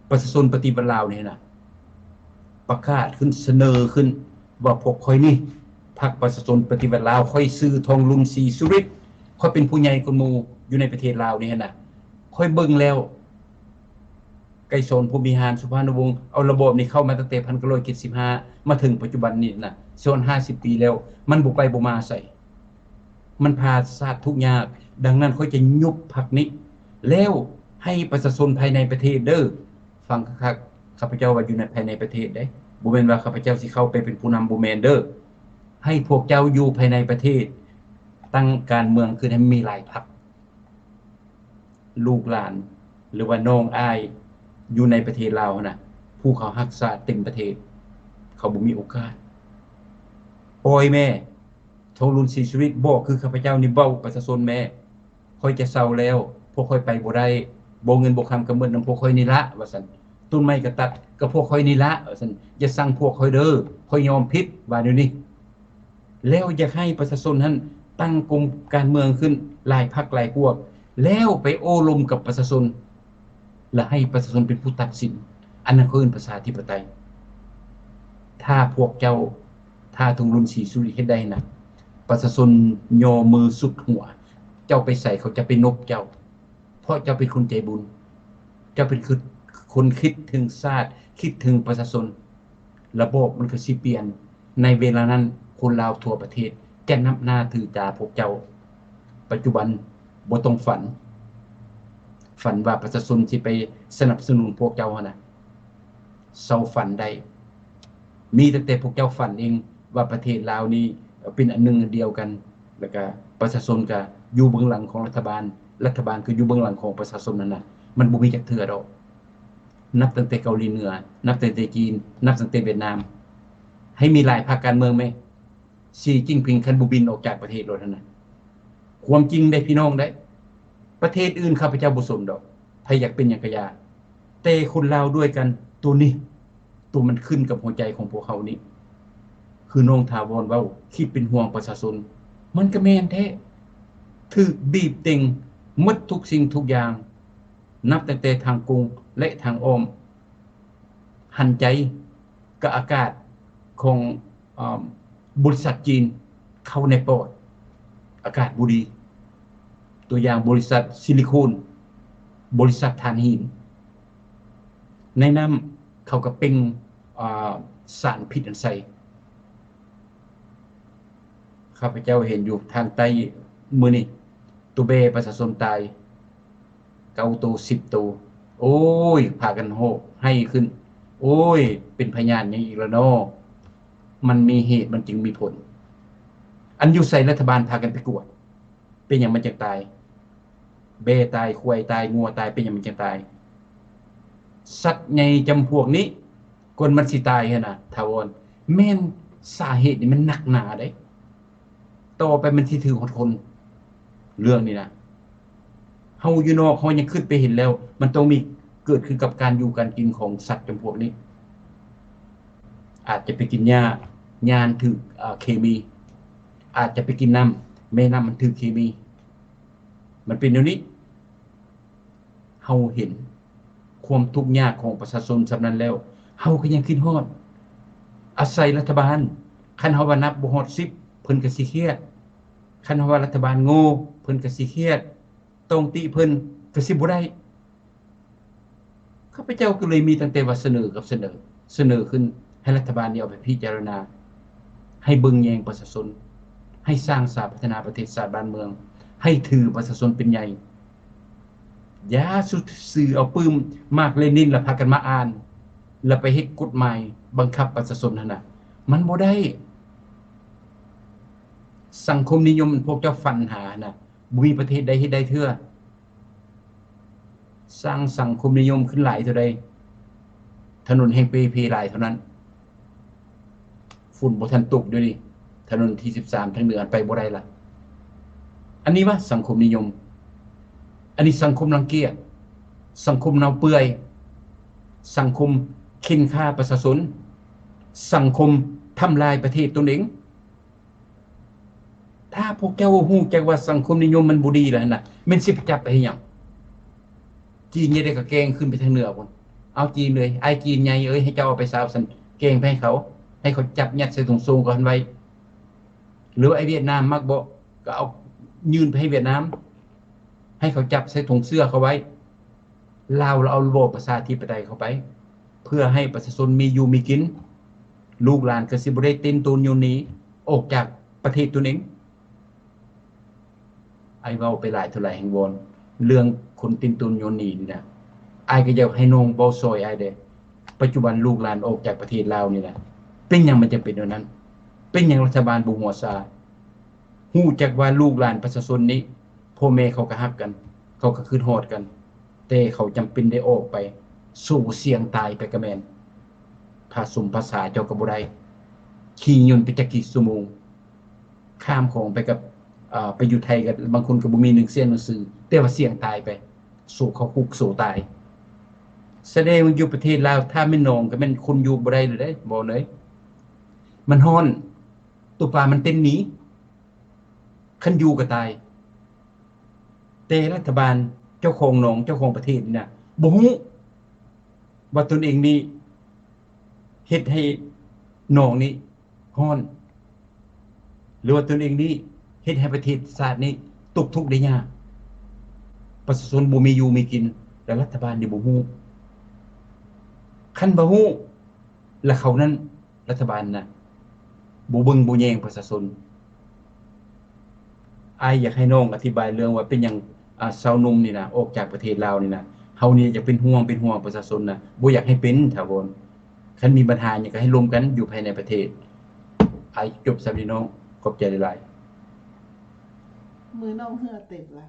ประชาชนปฏิบัติลาวนี่นะประกาศขึ้นเสนอขึ้นว่าพวกค่อยนี่พรรคประชาชนปฏิบัติลาวค่อยซื้อทองลุนศรีสุริตค่อยเป็นผู้ใหญ่คนหมู่อยู่ในประเทศลาวนี่นะค่อยเบิ่งแล้วไกรสนภูมิหารสุภาณวงศ์เอาระบบนี้เข้ามาตั้งแต่1975มาถึงปัจจุบันนี้นะส่วน50ปีแล้วมันบ่ไปบ่มาใส่มันพาชาติทุกข์ยากดังนั้นค่อยจะยุบพรรคนี้แล้วให้ประชาชนภายในประเทศเด้อฟังคักๆข้าพเจ้าว่าอยู่ในภายในประเทศเด้บ่แม่นว่าข้าพเจ้าสิเข้าไปเป็นผู้นำบ่แม่นเด้อให้พวกเจ้าอยู่ภายในประเทศตั้งการเมืองคือให้มีหลายพรรคลูกหลานหรือว่าน้องอ้ายอยู่ในประเทศลาวนะผู้เขารักษาเต็มประเทศเขาบ่มีโอกาสปล่อยแม่ทงรุนศรีชีวิตบอกคือข้าพเจ้านี่เว้าประชาชนแม่ค่อยจะเศร้าแล้วพวกค่อยไปบ่ได้บ่เงินบ่คำกำเมิดนำพวกค่อยนี่ละว่าซั่นต้นไม้ก็ตัดก็พวกค่อยนี่ละว่าซั่นอย่าสั่งพวกค่อยเด้อค่อยยอมผิดว่าเดี๋ยวนี้แล้วอยากให้ประชาชนนั้นตั้งกลุ่มการเมืองขึ้นหลายพรรคหลายพวกแล้วไปโอ้ลมกับประชาชนและให้ประชาชนเป็นผู้ตัดสินอันนั้นคือประชาธิปไตยถ้าพวกเจ้าถ้าทงรุนศรีสุริเฮ็ดได้นะประชาชนยอมือสุดหัวเจ้าไปใส่เขาจะไปนบเจ้าเพราะเจ้าเป็นคนใจบุญเจ้าเป็นคนคิดถึงชาติคิดถึงประชาชนระบบมันก็สิเปลี่ยนในเวลานั้นคนลาวทั่วประเทศจะนับหน้าถือตาพวกเจ้าปัจจุบันบ่ต้องฝันว่าประชาชนสิไปสนับสนุนพวกเจ้านะเศร้าฝันได้มีตั้งแต่พวกเจ้าฝันเองว่าประเทศลาวนี้เป็นอันหนึ่งเดียวกันแล้วก็ประชาชนก็อยู่เบื้องหลังของรัฐบาลก็อยู่เบื้องหลังของประชาชนนั่นน่ะมันบ่มีจักเทื่อดอกนับตั้งแต่เกาหลีเหนือนับตั้งแต่จีนนับตั้งแต่เวียดนามให้มีหลายพรรคการเมืองมั้ยสีจิ้งผิงคันบ่บินออกจากประเทศโลดนั่นน่ะความจริงได้พี่น้องได้ประเทศอื่นข้าพเจ้าบ่สนดอกใครอยากเป็นหยังก็อย่าแต่คนลาวด้วยกันตัวนี้ตัวมันขึ้นกับหัวใจของพวกเขานี่คือน้องถาวรเว้าคิดเป็นห่วงประชาชนมันก็แม่นแท้ถูกบีบเต็งหมดทุกสิ่งทุกอย่างนับตั้งแต่ทางกรุงและทางอ้อมหันใจกับอากาศของบริษัทจีนเข้าในปอดอากาศบ่ดีตัวอย่างบริษัทซิลิโคนบริษัทถ่านหินในน้ำเขาก็เป็นสารพิษอันใส่ข้าพเจ้าเห็นอยู่ทางใต้มื้อนี้ตัวเบประชาชนตาย9ตัว10ตัวโอ้ยพากันโหให้ขึ้นโอ้ยเป็นพยานอย่างอีกแล้วเนาะมันมีเหตุมันจึงมีผลอันอยู่ใส่รัฐบาลพากันไปกวดเป็นหยังมันจังตายเบตายควายตายงัวตายเป็นหยังมันจังตายสัตว์ใหญ่จำพวกนี้คนมันสิตายหั่นน่ะถาวรแม่นสาเหตุนี่มันหนักหนาเด้ต่อไปมันสิถือคนเรื่องนี้นะเฮาอยู่นอกเฮายังขึ้นไปเห็นแล้วมันต้องมีเกิดขึ้นกับการอยู่การกินของสัตว์จำพวกนี้อาจจะไปกินหญ้าถูกเคมีอาจจะไปกินน้ำแม่น้ำมันถูกเคมีมันเป็นอย่างนี้เฮาเห็นความทุกข์ยากของประชาชนสำนั้นแล้วเฮาก็ยังคิดฮอดอาศัยรัฐบาลคันเฮาว่านับบ่ฮอด10เพิ่นก็สิเครียดคันเฮาว่ารัฐบาลโง่เพิ่นก็สิเครียดต้องติเพิ่นก็สิบ่ได้ข้าพเจ้าก็เลยมีตั้งแต่ว่าเสนอขึ้นให้รัฐบาลนี้เอาไปพิจารณาให้เบิ่งแยงประชาชน ให้สร้างศาสตร์พัฒนาประเทศชาติบ้านเมืองให้ถือประชาชนเป็นใหญ่อย่าสุดสื่อเอาปื้มมากเลนินแล้วพากันมาอ่านแล้วไปเฮ็ดกฎหมายบังคับประชาชนนั่นน่ะมันบ่ได้สังคมนิยมพวกเจ้าฟันหาน่ะบ่มีประเทศใดเฮ็ดได้เทื่อสร้างสังคมนิยมขึ้นหลายเท่าใดถนนแห่งปีพีหลายเท่านั้นฝุ่นบ่ทันตกด้วยนี่ถนนที่13ทางเหนือไปบ่ได้ล่ะอันนี้ว่าสังคมนิยมอันนี้สังคมรังเกียจสังคมเนาเปื่อยสังคมเข็นฆ่าประชาชนสังคมทำลายประเทศตนเองถ้าพวกเจ้าฮู้จักว่าสังคมนิยมมันบ่ดีแล้วน่ะแม่นสิไปจับไปเฮ็ดหยังจีนเนี่ยได้ก็แกงขึ้นไปทางเหนือพุ่นเอาจีนเลยไอ้จีนใหญ่เอ้ยให้เจ้าเอาไปซาวซั่นแกงไปให้เขาจับยัดใส่ถุงสูงก่อนไว้หรือไอ้เวียดนามมักบ่ก็เอายื่นไปให้เวียดนามให้เขาจับใส่ถุงเสื้อเขาไว้ลาวเราเอาระบบประชาธิปไตยเข้าไปเพื่อให้ประชาชนมีอยู่มีกินลูกหลานก็สิบ่ได้เต้นตูนอยู่นี้ออกจากประเทศตัวเองไอ้เว้าไปหลายเท่าไหร่แห่งวอนเรื่องคนตินตุนโยนนี่นะอ้ายก็อยากให้น้องเว้าซอยอ้ายเด้ปัจจุบันลูกหลานออกจากประเทศลาวนี่นะเป็นหยังมันจะเป็นอย่างนั้นเป็นหยังรัฐบาลบ่หัวซาฮู้จักว่าลูกหลานประชาชนนี้พ่อแม่เขาก็ฮักกันเขาก็คิดฮอดกันแต่เขาจำเป็นได้ออกไปสู่เสี่ยงตายไปก็แม่นภาษาเจ้าก็บ่ได้ขี่ยนต์ไปจักกี่ชั่วโมงข้ามของไปกับไปอยู่ไทยกันบางคนก็บ่มีหนึ่งเสียนหนังสือแต่ว่าเสี่ยงตายไปสู่เขาคุกสู่ตายแสดงว่าอยู่ประเทศลาวถ้าแม่นน้องก็แม่นคนอยู่บ่ได้เลยเด้บ่เลยมันร้อนตัวปลามันเต้นหนีคันอยู่ก็ตายแต่รัฐบาลเจ้าของหนองเจ้าของประเทศนี่น่ะบ่ฮู้ว่าตนเองนี่เฮ็ดให้หนองนี้ร้อนหรือว่าตนเองนี่เฮ็ดให้ประเทศชาตินี้ตกทุกข์ได้ยากประชาชนบ่มีอยู่มีกินแล้วรัฐบาลนี่บ่ฮู้คันบ่ฮู้แล้วเขานั้นรัฐบาลน่ะบ่เบิ่งบ่แยงประชาชนอ้ายอยากให้น้องอธิบายเรื่องว่าเป็นหยังชาวนุ่มนี่น่ะออกจากประเทศลาวนี่น่ะเฮานี่จะเป็นห่วงประชาชนน่ะบ่อยากให้เป็นถาวรคันมีปัญหาหยังก็ให้ร่วมกันอยู่ภายในประเทศอ้ายจบซ้ํนี้น้องขอบใจหลายๆ มือน้องเหือเต็มละ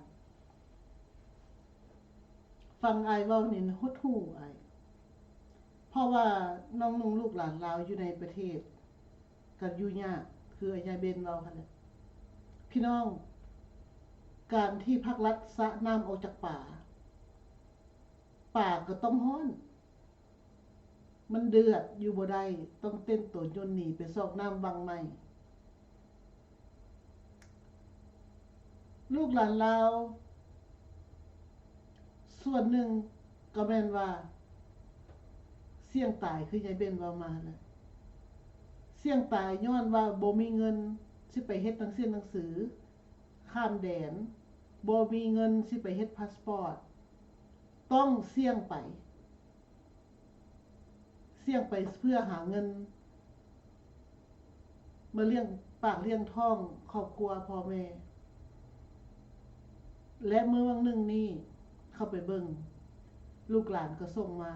ฟังอายเว้านี่หดหู่อายเพราะว่าน้องนุ่งลูกหลานลาวอยู่ในประเทศก็อยู่ยากคืออาจารย์เบนเว้าคั่นแหละพี่น้องการที่ภาครัฐสะน้ำออกจากป่าก็ต้องร้อนมันเดือดอยู่บ่ได้ต้องเต้นตัวยนต์หนีไปซอกน้ำวังใหม่ลูกหลานลาวส่วนหนึ่งก็แม่นว่าเสี่ยงตายคือยายเบนว่ามาแล้วเสี่ยงตายย้อนว่าบ่มีเงินสิไปเฮ็ดหนังสือข้ามแดนบ่มีเงินสิไปเฮ็ดพาสปอร์ตต้องเสี่ยงไปเพื่อหาเงินมาเลี้ยงปากเลี้ยงท้องครอบครัวพ่อแม่และเมื่อวันหนึ่งนี้เข้าไปเบิ่งลูกหลานก็ส่งมา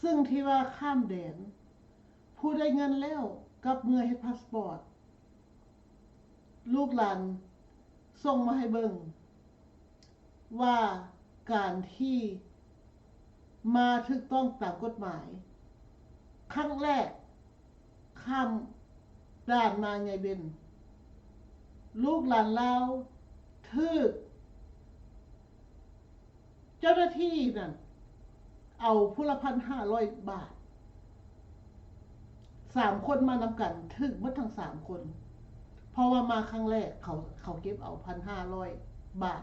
ซึ่งที่ว่าข้ามแดนผู้ได้เงินแล้วกับเมื่อเฮ็ดพาสปอร์ตลูกหลานส่งมาให้เบิ่งว่าการที่มาถูกต้องตามกฎหมายครั้งแรกข้ามด่านมาไงเบนลูกหลานลาวถูกเจ้าหน้าที่นั่นเอาผู้ละ 1,500 บาท3คนมานำกันถูกหมดทั้ง3คนเพราะว่ามาครั้งแรกเขาเก็บเอา 1,500 บาท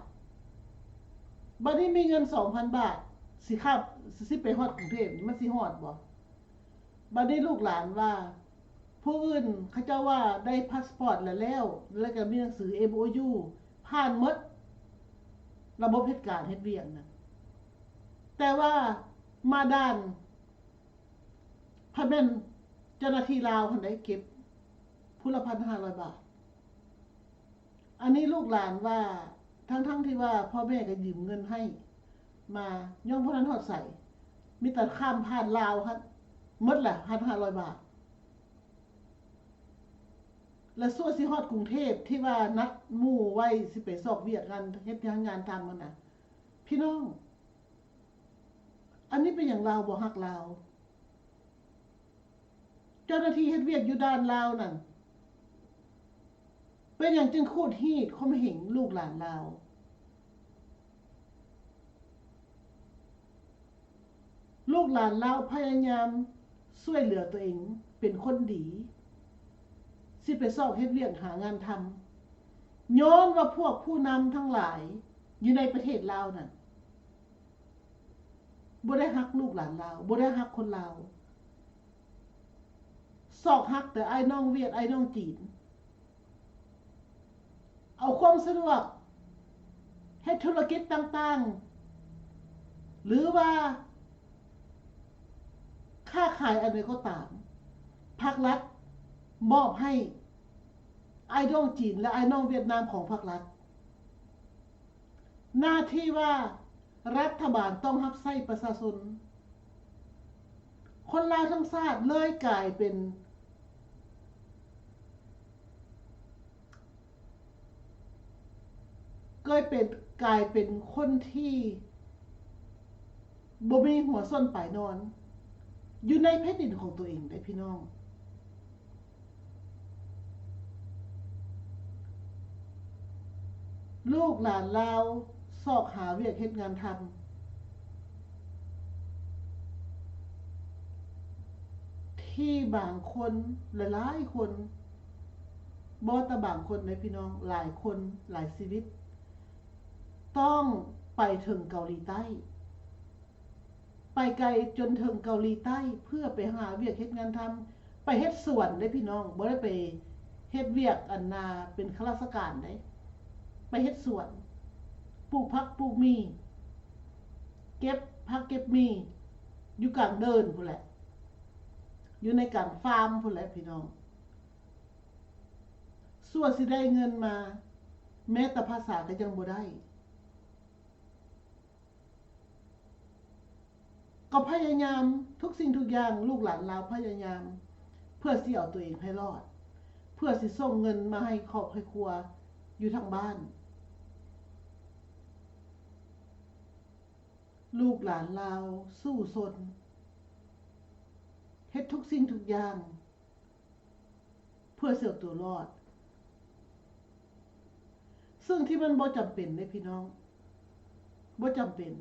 บัดนี้มีเงิน 2,000 บาทสิไปฮอดกรุงเทพมันสิฮอดบ่บัดนี้ลูกหลานว่าผู้อื่นเขาเจ้าว่าได้พาสปอร์ตแล้วก็มีหนังสือ MOU ผ่านหมดระบบเหตุการณ์เฮ็ดเวียงน่ะแต่ว่ามาด้านพะแม่นเจ้าหน้าที่ลาวเพิ่นได้เก็บ ผู้ละ1,500 บาทอันนี้ลูกหลานว่าทั้งที่ว่าพ่อแม่ก็ยืมเงินให้มาย่อมพวกนั้นทอดใส่มีแต่ข้ามผ่านลาวครับหมดแหละ1,500 บาทและส่วนสิฮอดกรุงเทพที่ว่านัดหมู่ไว้สิไปสอบเวียกกันเฮ็ดงานทำกันน่ะพี่น้องอันนี้เป็นอย่างลาวบ่ฮักลาวเจ้าหน้าที่เฮ็ดเวียกอยู่ด้านลาวนั่นเป็นอย่างจึงคูดฮีดข่มเหงลูกหลานลาวลูกหลานลาวพยายามช่วยเหลือตัวเองเป็นคนดีสิไปสอบเฮ็ดเวียกหางานทำย้อนว่าพวกผู้นำทั้งหลายอยู่ในประเทศลาวนั่นบ่ได้ฮักลูกหลานลาวบ่ได้ฮักคนลาวสอกฮักแต่ไอ้น้องเวียดไอ้น้องจีนเอาความสะดวกให้ธุรกิจต่างๆหรือว่าค้าขายอะไรก็ตามภาครัฐมอบให้ไอ้น้องจีนและไอ้น้องเวียดนามของภาครัฐหน้าที่ว่ารัฐบาลต้องรับใช้ประชาชนคนลาวทั้งชาติเลยกลายเป็นคนที่บ่มีหัวส้นปลายนอนอยู่ในแผ่นดินของตัวเองได้พี่น้องลูกหลานลาวสอกหาเวียกเฮ็ดงานทำที่บางคนหลายๆคนบ่แต่บางคนนะพี่น้องหลายคนหลายชีวิตต้องไปถึงเกาหลีใต้ไปไกลจนถึงเกาหลีใต้เพื่อไปหาเวียกเฮ็ดงานทำไปเฮ็ดสวนได้พี่น้องบ่ได้ไปเฮ็ดเวียกอันนาเป็นข้าราชการได้ไปเฮ็ดสวนปลูกผักปลูกมีเก็บผักเก็บมีอยู่กลางเดินพุ่นแหละอยู่ในกลางฟาร์มพุ่นแหละพี่น้องส่วนสิได้เงินมาแม้แต่ภาษาก็ยังบ่ได้ก็พยายามทุกสิ่งทุกอย่างลูกหลานเราพยายามเพื่อสิเอาตัวเองให้รอดเพื่อสิส่งเงินมาให้ครอบครัวอยู่ทางบ้านลูกหลานเราสู้ซนเฮ็ดทุกสิ่งทุกอย่างเพื่อเสียตัวรอดซึ่งที่มันบ่จำเป็นเลยพี่น้องบ่จำเป็น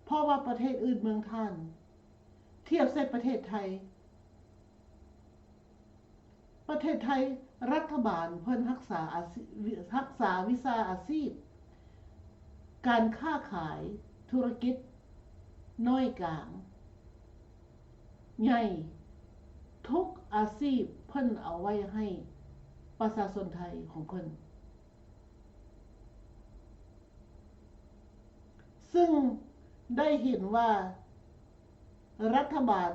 เพราะว่าประเทศอื่นเมืองท่านเทียบใส่ประเทศไทยรัฐบาลเพิ่นรักษาวิชาอาชีพการค้าขายธุรกิจน้อยกลางใหญ่ทุกอาชีพเพิ่นเอาไว้ให้ประชาชนไทยของเพิ่นซึ่งได้เห็นว่ารัฐบาล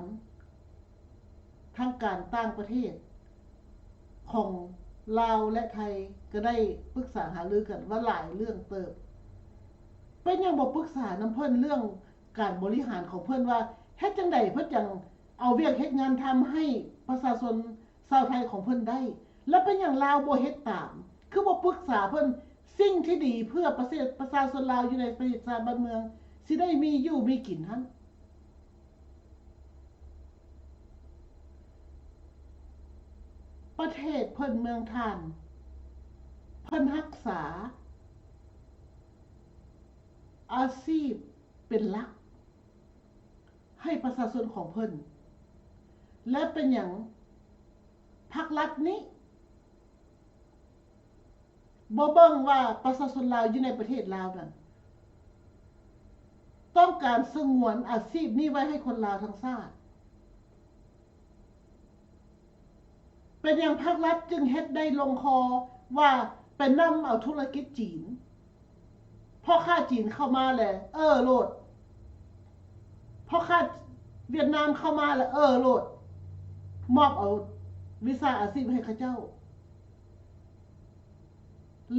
ทางการต่างประเทศของลาวและไทยก็ได้ปรึกษาหารือกันว่าหลายเรื่องเติบเป็นยังบ่ปรึกษานำเพิ่นเรื่องการบริหารของเพิ่นว่าเฮ็ดจังได๋เพิ่นจังเอาเวียกเฮ็ดงานทำให้ประชาชนชาวไทยของเพิ่นได้แล้วเป็นอย่างลาวบ่เฮ็ดตามคือบ่ปรึกษาเพิ่นสิ่งที่ดีเพื่อประชาชนลาวอยู่ในประเทศชาติบ้านเมืองสิได้มีอยู่มีกินหั่นประเทศเพิ่นเมืองท่านเพิ่นรักษาอาชีพเป็นหลักให้ประชาชนของเพิ่นและเป็นอย่างภาครัฐนี้บ่เบิ่งว่าประชาชนลาวอยู่ในประเทศลาวนั่นต้องการสงวนอาชีพนี้ไว้ให้คนลาวทั้งชาติเป็นอย่างภาครัฐจึงเฮ็ดได้ลงคอว่าเป็นนำเอาธุรกิจจีนพอค่าจีนเข้ามาแหละโลดพอค่าเวียดนามเข้ามาแล้วโลดมอบเอาวีซ่าอาชีพให้เขาเจ้า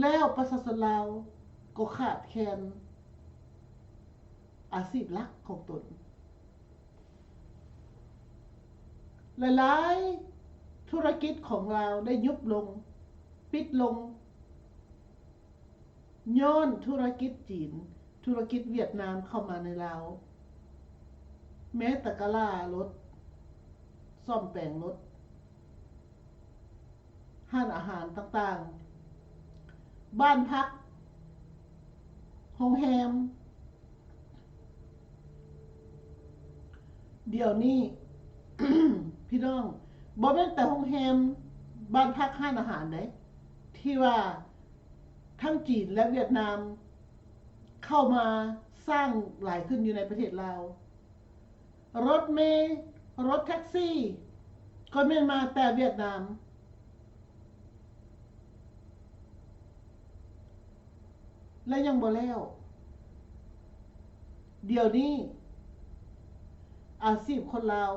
แล้วประชาชนลาวก็ขาดแคลนอาชีพหลักของตนหลายๆธุรกิจของเราได้ยุบลงปิดลงย้อนธุรกิจจีนธุรกิจเวียดนามเข้ามาในลาวแม้แต่กะลารถซ่อมแปลงรถห้านอาหารต่างๆบ้านพักโรงแรมเดี๋ยวนี้ พี่น้องบ่แม่นแต่โรงแรมบ้านพักห้านอาหารเด้ที่ว่าทั้งจีนและเวียดนามเข้ามาสร้างหลายขึ้นอยู่ในประเทศลาวรถเมล์รถแท็กซี่ก็แม่นมาแต่เวียดนามและยังบ่แล้วเดี๋ยวนี้อาชีพคนลาว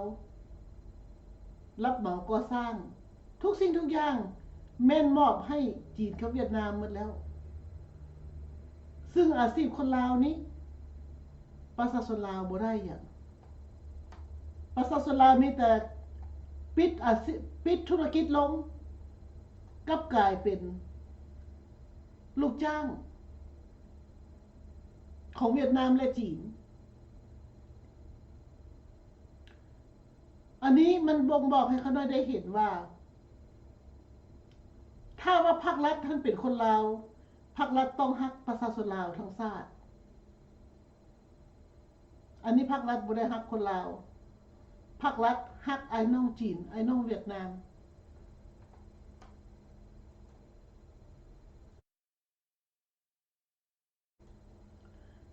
รับเหมาก่อสร้างทุกสิ่งทุกอย่างแม่นมอบให้จีนกับเวียดนามหมดแล้วซึ่งอาชีพคนลาวนี้ประชาชนลาวบ่ได้อย่างประชาชนลาวมีแต่ปิดอาชีพปิดธุรกิจลงกลับกลายเป็นลูกจ้างของเวียดนามและจีนอันนี้มันบ่งบอกให้เขาได้เห็นว่าถ้าว่าพรรครัฐท่านเป็นคนลาวพรรครัฐต้องฮักประชาชนลาวทั้งชาติอันนี้พรรครัฐบ่ได้ฮักคนลาวพรรครัฐฮักไอ้น้องจีนไอ้น้องเวียดนาม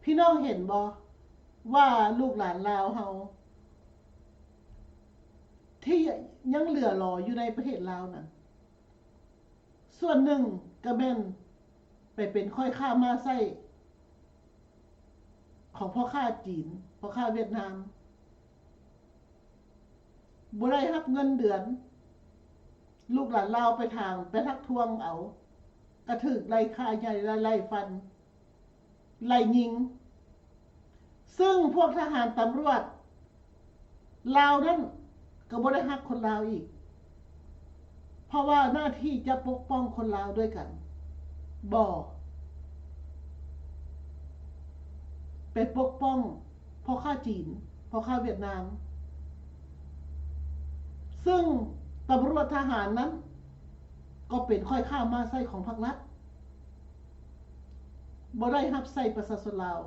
พี่น้องเห็นบ่ว่าลูกหลานลาวเฮาที่ยังเหลือหลออยู่ในประเทศลาวนั่นส่วนหนึ่งก็แม่นไปเป็นค่อยค่ามาไส้ของพ่อค้าจีนพ่อค้าเวียดนามบ่ได้รับเงินเดือนลูกหลานลาวไปทางไปทักทวงเอากระถึกไล่ฆ่าใหญ่ไล่ฟันไล่ยิงซึ่งพวกทหารตำรวจลาวนั้นก็บ่ได้ฮักคนลาวอีกเพราะว่าหน้าที่จะปกป้องคนลาวด้วยกันบ่ไปปกป้องพ่อค้าจีนพ่อค้าเวียดนามซึ่งตำรวจทหารนั้นก็เป็นค่อยข้ามาไส้ของพรรครัฐบ่ได้รับใส่ประชาชนลาว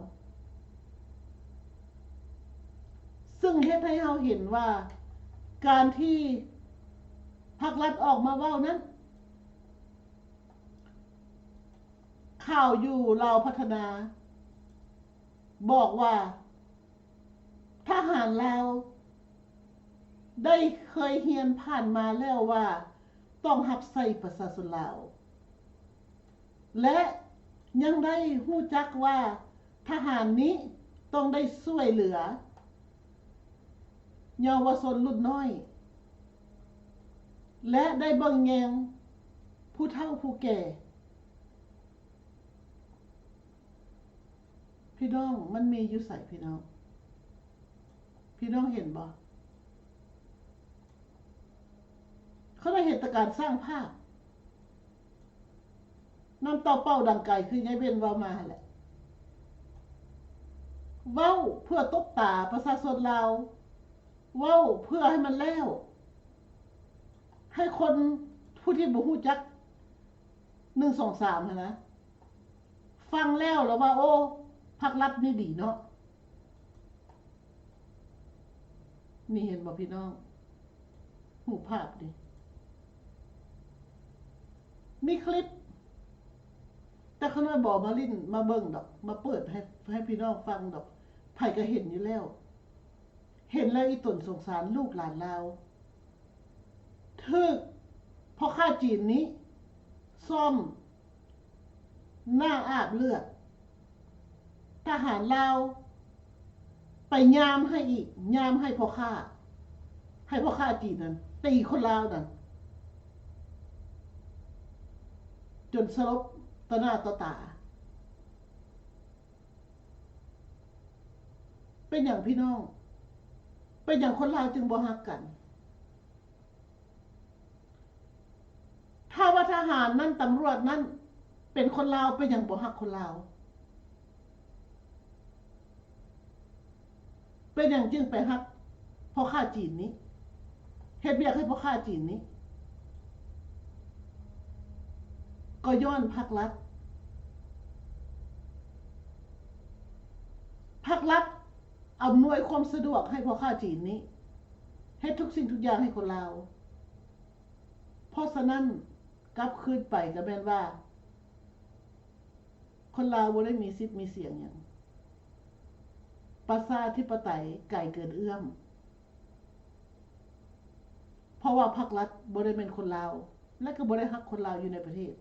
ซึ่งเฮ็ดให้เราเห็นว่าการที่พรรครัฐออกมาเว้านั้นข่าวอยู่ลาวพัฒนาบอกว่าทหารลาวได้เคยเรียนผ่านมาแล้วว่าต้องรับใส่ประชาชนลาวและยังได้ฮู้จักว่าทหารนี้ต้องได้ช่วยเหลือเยาวชนรุ่นน้อยและได้เบิ่งแยงผู้เฒ่าผู้แก่พี่น้องมันมีอยู่ใส่พี่น้องเห็นบ่เขาได้เหตุการณ์สร้างภาพน้ำเต้าเป้าดังไกลคือยายเบนว่ามาแหละเว้าเพื่อตบตาประชาชนลาวเว้าเพื่อให้มันแล้วให้คนผู้ที่บ่ฮู้จัก1 2 3นะฟังแล้วว่าโอ้พรรครัฐนี่ดีเนาะนี่เห็นบ่พี่น้องหูภาพดินี่คลิปแต่เขาน้อยบอกมาลิ้นมาเบิ่งดอกมาเปิดให้พี่น้องฟังดอกไผก็เห็นอยู่แล้วเห็นแล้วอีตนสงสารลูกหลานลาวถึกพอข้าจีนนี้ซ่อมหน้าอาบเลือดทหารลาวไปยามให้อีกยามให้พ่อข้าจีนนั้นตีคนลาวนั่นจนสลบ ต่อหน้าต่อตาเป็นอย่างพี่น้องเป็นอย่างคนลาวจึงบ่ฮักกันถ้าว่าทหารนั่นตำรวจนั่นเป็นคนลาวเป็นอย่างบ่ฮักคนลาวเป็นอย่างจึงไปฮักพ่อข้าจีนนี้เฮ็ดเวียกให้พ่อข้าจีนนี้ก็ย้อนภาครัฐอำนวยความสะดวกให้พ่อข้าจีนนี้เฮ็ดทุกสิ่งทุกอย่างให้คนลาวเพราะฉะนั้นกลับคืนไปก็แม่นว่าคนลาวบ่ได้มีสิทธิ์มีเสียงหยังประชาธิปไตยไกลเกินเอื้อมเพราะว่าภาครัฐบ่ได้เป็นคนลาวและก็บ่ได้ฮักคนลาวอยู่ในประเทศ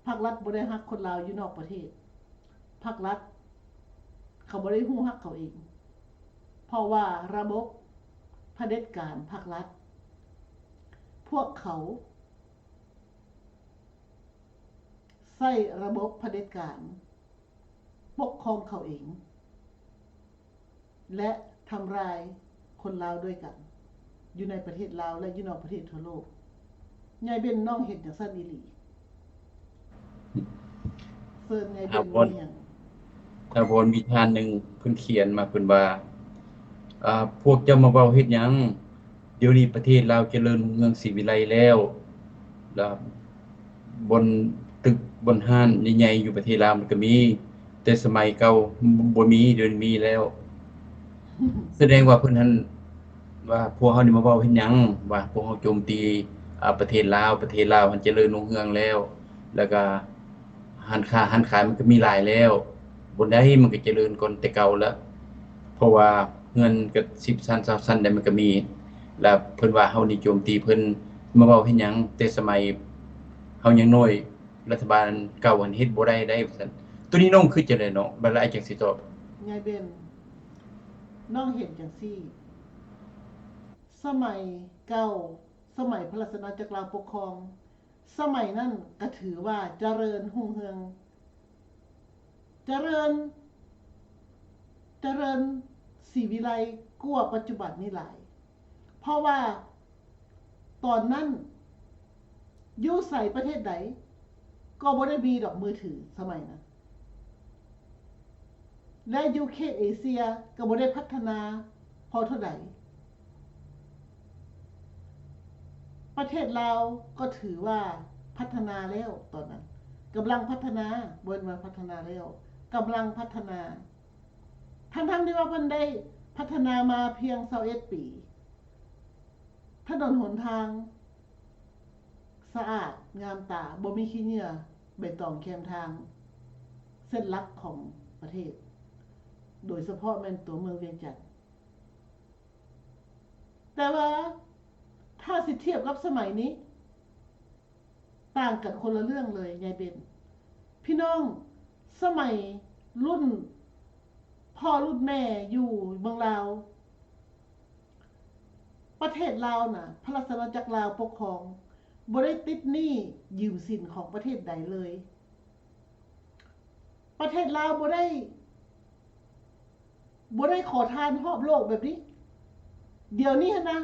ภาครัฐบ่ได้ฮักคนลาวอยู่นอกประเทศภาครัฐเขาบ่ได้ฮู้ฮักเขาเองเพราะว่าระบบเผด็จการภาครัฐพวกเขาใช้ระบบเผด็จการปกครองเขาเองและทำลายคนลาวด้วยกันอยู่ในประเทศลาวและอยู่นอกประเทศทั่วโลกยายเบนน้องเห็นจังซั่นอีหลีเฟิร์นยายเบนว่าหยัง ตาบนมีทานหนึ่งเพิ่นเขียนมาเพิ่นว่าพวกเจ้ามาเว้าเฮ็ดหยังเดี๋ยวนี้ประเทศลาวเจริญรุ่งเรืองศรีวิไลแล้วบนตึกบนห้านใหญ่ๆอยู่ประเทศลาวมันก็มีแต่สมัยเก่าบ่มีเดี๋ยวนี้มีแล้ว แสดงว่าเพิ่นหันว่าพวกเฮานี่มาเว้าเฮ็ดหยังว่าพวกเฮาโจมตีประเทศลาวมันเจริญรุ่งเรืองแล้วแล้วก็ร้านค้ามันก็มีหลายแล้วบนใดมันก็เจริญกว่าแต่เก่าแล้วเพราะว่าเงินก็10ชั้น20ชั้นได้มันก็มีแล้วเพิ่นว่าเฮานี่โจมตีเพิ่นมาเว้าเฮ็ดหยังแต่สมัยเฮายังน้อยรัฐบาลเก่าอันเฮ็ดบ่ได้ว่าซั่นตัวนี้น้องคือจังได๋เนาะบัดละไอ้จังสิตอบยายเบนน้องเห็นจังซี่สมัยเก่าสมัยพระราชอาณาจักรลาวปกครองสมัยนั้นก็ถือว่าเจริญรุ่งเรืองเจริญศรีวิไลกว่าปัจจุบันนี้หลายเพราะว่าตอนนั้นอยู่ใส่ประเทศใดก็บ่ได้มีดอกมือถือสมัยนั้นและอยู่เขตเอเชียก็บ่ได้พัฒนาพอเท่าใดประเทศลาวก็ถือว่าพัฒนาแล้วตอนนั้นกำลังพัฒนาบ่ว่าพัฒนาแล้วกำลังพัฒนาทั้งที่ว่าเพิ่นได้พัฒนามาเพียง21ปีถนนหนทางสะอาดงามตาบ่มีขี้เหงื่อใบตองแคมทางเส้นหลักของประเทศโดยเฉพาะแม่นตัวเมืองเวียงจันทน์แต่ว่าถ้าสิเทียบกับสมัยนี้ต่างกันคนละเรื่องเลยยายเบนพี่น้องสมัยรุ่นพ่อรุ่นแม่อยู่เมืองลาวประเทศลาวน่ะพระราชอาณาจักรลาวปกครองบ่ได้ติดหนี้ยืมสินของประเทศใดเลยประเทศลาวบ่ได้ขอทานรอบโลกแบบนี้เดี๋ยวนี้นะ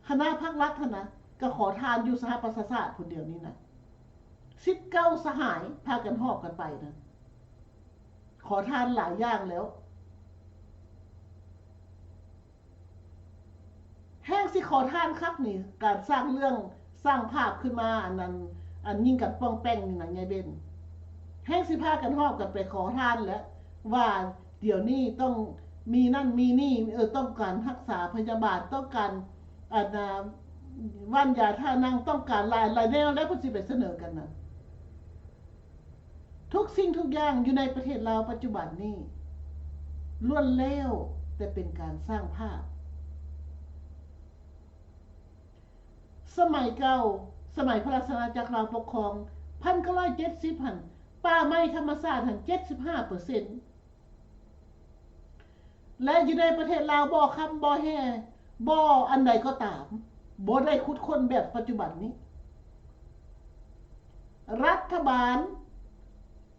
คณะภาครัฐนะก็ขอทานอยู่สหประชาชาติพุ่นเดียวนี้นะ19สหายพากันหอบกันไปนะขอทานหลายอย่างแล้วแห้งสิขอทานครับนี่การสร้างเรื่องสร้างภาพขึ้นมาอันยิ่งกันป้องแป้งนี่นะยายเบนแห้งสิพากันหอบกันไปขอทานแล้วว่าเดี๋ยวนี้ต้องมีนั่นมีนี่ต้องการรักษาพยาบาลต้องการวันยาท่านั่งต้องการหลายแนวแล้วก็สิไปเสนอกันนะทุกสิ่งทุกอย่างอยู่ในประเทศลาวปัจจุบันนี้ล้วนแล้วแต่เป็นการสร้างภาพสมัยเก่าสมัยพระราชอาณาจักรลาวปกครอง1970หั่นป่าไม้ธรรมชาติหั่น 75% และอยู่ในประเทศลาวบ่คำบ่แห่บ่อันใดก็ตามบ่ได้ขุดค้นแบบปัจจุบันนี้รัฐบาล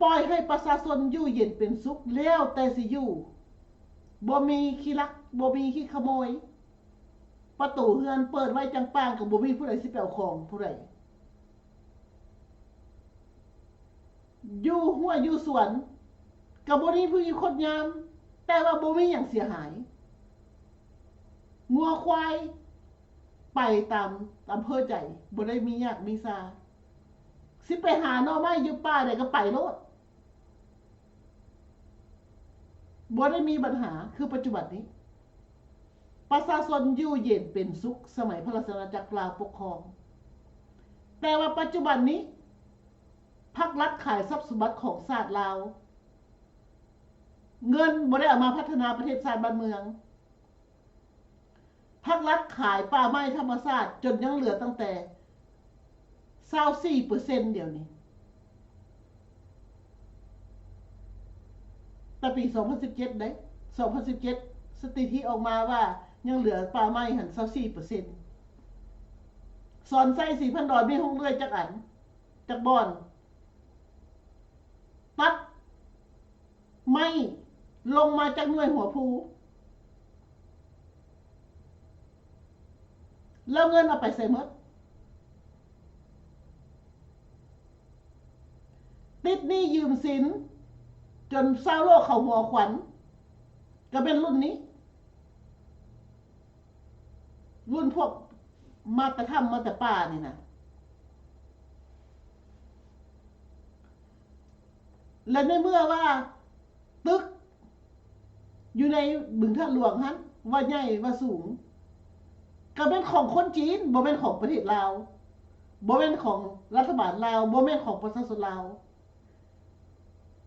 ปล่อยให้ประชาชนอยู่เย็นเป็นสุขแล้วแต่สิอยู่บ่มีขี้ลักบ่มีขี้ขโมยประตูเฮือนเปิดไว้จังปางก็บ่มีผู้ใดสิไปเอาของผู้ใดอยู่หัวอยู่สวนก็บ่มีผู้อยู่คนยามแต่ว่าบ่มีหยังเสียหายงัวควายไปตามอำเภอใจบ่ได้มียากมีซาสิไปหาหน่อไม้อยู่ป่าได้ก็ไปโลดบ่ได้มีปัญหาคือปัจจุบันนี้ประชาชนอยู่เย็นเป็นสุขสมัยพระราชอาณาจักรลาวปกครองแต่ว่าปัจจุบันนี้ภาครัฐขายทรัพย์สมบัติของชาติลาวเงินบ่ได้เอามาพัฒนาประเทศชาติบ้านเมืองภาครัฐขายป่าไม้ธรรมชาติจนยังเหลือตั้งแต่24%เดี๋ยวนี้แต่ปี2017ได้2017สถิติออกมาว่ายังเหลือป่าไม้หัน24%สอนไส้4,000 ดอนมีห้องเลื่อยจักอันจักบอนตัดไม้ลงมาจากหน่วยหัวภูแล้วเงินเอาไปใส่หมดติดหนี้ยืมสินจนเศร้าโลกเขาหัวขวัญก็เป็นรุ่นนี้รุ่นพวกมาแต่ถ้ำมาแต่ป่านี่นะและในเมื่อว่าตึกอยู่ในบึงท่าหลวงฮั่นว่าใหญ่ว่าสูงก็เป็นของคนจีนบ่เป็นของประเทศลาวบ่เป็นของรัฐบาลลาวบ่เป็นของประชาชนลาว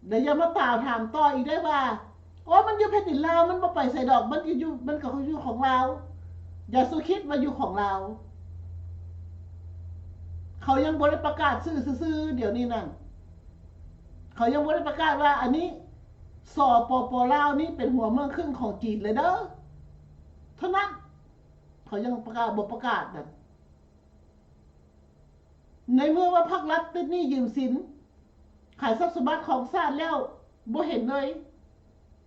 เดี๋ยวอย่ามาตาวถามต่ออีกได้ว่าโอ้มันอยู่แผ่นดินลาวมันบ่ไปใส่ดอกมันอยู่มันก็อยู่ของลาวอย่าสุคิดว่าอยู่ของลาวเขายังบ่ได้ประกาศซื่อๆเดี๋ยวนี้นั่นเขายังบ่ได้ประกาศว่าอันนี้สปป.ลาวนี่เป็นหัวเมืองครึ่งของจีนเลยเด้อเท่านั้นเขายังประกาศบ่ประกาศนั่นในเมื่อว่าภาครัฐติดหนี้ยืมสินขายทรัพย์สมบัติของชาติแล้วบ่เห็นเลย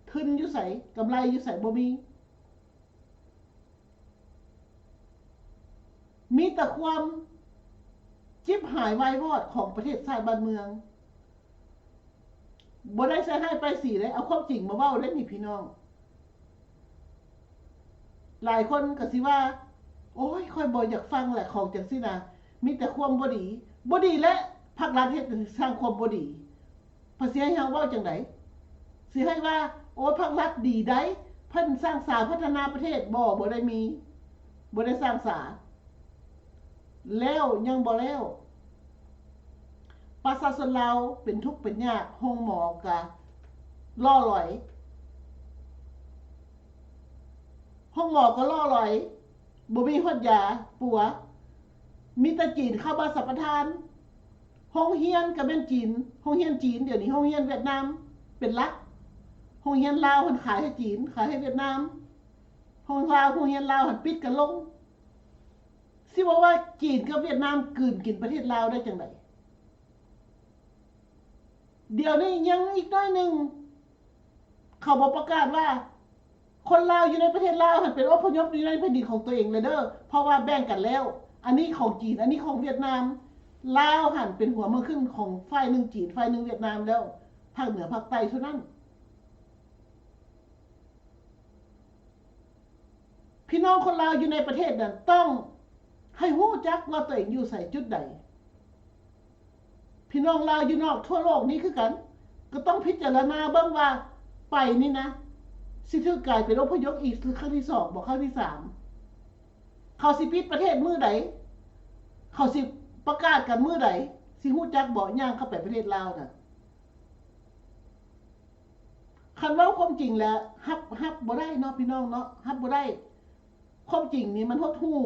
ทุนอยู่ไสกำไรอยู่ไสบ่มีแต่ความจิบหายวายวอดของประเทศชาติบ้านเมืองบ่ได้ใช้ให้ไปสีเลยเอาความจริงมาเว้าได้นี่พี่น้องหลายคนก็สิว่าโอ้ยค่อยบ่อยากฟังแหละของจังซี่นะมีแต่ความบ่ดีและภาครัฐเฮ็ดสร้างความบ่ดีภาษีให้เฮาเว้าจังได๋สิให้ว่าโอ้ภาครัฐดีได้เพิ่นสร้างสรรค์พัฒนาประเทศบ่ได้มีบ่ได้สร้างสรรค์แล้วยังบ่แล้วประชาชนเราเป็นทุกข์เป็นยากห้องหมอกะล่อหลอยห้องหมอก็ล่อหลอยบ่มีฮอดยาปัวมีแต่จีนเข้ามาสัมปทานห้องเฮียนก็เป็นจีนห้องเฮียนจีนเดี๋ยวนี้ห้องเฮียนเวียดนามเป็นหลักห้องเฮียนลาวเพิ่นขายให้จีนขายให้เวียดนามห้องลาวห้องเฮียนลาวหันปิดกันลงสิว่าจีนกับเวียดนามกลืนกินประเทศลาวได้จังได๋เดี๋ยวนี้ยังอีกน้อยนึงเขาบอกประกาศว่าคนลาวอยู่ในประเทศลาวหันเป็นอพยพอยู่ในแผ่นดินของตัวเองเลยเด้อเพราะว่าแบ่งกันแล้วอันนี้ของจีนอันนี้ของเวียดนามลาวหันเป็นหัวเมืองขึ้นของฝ่ายนึงจีนฝ่ายนึงเวียดนามแล้วภาคเหนือภาคใต้เท่านั้นพี่น้องคนลาวอยู่ในประเทศนั้นต้องให้ฮู้จักว่าตัวเองอยู่ใส่จุดใดพี่น้องลาวอยู่นอกทั่วโลกนี้คือกันก็ต้องพิจารณาเบิ่งว่าไปนี่นะสิถือกลายเป็นอพยพอีกคือครั้งที่2บ่ครั้งที่3เขาสิปิดประเทศมื้อใดเขาสิประกาศกันมื้อใดสิฮู้จักบ่ย่างเข้าไปประเทศลาวน่ะคันเว้าความจริงแล้วฮับบ่ได้เนาะพี่น้องเนาะฮับบ่ได้ความจริงนี่มันหดหู่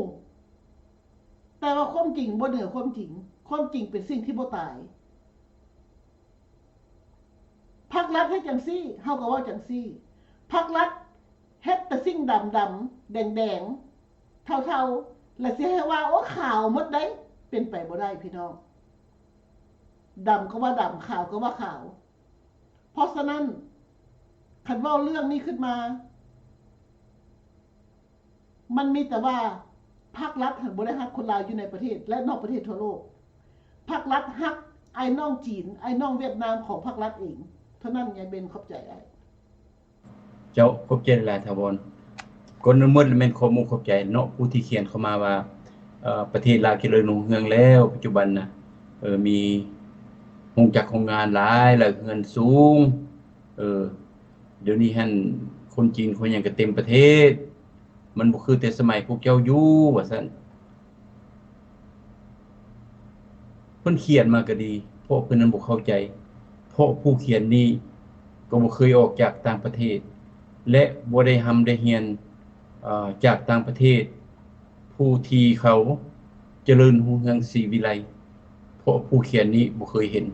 แต่ว่าความจริงบ่เหนือความจริงความจริงเป็นสิ่งที่บ่ตายภาครัฐเฮ็ดจังซี่เฮาก็ว่าจังซี่ภาครัฐเฮ็ดแต่สิ่งดำๆแดงๆเทาๆแล้วสิให้ว่าโอ้ขาวหมดได้เป็นไปบ่ได้พี่น้องดำก็ว่าดำขาวก็ว่าขาว เพราะฉะนั้นคันเว้าเรื่องนี้ขึ้นมามันมีแต่ว่าภาครัฐหันบ่ได้ฮักคนลาวอยู่ในประเทศและนอกประเทศทั่วโลกภาครัฐฮักไอ้น้องจีนไอ้น้องเวียดนามของภาครัฐเองเท่านั้นยายเบนเข้าใจไอ้เจ้าขอบใจหลายทาวรคนหมดแม่นขอมุขอบใจเนาะผู้ที่เขียนเข้ามาว่าประเทศลาวเจริญรุ่งเรืองแล้วปัจจุบันน่ะมีโรงจักรโรงงานหลายแล้วเงินสูงเดี๋ยวนี้หั่นคนจีนคนหยังก็เต็มประเทศมันบ่คือแต่สมัยพวกเจ้าอยู่ว่าซั่นเพิ่นเขียนมาก็ดีเพราะเพิ่นนั้นบ่เข้าใจเพราะผู้เขียนนี้ก็บ่เคยออกจากต่างประเทศและบ่ได้ได้เรียนจากต่างประเทศผู้ที่เขาเจริญรุ่งเรืองศรีวิไลเพราะผู้เขียนนี้บ่เคยเห็น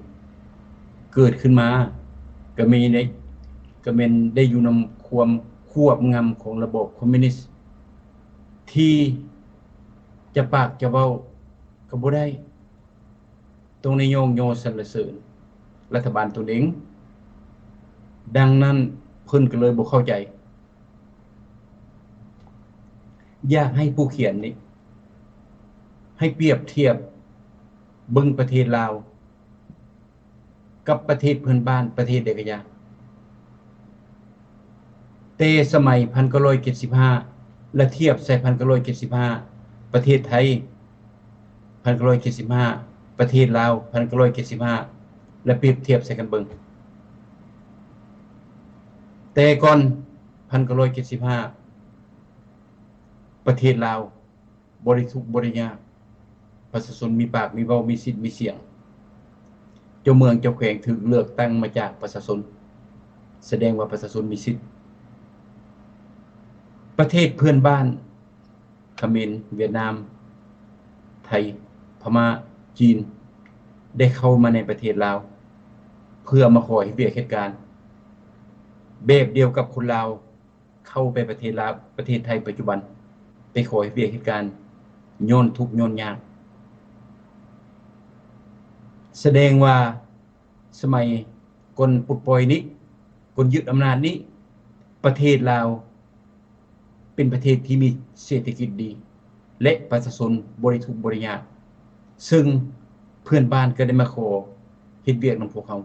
เกิดขึ้นมาก็มีก็แม่นได้อยู่นำความควบงำของระบบคอมมิวนิสต์ที่จะปากจะเว้าก็บ่ได้ตรงในโยงโยสรรเสริญรัฐบาลตนเองดังนั้นเพิ่นก็เลยบ่เข้าใจอยากให้ผู้เขียนนี้ให้เปรียบเทียบเบิ่งประเทศลาวกับประเทศเพื่อนบ้านประเทศใดก็อย่างแต่สมัย1975และเทียบใส่1975ประเทศไทย1975ประเทศลาว1975และเปรียบเทียบใส่กันเบิ่งแต่ก่อน1975ประเทศลาวบ่ได้ทุกข์บ่ได้ยากประชาชนมีปากมีเว้ามีสิทธิ์มีเสียงเจ้าเมืองเจ้าแขวงถูกเลือกตั้งมาจากประชาชนแสดงว่าประชาชนมีสิทธิ์ประเทศเพื่อนบ้านเขมรเวียดนามไทยพม่าจีนได้เข้ามาในประเทศลาวเพื่อมาขอให้เวียกเหตุการณ์แบบเดียวกับคนลาวเข้าไปประเทศลาวประเทศไทยปัจจุบันไปขอให้เวียกเหตุการณ์โยนทุกข์โยนยากแสดงว่าสมัยคนปลดปล่อยนี้คนยึดอำนาจนี้ประเทศลาวเป็นประเทศที่มีเศรษฐกิจดีและประชาชนบ่ได้ทุกข์บ่ได้ยากซึ่งเพื่อนบ้านก็ได้มาขอเฮ็ดเวียกนำพวกเขา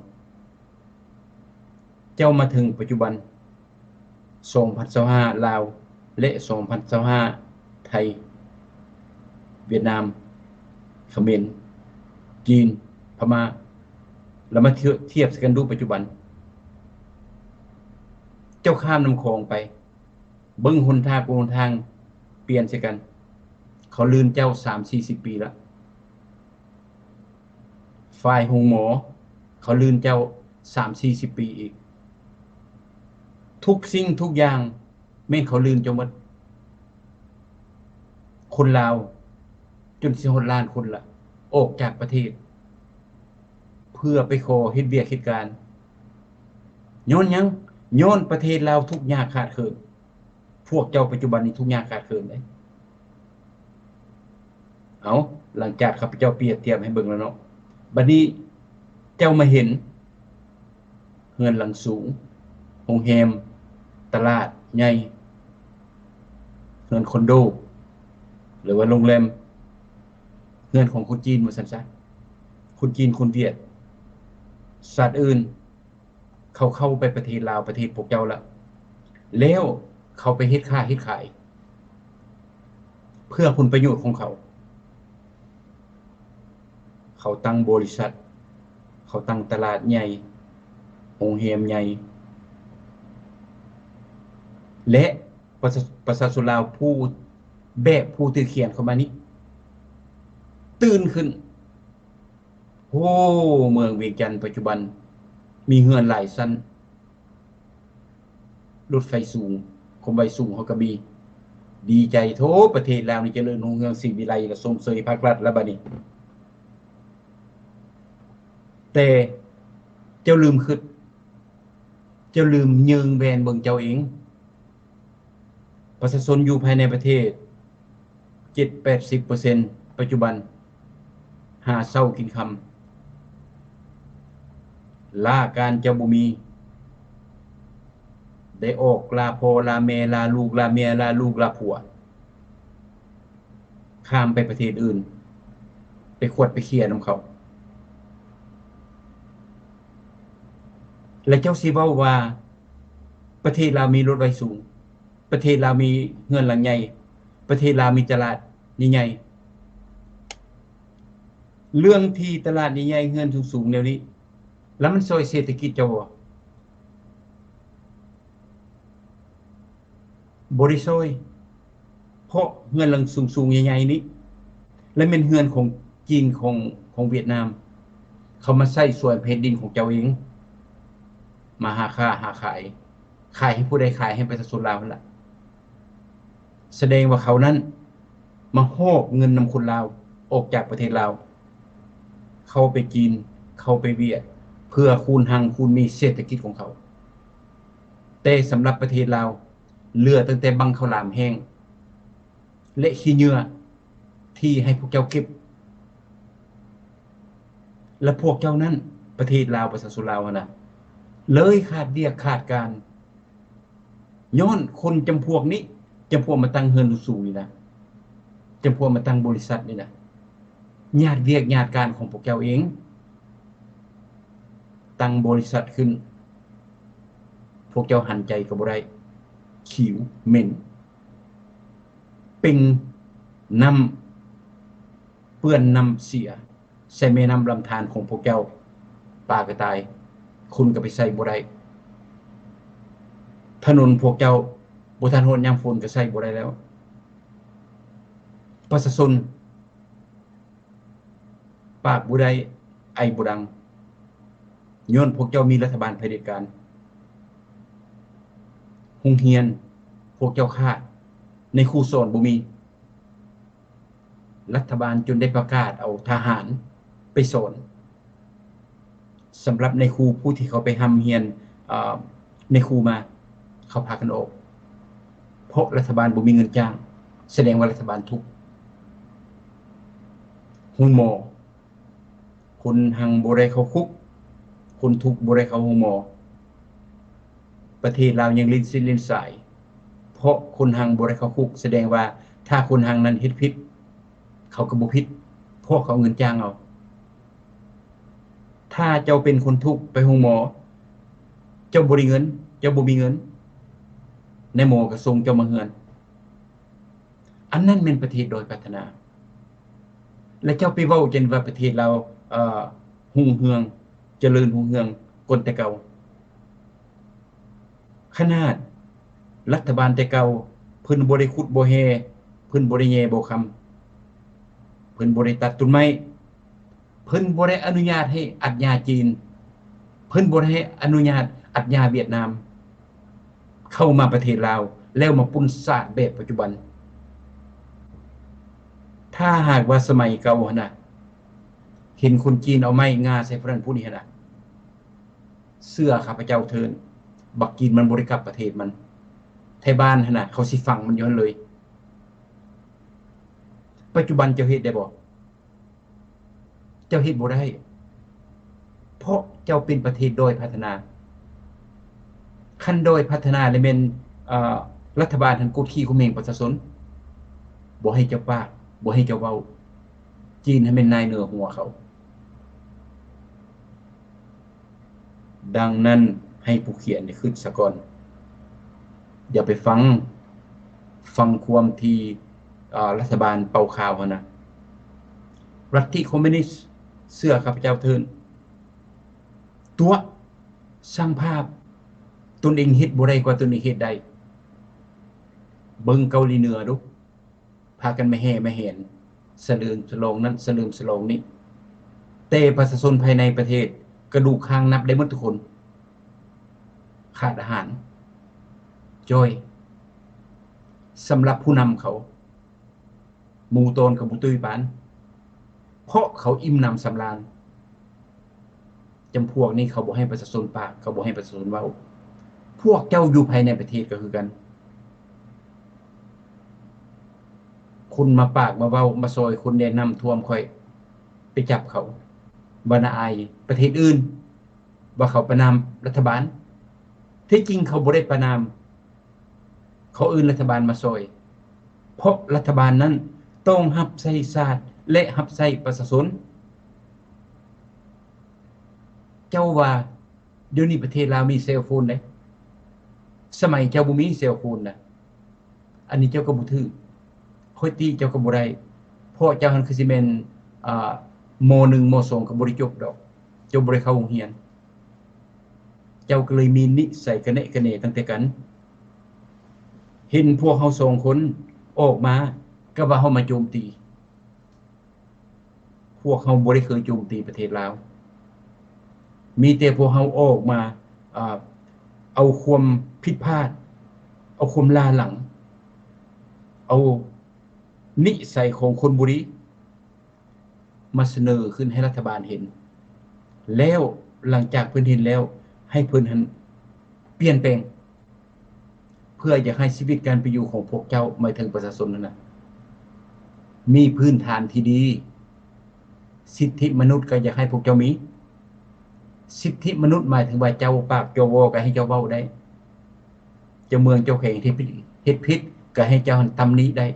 เจ้ามาถึงปัจจุบัน2025ลาวและ2025ไทยเวียดนามเขมรจีนพม่าแล้วมาเทียบกันดูปัจจุบันเจ้าข้ามน้ำคลองไปเบิ่งหนทางเปลี่ยนใส่กันเขาลืมเจ้า 3-40 ปีแล้วฝ่ายโรงหมอเขาลืมเจ้า 3-40 ปีอีกทุกสิ่งทุกอย่างแม่นเขาลืมเจ้าหมดคนลาวจนสิฮอดล้านคนละออกจากประเทศเพื่อไปขอเฮ็ดเวียกเฮ็ดการย้อนหยังย้อนประเทศลาวทุกยากขาดเคินพวกเจ้าปัจจุบันนี้ทุกยากขาดเคินเด้เอาหลังจากข้าพเจ้าเปรียบเทียบให้เบิ่งแล้วเนาะบัดนี้เจ้ามาเห็นเรือนหลังสูงโรงแรมตลาดใหญ่เรือนคอนโดหรือว่าโรงแรมเรือนของคนจีนว่าซั่นซะคนจีนคนเวียดชาติอื่นเข้าไปประเทศลาวประเทศพวกเจ้าแล้วเขาไปเฮ็ดค้าเฮ็ดขายเพื่อผลประโยชน์ของเขาตั้งบริษัทเขาตั้งตลาดใหญ่โรงแรมใหญ่และประชาชนลาวผู้ที่เขียนเข้ามานี้ตื่นขึ้นโอ้เมืองเวียงจันทน์ปัจจุบันมีเรือนหลายชั้นรถไฟสูงคมไฟสูงเฮาก็มีดีใจโทประเทศลาวนี่เจริญรุ่งเรืองศรีวิไลและสมเสยภาครัฐแล้วบัดนี้แต่เจ้าลืมคิดเจ้าลืมยืงแวนเบิ่งเจ้าเองประชาชนอยู่ภายในประเทศ 70-80% ปัจจุบันหาเช้ากินค่ำลาการเจ้าบ่มี ได้ออกลาพ่อลาแม่ลาลูกลาเมียลาลูกลาผัวข้ามไปประเทศอื่นไปขวดไปเคลียร์นำเขาและเจ้าสิเว้าว่าประเทศลาวมีรถไฟสูงประเทศลาวมีเฮือนหลังใหญ่ประเทศลาวมีตลาดใหญ่ๆเรื่องที่ตลาดใหญ่ๆเฮือนสูงๆแนวนี้แล้วมันซอยเศรษฐกิจเจ้าบ่ได้ซอยเพราะเฮือนหลังสูงๆใหญ่ๆนี้และเป็นเฮือนของจีนของเวียดนามเขามาใช้ส่วนแผ่นดินของเจ้าเองมาหาค่าหาขายให้ผู้ใดขายให้ประชาชนลาวนั่นล่ะแสดงว่าเขานั้นมาฮอกเงินนำคนลาวออกจากประเทศลาวเข้าไปจีนเข้าไปเวียดเพื่อคูณหังคูณมีเศรษฐกิจของเขาแต่สำหรับประเทศลาวเหลือตั้งแต่บังข้าวหลามแห้งและขี้เหงื่อที่ให้พวกเจ้าเก็บและพวกเจ้านั้นประเทศลาวประชาชนลาวนะเลยขาดเวียกขาดการย้อนคนจำพวกนี้จำพวกมาตั้งเฮือนสูงนี่นะจำพวกมาตั้งบริษัทนี่นะญาติเวียกญาติการของพวกเจ้าเองตั้งบริษัทขึ้นพวกเจ้าหันใจกับบ่ได้ขิวเหม็นเป็นน้ำเปื้อนน้ำเสียใส่แม่น้ำลำธารของพวกเจ้าปลากระตายคุณก็ไปใส่บ่ได้ถนนพวกเจ้าบ่ทันฮอดยามฝนก็ใส่บ่ได้แล้วประชาชนปากบ่ได้ไอบ่ดังย้อนพวกเจ้ามีรัฐบาลเผด็จการโรงเรียนพวกเจ้าขาดในครูสอนบ่มีรัฐบาลจนได้ประกาศเอาทหารไปสอนสำหรับในครูผู้ที่เขาไปทำเรียนในครูมาเขาพากันออกเพราะรัฐบาลบ่มีเงินจ้างแสดงว่ารัฐบาลทุกข์หุ่นหมอคนหังบ่ได้เข้าคุกคนทุกข์บ่ได้เข้าโรงหมอประเทศลาวยังลิ้นสิ้นลิ้นสายเพราะคนหังบ่ได้เข้าคุกแสดงว่าถ้าคนหังนั้นเฮ็ดผิดเขาก็บ่ผิดเพราะเขาเงินจ้างเอาถ้าเจ้าเป็นคนทุกข์ไปโรงหมอเจ้าบ่ได้เงินเจ้าบ่มีเงินในหมอก็ส่งเจ้ามาเฮือนอันนั้นเป็นประเทศโดยพัฒนาและเจ้าไปเว้าจังว่าประเทศเรารุ่งเรืองเจริญรุ่งเรืองกว่าแต่เก่าขนาดรัฐบาลแต่เก่าเพิ่นบ่ได้ขุดบ่แฮเพิ่นบ่ได้แย่บ่คำเพิ่นบ่ได้ตัดต้นไม้เพิ่นบ่ได้อนุญาตให้อัดยาจีนเพิ่นบ่ได้ให้อนุญาตอัดยาเวียดนามเข้ามาประเทศลาวแล้วมาปุ้นศาสตร์แบบปัจจุบันถ้าหากว่าสมัยเก่าหั่นน่ะเห็นคนจีนเอาไม้งาใส่ผู้นั้นผู้นี้หั่นน่ะเสื้อข้าพเจ้าเทินบักจีนมันบ่ได้กลับประเทศมันไทบ้านหั่นน่ะเขาสิฟังมันย้อนเลยปัจจุบันเจ้าเฮ็ดได้บ่เจ้าเฮ็ดบ่ได้เพราะเจ้าเป็นประเทศโดยพัฒนาคันโดยพัฒนาเลยแม่นรัฐบาลท่านกดขี่ข่มเหงประชาชนบ่ให้เจ้าปากบ่ให้เจ้าเว้าจีนให้เป็นนายเหนือหัวเขาดังนั้นให้ผู้เขียนได้คิดซะก่อนอย่าไปฟังความที่รัฐบาลเป่าข่าวหั่นน่ะรัฐที่คอมมิวนิสต์เสื้อข้าพเจ้าเทินตัวสร้างภาพตนเองเฮ็ดบ่ได้กว่าตนเองเฮ็ดได้เบิ่งเกาหลีเหนือดูพากันมาแห่มาเห็นสลืมสลองนั้นสลืมสลองนี้แต่ประชาชนภายในประเทศกระดูกคางนับได้หมดทุกคนขาดอาหารจ้อยสำหรับผู้นำเขาหมู่โตนกับบุตุยปานเพราะเขาอิ่มนำสำราญจำพวกนี้เขาบ่ให้ประชาชนปากเขาบ่ให้ประชาชนเว้าพวกเจ้าอยู่ภายในประเทศก็คือกันคุณมาปากมาเว้ามาซอยคุณแนะนำท่วมค่อยไปจับเขาบ่น่าอายประเทศอื่นว่าเขาประนามรัฐบาล ที่จริงเขาบ่ได้ประนามเขาอื่นรัฐบาลมาซอยเพราะรัฐบาลนั้นต้องรับใช้ชาติและรับใช้ประชาชนเจ้าว่าเดี๋ยวนี้ประเทศลาวมีเซลโฟนเด้สมัยเจ้าบ่มีเซลโฟนน่ะอันนี้เจ้าก็บ่ถือค่อยตีเจ้าก็บ่ได้เพราะเจ้าหันคือสิแม่นม.1 ม.2 ก็บ่ได้จบดอกเจ้าบ่ได้เข้าโรงเรียนเจ้าก็เลยมีนิสัยกระเนะกระเนตั้งแต่กันเห็นพวกเฮา2คนออกมาก็ว่าเฮามาโจมตีพวกเฮาบ่ได้เคยโจมตีประเทศลาวมีแต่พวกเฮาออกมาเอาความผิดพลาดเอาความล้าหลังเอานิสัยของคนบุรีมาเสนอขึ้นให้รัฐบาลเห็นแล้วหลังจากเพิ่นเห็นแล้วให้เพิ่นหันเปลี่ยนแปลงเพื่ออยากให้ชีวิตการไปอยู่ของพวกเจ้าหมายถึงประชาชนนั่นน่ะมีพื้นฐานที่ดีสิทธิมนุษย์ก็อยากให้พวกเจ้ามีสิทธิมนุษย์หมายถึงว่าเจ้าปากเจ้าวอก็ให้เจ้าเว้าได้เจ้าเมืองเจ้าแข่งที่เฮ็ดผิดก็ให้เจ้าตำหนิได้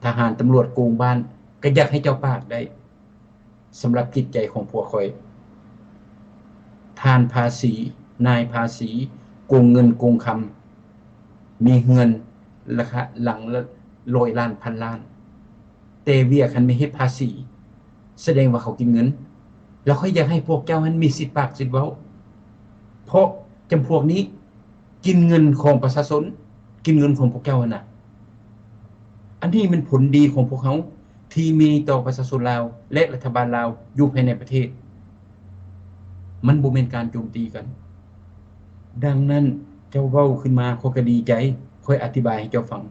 ทหารตำรวจโกงบ้านก็อยากให้เจ้าปากได้สำหรับจิตใจของพวกข่อยทานภาษีนายภาษีโกงเงินโกงคำมีเงินราคาหลังละ100 ล้านพันล้านแต่เวียคันไม่เฮ็ดภาษีแสดงว่าเขากินเงินแล้วค่อยอยากให้พวกเจ้านั้นมีสิทธิ์ปากสิทธิ์เว้าเพราะจำพวกนี้กินเงินของประชาชนกินเงินของพวกเจ้าน่ะอันนี้มันผลดีของพวกเขาที่มีต่อประชาชนลาวและรัฐบาลลาวอยู่ภายในประเทศมันบ่แม่นการโจมตีกันดังนั้นเจ้าเว้าขึ้นมาข้อยก็ดีใจค่อยอธิบายให้เจ้าฟัง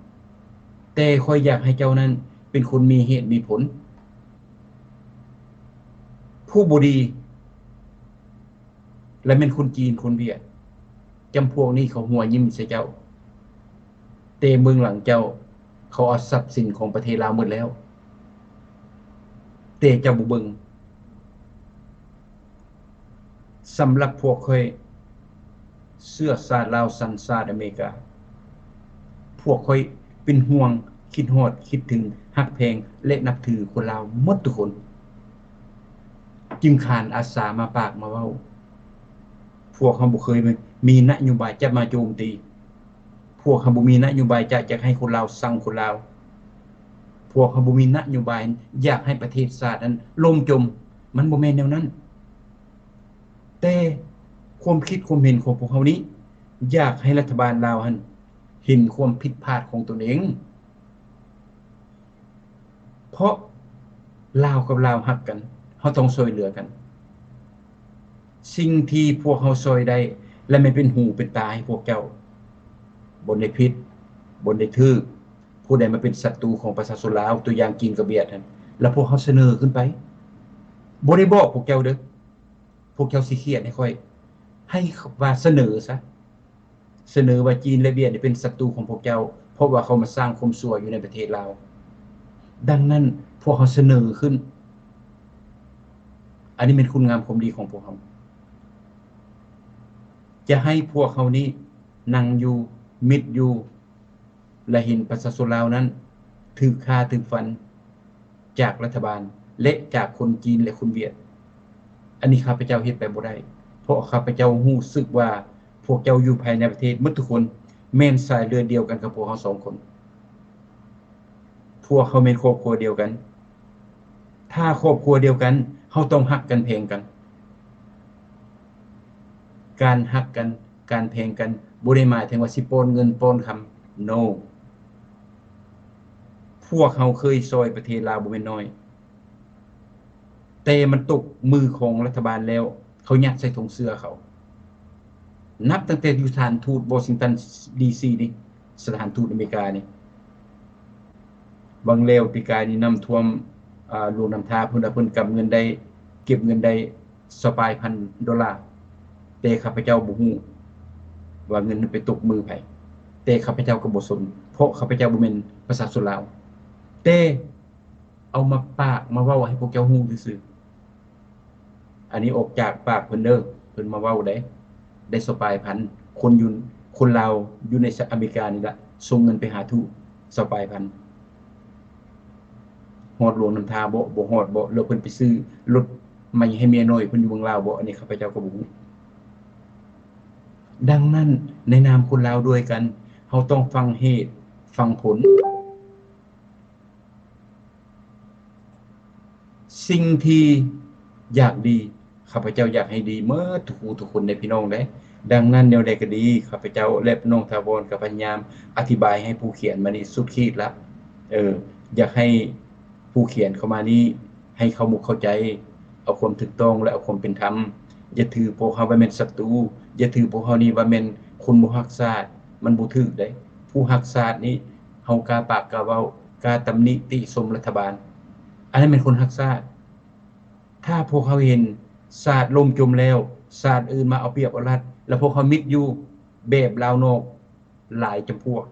แต่ค่อยอยากให้เจ้านั้นเป็นคนมีเหตุมีผลผู้บ่ดีและเป็นคนจีนคนเวียดจำพวกนี้เขาหัวยิ้มใส่เจ้าแต่เมืองหลังเจ้าเขาเอาทรัพย์สินของประเทศลาวหมดแล้วแต่เจ้าบ่เบิ่งสำหรับพวกค่อยเสื้อชาติลาวสัญชาติอเมริกาพวกค่อยเป็นห่วงคิดฮอดคิดถึงฮักแพงและนับถือคนลาวหมดทุกคนจึงขานอาสามาปากมาเว้าพวกเขาบ่เคยมีนโยบายจะมาโจมตีพวกเขาบ่มีนโยบายจะให้คนลาวสั่งคนลาวพวกเขาบ่มีนโยบายอยากให้ประเทศชาตินั้นล่มจมมันบ่แม่นแนวนั้นแต่ความคิดความเห็นของพวกเขานี้อยากให้รัฐบาลลาวหั่นเห็นความผิดพลาดของตนเองเพราะลาวกับลาวฮักกันเฮาต้องช่วยเหลือกันสิ่งที่พวกเฮาช่วยได้และไม่เป็นหูเป็นตาให้พวกเจ้าบ่ได้ผิดบ่ได้ถือผู้ใดมาเป็นศัตรูของประชาชนลาวตัวอย่างจีนกับเวียดนั่นแล้วพวกเฮาเสนอขึ้นไปบ่ได้บอกพวกเจ้าเด้อพวกเจ้าสิเครียดให้ค่อยให้ว่าเสนอซะเสนอว่าจีนและเวียดนี่เป็นศัตรูของพวกเจ้าเพราะว่าเขามาสร้างความชั่วอยู่ในประเทศลาวดังนั้นพวกเขาเสนอขึ้นอันนี้เป็นคุณงามความดีของพวกเขาจะให้พวกเขานี้นั่งอยู่มิดอยู่และเห็นประชาชนลาวนั้นถูกฆ่าถูกฟันจากรัฐบาลและจากคนจีนและคนเวียดอันนี้ข้าพเจ้าเฮ็ดไปบ่ได้เพราะข้าพเจ้ารู้สึกว่าพวกเจ้าอยู่ภายในประเทศหมดทุกคนแม่นสายเลือดเดียวกันกับพวกเฮา2คนพวกเขาเป็นครอบครัวเดียวกันถ้าครอบครัวเดียวกันเฮาต้องฮักกันแพงกันการฮักกันการแพงกันบ่ได้หมายถึงว่าสิปนเงินปนคำ no พวกเฮาเคยซอยประเทศลาวบ่แม่นน้อยแต่มันตกมือของรัฐบาลแล้วเขายัดใส่ถุงเสื้อเขานับตั้งแต่อยู่สถานทูตวอชิงตันดีซีนี่สถานทูตอเมริกานี่บางแล้วปีกายนี่น้ำท่วมหลวงน้ำทาเพิ่นกำเงินได้เก็บเงินได้$2,000แต่ข้าพเจ้าบ่ฮู้ว่าเงินนั้นไปตกมือไผแต่ข้าพเจ้าก็บ่สนเพราะข้าพเจ้าบ่แม่นประชาชนลาวแต่เอามาปากมาเว้าให้พวกเจ้าฮู้ซื่อๆอันนี้ออกจากปากเพิ่นเด้อเพิ่นมาเว้าได้ ได้สปายพันธุ์คนลาวอยู่ในอเมริกานี่ละส่งเงินไปหาทูสปายพันธุ์ฮอดหลวงน้ำทาบ่ฮอดบ่แล้วเพิ่นไปซื้อรถใหม่ให้เมียน้อยเพิ่นอยู่เมืองลาวบ่อันนี้ข้าพเจ้าก็บ่รู้ดังนั้นในนามคนลาวด้วยกันเฮาต้องฟังเหตุฟังผลสิ่งที่อยากดีข้าพเจ้าอยากให้ดีเมื่อทุกคนในพี่น้องเด้ดังนั้นแนวใดก็ดีข้าพเจ้าและพี่น้องทาวรก็พยายามอธิบายให้ผู้เขียนมานี่สุดขีดละอยากให้ผู้เขียนเข้ามานี่ให้เขามุกเข้าใจเอาความถูกต้องและเอาความเป็นธรรมอย่าถือพวกเฮาว่าแม่นศัตรูอย่าถือพวกเฮานี่ว่าแม่นคนบ่รักชาติมันบ่ถูกเด้ผู้รักชาตินี่เฮากล้าปากกล้าเว้ากล้าตำหนิติชมรัฐบาลอันนั้นเป็นคนรักชาติถ้าพวกเขาเห็นชาติล่มจมแล้วชาติอื่นมาเอาเปรียบเอารัดแล้วพวกเขามิดอยู่แบบลาวนอกหลายจำพวก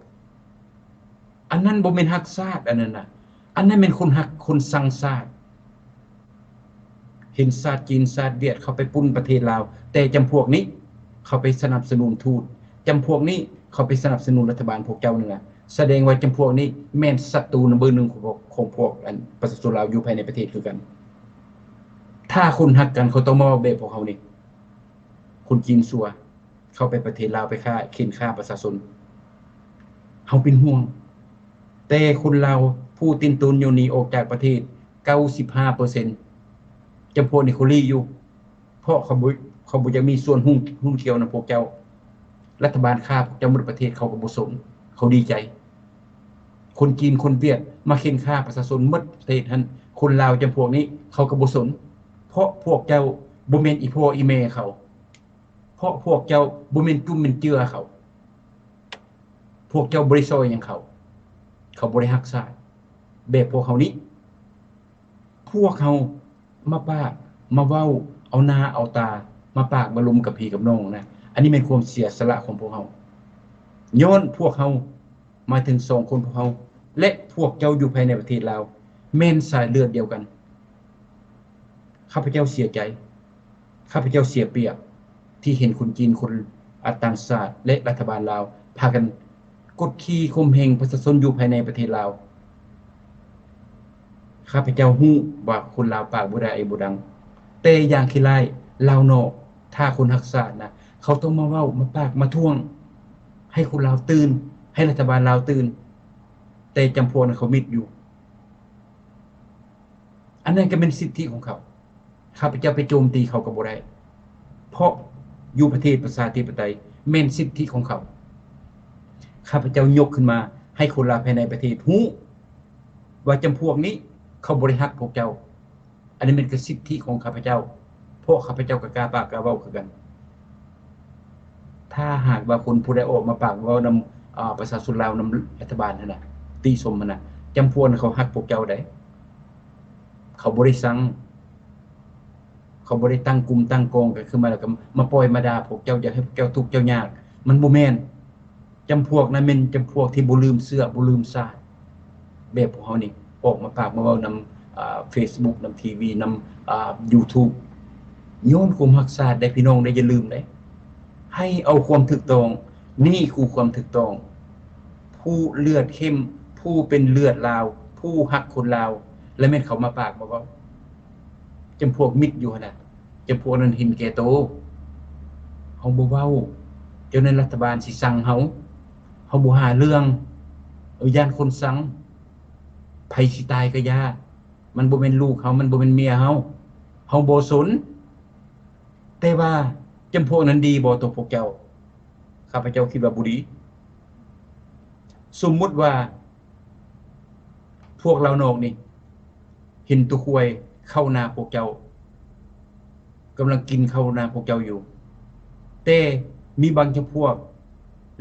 อันนั้นบ่แม่นรักชาติอันนั้นน่ะอันนั้นเป็นคนรักคนสังชาติเห็นชาติจีนชาติเวียดเขาไปปุ้นประเทศลาวแต่จำพวกนี้เขาไปสนับสนุนทูตจำพวกนี้เขาไปสนับสนุนรัฐบาลพวกเจ้านี่ล่ะแสดงว่าจำพวกนี้แม่นศัตรูเบอร์1ของพวกอันประชาชนลาวอยู่ภายในประเทศคือกันถ้าคนฮักกันเขาต้องมาแบบพวกเขานี่คนจีนซัวเข้าไปประเทศลาวไปฆ่าเข็นฆ่าประชาชนเฮาเป็นห่วงแต่คนลาวผู้ตินตุนอยู่นี่ออกจากประเทศ 95% จำพวกนี้เขาลีอยู่เพราะเขาบ่อยากมีส่วนหุ้นเกี่ยวนํพวกเจ้ารัฐบาลฆ่าพวกเจ้าหมดประเทศเขาก็บ่สนเขาดีใจคนจีนคนเวียดมาเข็นฆ่าประชาชนหมดประเทศนั้นคนลาวจำพวกนี้เขาก็บ่สนเพราะพวกเจ้าบ่แม่นอีพ่ออีแม่เขาเพราะพวกเจ้าบ่แม่นจุ่มเป็นเจือเขาพวกเจ้าบ่ได้ซอยหยังเขาบ่ได้รักษาแบบพวกเขานี้พวกเขามาปากมาเว้าเอาหน้าเอาตามาปากมาลุมกับพี่กับน้องนะอันนี้เป็นความเสียสละของพวกเขาย้อนพวกเขามาถึง2คนพวกเขาและพวกเจ้าอยู่ภายในประเทศลาวแม่นสายเลือดเดียวกันข้าพเจ้าเสียใจข้าพเจ้าเสียเปรียบที่เห็นคนจีนคนต่างชาติและรัฐบาลลาวพากันกดขี่ข่มเหงประชาชนอยู่ภายในประเทศลาวข้าพเจ้าฮู้ว่าคนลาวปากบ่ได้ไอ้บ่ดังแต่อย่างขี้ร้ายลาวนอกถ้าคนรักษานะเขาต้องมาเว้ามาปากมาท่วงให้คนลาวตื่นให้รัฐบาลลาวตื่นแต่จำพวกนั้นเขามิดอยู่อันนั้นก็เป็นสิทธิของเขาข้าพเจ้าไปโจมตีเขาก็บ่ได้เพราะอยู่ประเทศประชาธิปไตยแม่นสิทธิของเขาข้าพเจ้ายกขึ้นมาให้คนลาวภายในประเทศฮู้ว่าจำพวกนี้เขาบ่ได้ฮักพวกเจ้าอันนี้เป็นสิทธิของข้าพเจ้าเพราะข้าพเจ้าก็กล้าปากกล้าเว้าคือกันถ้าหากว่าคนผู้ใดออกมาปากเว้านำประชาชนลาวนำรัฐบาลนั่นน่ะติชมมันน่ะจำพวกนั้นเขาฮักพวกเจ้าได้เขาบ่ได้สั่งเขาบ่ได้ตั้งกลุ่มตั้งกองก็คือมาแล้วก็มาปล่อยมาด่าพวกเจ้าอยากให้พวกเจ้าทุกข์เจ้ายากมันบ่แม่นจำพวกนั้นเป็นจำพวกที่บ่ลืมเสื้อบ่ลืมชาติแบบพวกเฮานี่ออกมาปากมาเว้านำFacebook นำทีวีนำYouTube โยนความรักชาติได้พี่น้องได้อย่าลืมเด้ให้เอาความถูกต้องนี่คือความถูกต้องผู้เลือดเข้มผู้เป็นเลือดลาวผู้ฮักคนลาวและแม่นเขามาปากมาเว้าจำพวกมิดอยู่หั่นน่ะจำพวกนั้นเห็นแก่โตเฮาบ่เว้าเจ้านั้นรัฐบาลสิสั่งเฮาบ่หาเรื่องย่านคนสั่งไผสิตายก็ย่ามันบ่แม่นลูกเฮามันบ่แม่นเมียเฮาบ่สนแต่ว่าจำพวกนั้นดีบ่ตัวพวกเจ้าข้าพเจ้าคิดว่าบ่ดีสมมุติว่าพวกเรานอกนี่เห็นตัวควยเข้านาพวกเจ้ากำลังกินเข้านาพวกเจ้าอยู่แต่มีบางจำพวก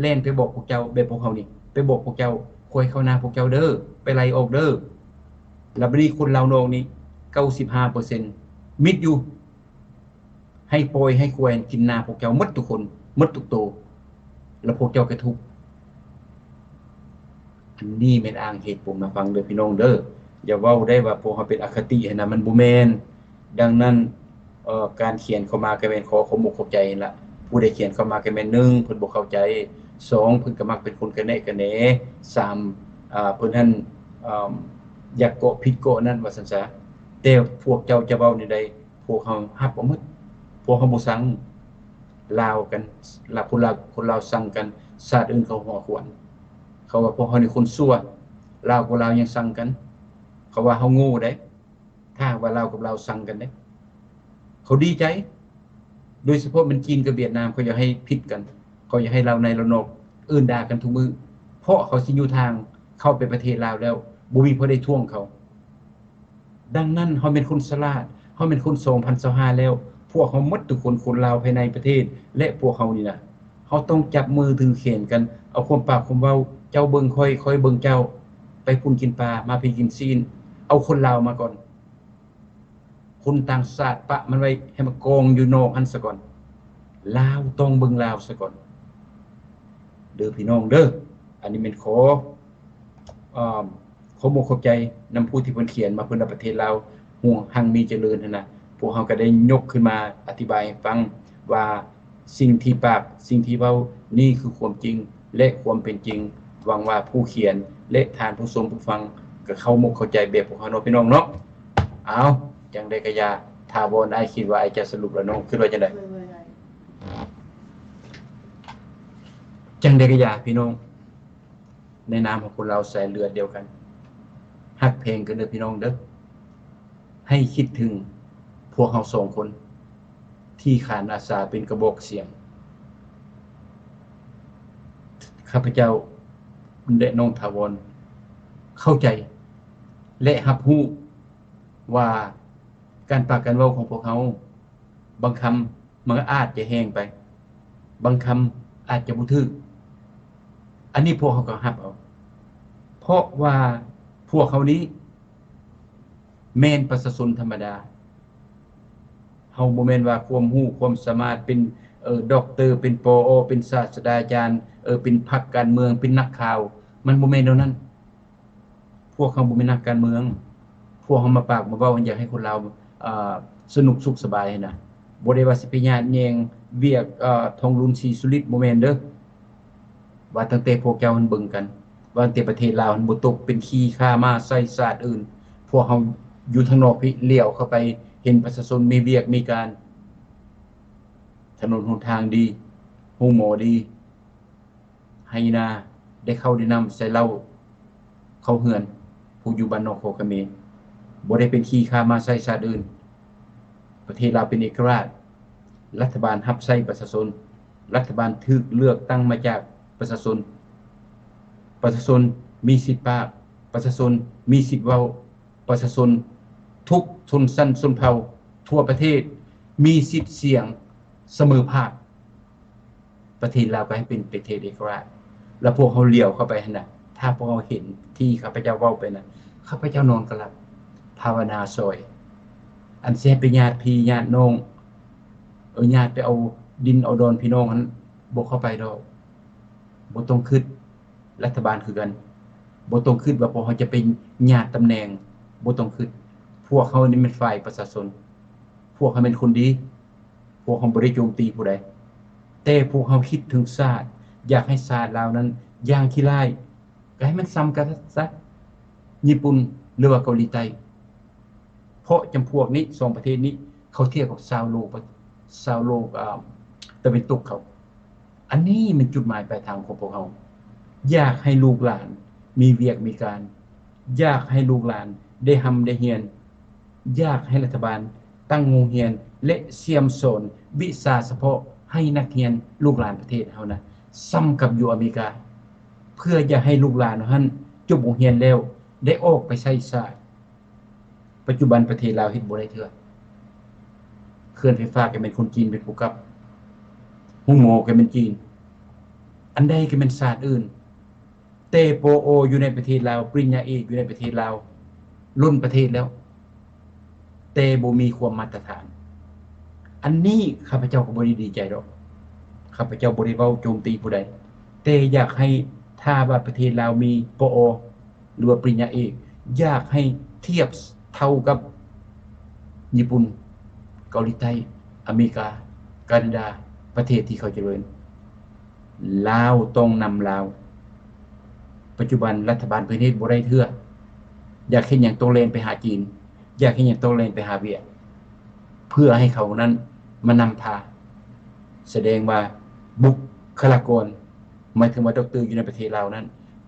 แล่นไปบอกพวกเจ้าแบบพวกเฮานี่ไปบอกพวกเจ้าควยเข้านาพวกเจ้าเด้อไปไล่ออกเด้อแล้วบัดนี้คนลาวนอกนี่ 95% มิดอยู่ให้ปล่อยให้ควยกินนาพวกเจ้าหมดทุกคนหมดทุกโตแล้วพวกเจ้าก็ทุกข์อันนี้แม่นอ้างเหตุผลมาฟังเด้อพี่น้องเด้ออย่าเว้าได้ว่าพวกเฮาเป็นอคติให้นะมันบ่แม่นดังนั้นการเขียนเข้ามาก็เป็นขอขอบใจนั่นล่ะ ผู้ใดเขียนเข้ามาก็แม่น1เพิ่นบ่เข้าใจ2เพิ่นก็มักเป็นคนกระแนะกระแหน3เพิ่นหั่นอยากเกาะผิดเกาะนั้นว่าซั่นซะแต่พวกเจ้าจะเว้านี่ใดพวกเฮารับเอาหมดพวกเฮาบ่สั่งลาวกันลาวคนลาวสั่งกันชาติอื่นเขาหัวขวนเขาว่าพวกเฮานี่คนชั่วลาวกับลาวยังสั่งกันเขาว่าเฮาโง่เด้ถ้าว่าลาวกับลาวสั่งกันเด้เขาดีใจโดยเฉพาะมันจีนกับเวียดนามเขาอยากให้ผิดกันเขาอยากให้เราในเรานอกอื่นด่ากันทุกมื้อเพราะเขาสิอยู่ทางเข้าไปประเทศลาวแล้วบ่มีผู้ใดท่วงเขาดังนั้นเฮาเป็นคนฉลาดเฮาเป็นคน2025แล้วพวกเฮาหมดทุกคนลาวภายในประเทศและพวกเฮานี่น่ะเฮาต้องจับมือถือแขนกันเอาความปากความเว้าเจ้าเบิ่งค่อยเบิ่งเจ้าไปพุ่นกินปลามาพี่กินซีนเอาคนลาวมาก่อนคนต่างชาติปะมันไว้ให้มันกองอยู่นอกหันซะก่อนลาวต้องเบิ่งลาวซะก่อนเด้อพี่น้องเด้ออันนี้เป็นขอบ่เข้าใจนำผู้ที่เพิ่นเขียนมาเพิ่นประเทศลาวห่วงหังมีเจริญนั่นน่ะพวกเฮาก็ได้ยกขึ้นมาอธิบายให้ฟังว่าสิ่งที่ปากสิ่งที่เว้านี่คือความจริงและความเป็นจริงหวังว่าผู้เขียนและท่านผู้ชมผู้ฟังก็เข้าใจแบบพวกเฮาเนาะพี่น้องเนาะเอาจังได๋ก็อย่าถ้าบ่ได้คิดว่าไอ้จะสรุปแล้วน้องคิดว่าจังได๋จังได๋ก็อย่าพี่น้องในนามของคนเราสายเลือดเดียวกันฮักเพลงกันเด้อพี่น้องเด้อให้คิดถึงพวกเฮา2คนที่ขานอาสาเป็นกระบอกเสียงข้าพเจ้าและน้องถาวรเข้าใจและรับรู้ว่าการปากกันเว้าของพวกเฮาบางคำมันอาจจะแห้งไปบางคำอาจจะบ่ถึกอันนี้พวกเฮาก็รับเอาเพราะว่าพวกเขานี้แม่นประชาชนธรรมดาเฮาบ่แม่นว่าความรู้ความสามารถเป็นด็อกเตอร์เป็นปอเป็นศาสตราจารย์เป็นพรรคการเมืองเป็นนักข่าวมันบ่แม่นเท่านั้นพวกเขาบ่แม่นนักการเมืองพวกเฮามาปากมาเว้าอยากให้คนลาวสนุกสุขสบายนะบ่ได้ว่าสิไปญาติแยงเวียกทองลุนศรีสุริตบ่แม่นเด้อว่าตั้งแต่พวกเจ้ามันเบิ่งกันว่าตั้งแต่ประเทศลาวมันบ่ตกเป็นขี้ค่ามาใส่ศาสตร์อื่นพวกเฮาอยู่ทางนอกพี่เลี้ยวเข้าไปเห็นประชาชนมีเวียกมีการถนนหนทางดีโรงหมอดีให้นาได้เข้าได้นำใส่เหล้าเข้าเฮือนผู้อยู่บ้านนอกโคกะเมบ่ได้เป็นขี้ค่ามาใส่ชาติอื่นประเทศลาวเป็นเอกราชรัฐบาลรับใช้ประชาชนรัฐบาลถูกเลือกตั้งมาจากประชาชนประชาชนมีสิทธิ์ปากประชาชนมีสิทธิ์เว้าประชาชนทุกชนชั้นชนเผ่าทั่วประเทศมีสิทธิ์เสียงเสมอภาคประเทศลาวก็ให้เป็นประเทศเอกราชแล้วพวกเขาเลี้ยวเข้าไปหั่นน่ะถ้าพวกเขาเห็นที่ข้าพเจ้าเว้าไปน่ะข้าพเจ้านอนก็หลับภาวนาซอยอันสิให้ไปญาติพี่ญาติน้องญาติไปเอาดินเอาดอนพี่น้องนั้นบ่เข้าไปดอกบ่ต้องคิดรัฐบาลคือกันบ่ต้องคิดว่าพวกเขาจะเป็นญาติตำแหน่งบ่ต้องคิดพวกเขานี่เป็นฝ่ายประชาชนพวกเขาเป็นคนดีพวกเขาบ่ได้โจมตีผู้ใดแต่พวกเขาคิดถึงชาติอยากให้ชาติลาวนั้นอย่างขี้ร้ายก็ให้มันซ้ำกันซะญี่ปุ่นหรือว่าเกาหลีใต้เพราะจำพวกนี้2ประเทศนี้เขาเทียบกับชาวโลกตะวันตกเขาอันนี้มันจุดหมายปลายทางของพวกเขาอยากให้ลูกหลานมีเวียกมีการอยากให้ลูกหลานได้ทำได้เรียนอยากให้รัฐบาลตั้งโรงเรียนและเสียมสอนวิชาเฉพาะให้นักเรียนลูกหลานประเทศเฮานะซ้ำกับอยู่อเมริกาเพื่ออย่าให้ลูกหลานเฮาจบโรงเรียนแล้วได้ออกไปใช้ชาติปัจจุบันประเทศลาวเฮ็ดบ่ได้เทื่อเคลื่อนไฟฟ้าก็เป็นคนจีนเป็นผู้กับโรงหมอก็เป็นจีนอันใดก็เป็นศาสตร์อื่นเตโปโออยู่ในประเทศลาวปริญญาเอกอยู่ในประเทศลาวล้นประเทศแล้วแต่บ่มีความมาตรฐานอันนี้ข้าพเจ้าก็บ่ได้ดีใจดอกข้าพเจ้าบ่ได้เว้าโจมตีผู้ใดแต่อยากให้ถ้าว่าประเทศลาวมีปอหรือว่าปริญญาเอกอยากให้เทียบเท่ากับญี่ปุ่นเกาหลีใต้อเมริกาแคนาดา ประเทศที่เขาเจริญลาวต้องนำลาวปัจจุบันรัฐบาลประเทศบ่ได้เทื่ออยากเห็นอย่างโตเลนไปหาจีนอยากเห็นอย่างโตเลนไปหาเวียดเพื่อให้เขานั้นมานำพาแสดงว่าบุคลากรหมายถึงว่าดรอยู่ในประเทศลาวนั้น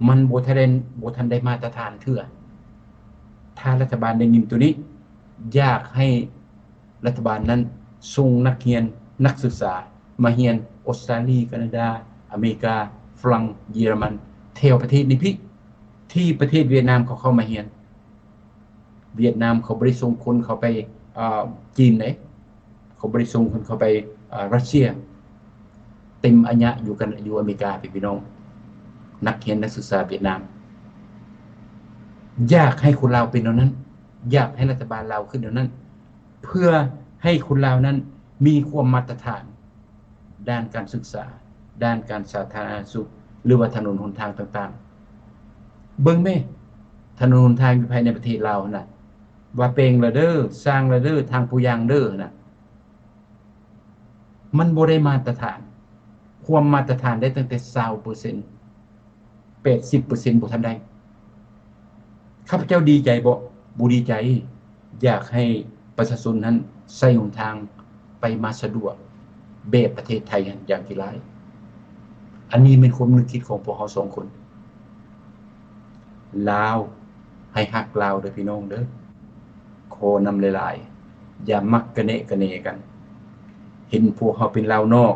มันบ่ทันได้มาตรฐานเทื่อถ้ารัฐบาลได้ยินตัวนี้อยากให้รัฐบาลนั้นส่งนักเรียนนักศึกษามาเรียนออสเตรเลียแคนาดาอเมริกาฝรั่งเยอรมันเที่ยวประเทศนี้พี่ที่ประเทศเวียดนามเขาเข้ามาเรียนเวียดนามเขาบ่ได้ส่งคนเขาไปจีนเด้เขาบ่ได้ส่งคนเขาไปรัสเซียเต็มอัญญะอยู่อเมริกาพี่น้องนักเรียนนักศึกษาเวียดนามอยากให้คนลาวเป็นเท่านั้นอยากให้รัฐบาลลาวขึ้นเท่านั้นเพื่อให้คนลาวนั้นมีความมาตรฐานด้านการศึกษาด้านการสาธารณสุขหรือว่าถนนหนทางต่างๆเบิ่งแม่ถนนหนทางอยู่ภายในประเทศลาวน่ะว่าเปงละเด้อสร้างละเด้อทางผู้ยางเด้อน่ะมันบ่ได้มาตรฐานความมาตรฐานได้ตั้งแต่ 20% 80% บ่ทันได้ข้าพเจ้าดีใจบ่ดีใจอยากให้ประชาชนนั้นใช้หนทางไปมาสะดวกแบบประเทศไทยอย่างที่หลายอันนี้เป็นความนึกคิดของพวกเรา2คนลาวให้ฮักลาวเด้อพี่น้องเด้อขอนำหลายๆอย่ามักกะเนะกะเนกันเห็นพวกเราเป็นลาวนอก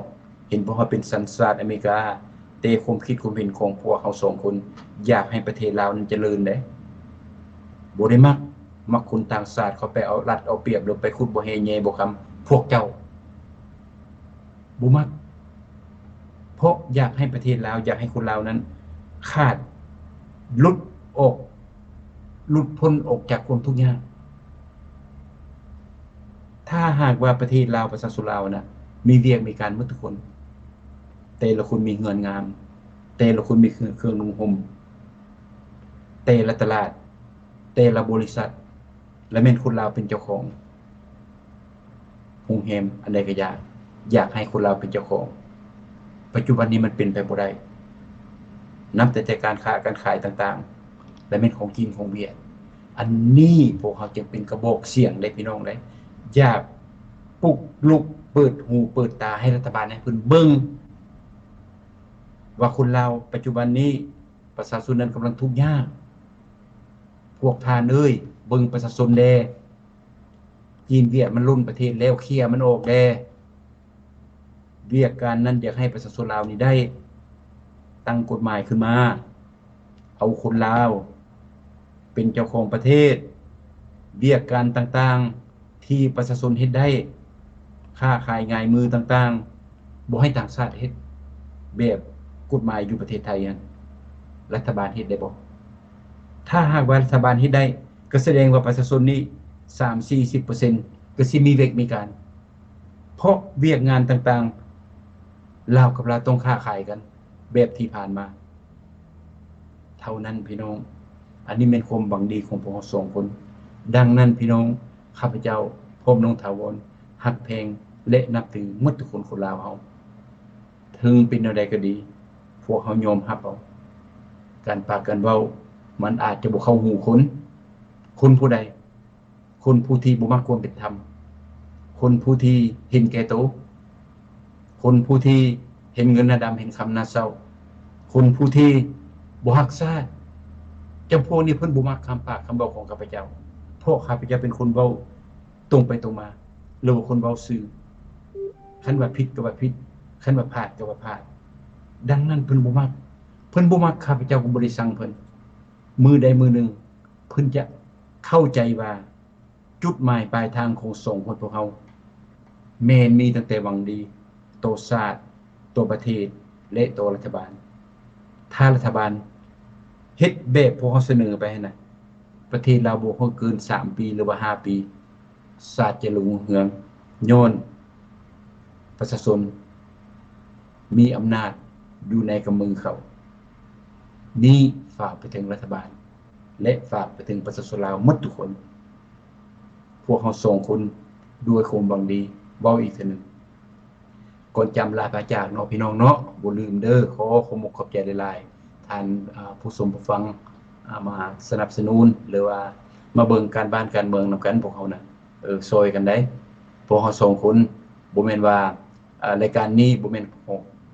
เห็นพวกเราเป็นสัญชาติอเมริกาแต่ความคิดความเห็นของพวกเรา2คนอยากให้ประเทศลาวนั้นเจริญเด้บ่ได้มักคนต่างชาติเขาไปเอารัดเอาเปรียบหรือไปขุดบ่แฮแยบ่คำพวกเจ้าบ่มักเพราะอยากให้ประเทศลาวอยากให้คนลาวนั้นขาดหลุดพ้นออกจากความทุกข์ยากถ้าหากว่าประเทศลาวประชาชนลาวน่ะมีเวียกมีการหมดทุกคนแต่ละคนมีเงินงามแต่ละคนมีเครื่องนุ่งห่มแต่ละตลาดแต่ละบริษัทและแม่นคนลาวเป็นเจ้าของโรงแรมอันใดก็อยากให้คนลาวเป็นเจ้าของปัจจุบันนี้มันเป็นไปบ่ได้นับแต่การค้าการขายต่างๆและแม่นของกินของเวียดอันนี้พวกเขาจึงเป็นกระบอกเสียงได้พี่น้องได้อยากปลุกลุกเปิดหูเปิดตาให้รัฐบาลให้เพิ่นเบิ่งว่าคนลาวปัจจุบันนี้ประชาชนนั้นกำลังทุกข์ยากพวกทานเอ้ยเบิ่งประชาชนแลจีนเวียดมันล้นประเทศแล้วเคลียร์มันออกแลเวียกการนั้นอยากให้ประชาชนลาวนี่ได้ตั้งกฎหมายขึ้นมาเอาคนลาวเป็นเจ้าของประเทศเวียกการต่างๆที่ประชาชนเฮ็ดได้ค้าขายง่ายมือต่างๆบ่ให้ต่างชาติเฮ็ดแบบกฎหมายอยู่ประเทศไทยรัฐบาลเฮ็ดได้บ่ถ้าหากว่ารัฐบาลเฮ็ดได้ก็แสดงว่าประชาชนนี้ 3-40% ก็สิมีเวกมีการเพราะเวียกงานต่างๆลาวกับลาวต้องค้าขายกันแบบที่ผ่านมาเท่านั้นพี่น้องอันนี้เป็นความหวังดีของพวกเรา2คนดังนั้นพี่น้องข้าพเจ้าพบน้องถาวรฮักแพงและนับถือหมดทุกคนคนลาวเฮาถึงเป็นแนวใดก็ดีพวกเฮายอมรับเอาการปากกันเว้ามันอาจจะบ่เข้าหูคนผู้ใดคนผู้ที่บ่มักความเป็นธรรมคนผู้ที่เห็นแก่ตัวคนผู้ที่เห็นเงินหน้าดำเห็นคำหน้าเศร้าคนผู้ที่บ่ฮักชาติเจ้าพวกนี้เพิ่นบ่มักคำปากคำเว้าของข้าพเจ้าเพราะข้าพเจ้าเป็นคนเว้าตรงไปตรงมาหรือว่าคนเว้าซื่อคันว่าผิดก็ว่าผิดคันว่าพลาดก็ว่าพลาดดังนั้นเพิ่นบ่มักข้าพเจ้าก็บ่ได้สั่งเพิ่นมือใดมือหนึ่งเพิ่นจะเข้าใจว่าจุดหมายปลายทางของสงฆ์ของพวกเราแม่นมีตั้งแต่หวังดีต่อชาติต่อประเทศและต่อรัฐบาลถ้ารัฐบาลเฮ็ดแบบพวกเขาเสนอไปน่ะประเทศลาวบ่เกิน3ปีหรือว่า5ปีชาติจะรุ่งเรืองย้อนประชาชนมีอำนาจอยู่ในกำมือเขานี่ฝากไปถึงรัฐบาลและฝากไปถึงประชาชนลาวหมดทุกคนพวกเขา2คนด้วยความหวังดีเว้าอีกทีนึง ก่อนจำลาพระจากเนาะพี่น้องเนาะบ่ลืมเด้อขอขอบคุณขอบใจหลายๆท่านผู้ชมผู้ฟังมาสนับสนุนหรือว่ามาเบิ่งการบ้านการเมืองนำกันพวกเฮาน่ะช่วยกันได้พวกเฮาสองคนบ่แม่นว่ารายการนี้บ่แม่น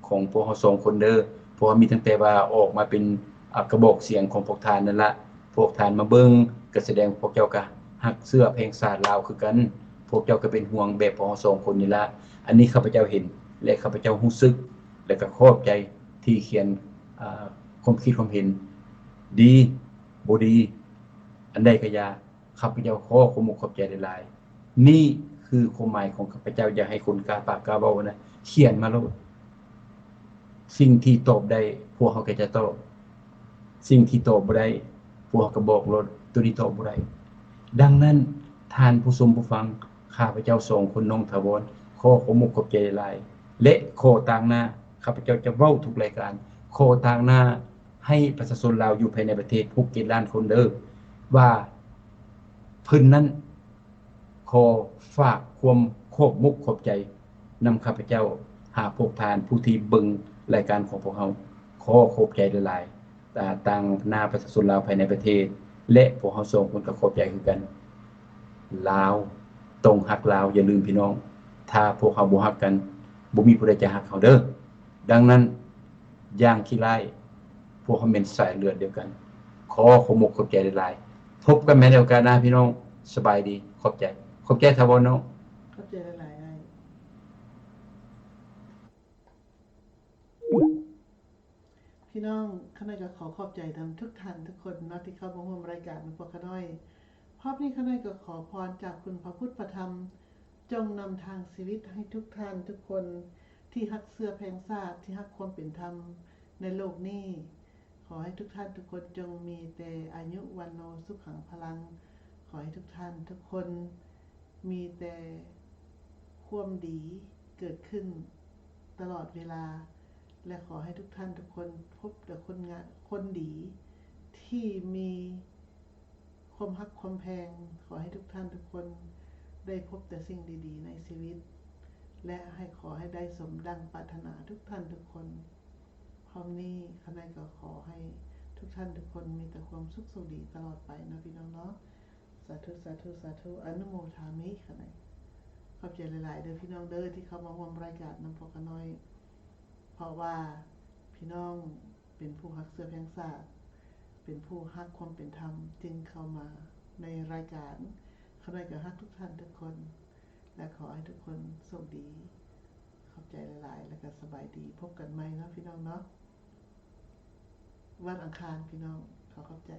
ของพวกเฮาสองคนเด้อเพราะว่ามีตั้งแต่ว่าออกมาเป็นกระบอกเสียงของพวกท่านนั่นล่ะพวกท่านมาเบิ่งก็แสดงพวกเจ้าก็ฮักเสื้อเพลงชาติลาวคือกันพวกเจ้าก็เป็นห่วงแบบพวกเฮาสองคนนี่ล่ะอันนี้ข้าพเจ้าเห็นและข้าพเจ้ารู้สึกและก็ขอบใจที่เขียนความคิดความเห็นดีบ่ดีอันใดก็อย่าข้าพเจ้าขอขอบคุณขอบใจหลายๆนี่คือความหมายของข้าพเจ้าอย่าให้คนกล้าปากกล้าเว้านะเขียนมาโลดสิ่งที่ตอบได้พวกเขาก็จะตอบสิ่งที่ตอบบ่ได้พวกเขาก็บอกโลดตัวนี้ตอบบ่ได้ดังนั้นท่านผู้ชมผู้ฟังข้าพเจ้าสองคนน้องถาวรขอขอบคุณขอบใจหลายและขอต่างหน้าข้าพเจ้าจะเว้าทุกรายการขอต่างหน้าให้ประชาชนลาวอยู่ภายในประเทศ6 ล้านคนเด้อว่าเพิ่นนั้นขอฝากความขอบมุกขอบใจนำข้าพเจ้าหาพวกทานผู้ที่เบิ่งรายการของพวกเฮาขอขอบใจหลายๆต่างหน้าประชาชนลาวภายในประเทศและพวกเฮาสองคนก็ขอบใจคือกันลาวต้องฮักลาวอย่าลืมพี่น้องถ้าพวกเฮาบ่ฮักกันบ่มีผู้ใดจะฮักเขาเด้อดังนั้นอย่างขี้ร้ายพวกเฮาเป็นสายเลือดเดียวกันขอขอบมุกขอบใจหลายๆพบกันใหม่ในโอกาสหน้าพี่น้องสบายดีขอบใจทาวรเนาะ เข้าใจหลายๆอ้ายพี่น้องข้าน้อยก็ขอขอบใจนำทุกท่านทุกคนเนาะที่เข้ามาร่วมรายการของพวกข้าน้อยพร้อมนี้ข้าน้อยก็ขอพรจากคุณพระพุทธพระธรรมจงนำทางชีวิตให้ทุกท่านทุกคนที่ฮักเสื้อแพงชาติที่ฮักความเป็นธรรมในโลกนี้ขอให้ทุกท่านทุกคนจงมีแต่อายุวันโนสุขังพลังขอให้ทุกท่านทุกคนมีแต่ความดีเกิดขึ้นตลอดเวลาและขอให้ทุกท่านทุกคนพบแต่คนดีที่มีความฮักความแพงขอให้ทุกท่านทุกคนได้พบแต่สิ่งดีๆในชีวิตและขอให้ได้สมดังปรารถนาทุกท่านทุกคนพร้อมนี้ข้าน้อยก็ขอให้ทุกท่านทุกคนมีแต่ความสุขสดีตลอดไปนะพี่น้องเนาะสาธุสาธุสาธุอนุโมทามิข้าน้อยขอบใจหลายๆเด้อพี่น้องเด้อที่เข้ามาร่วมรายการนำพวกข้าน้อยเพราะว่าพี่น้องเป็นผู้ฮักเสื้อแพงชาติเป็นผู้ฮักความเป็นธรรมจึงเข้ามาในรายการข้าน้อยก็ฮักทุกท่านทุกคนและขอให้ทุกคนโชคดีขอบใจหลายๆแล้วก็สบายดีพบกันใหม่เนาะพี่น้องเนาะวันอังคารพี่น้องขอขอบใจ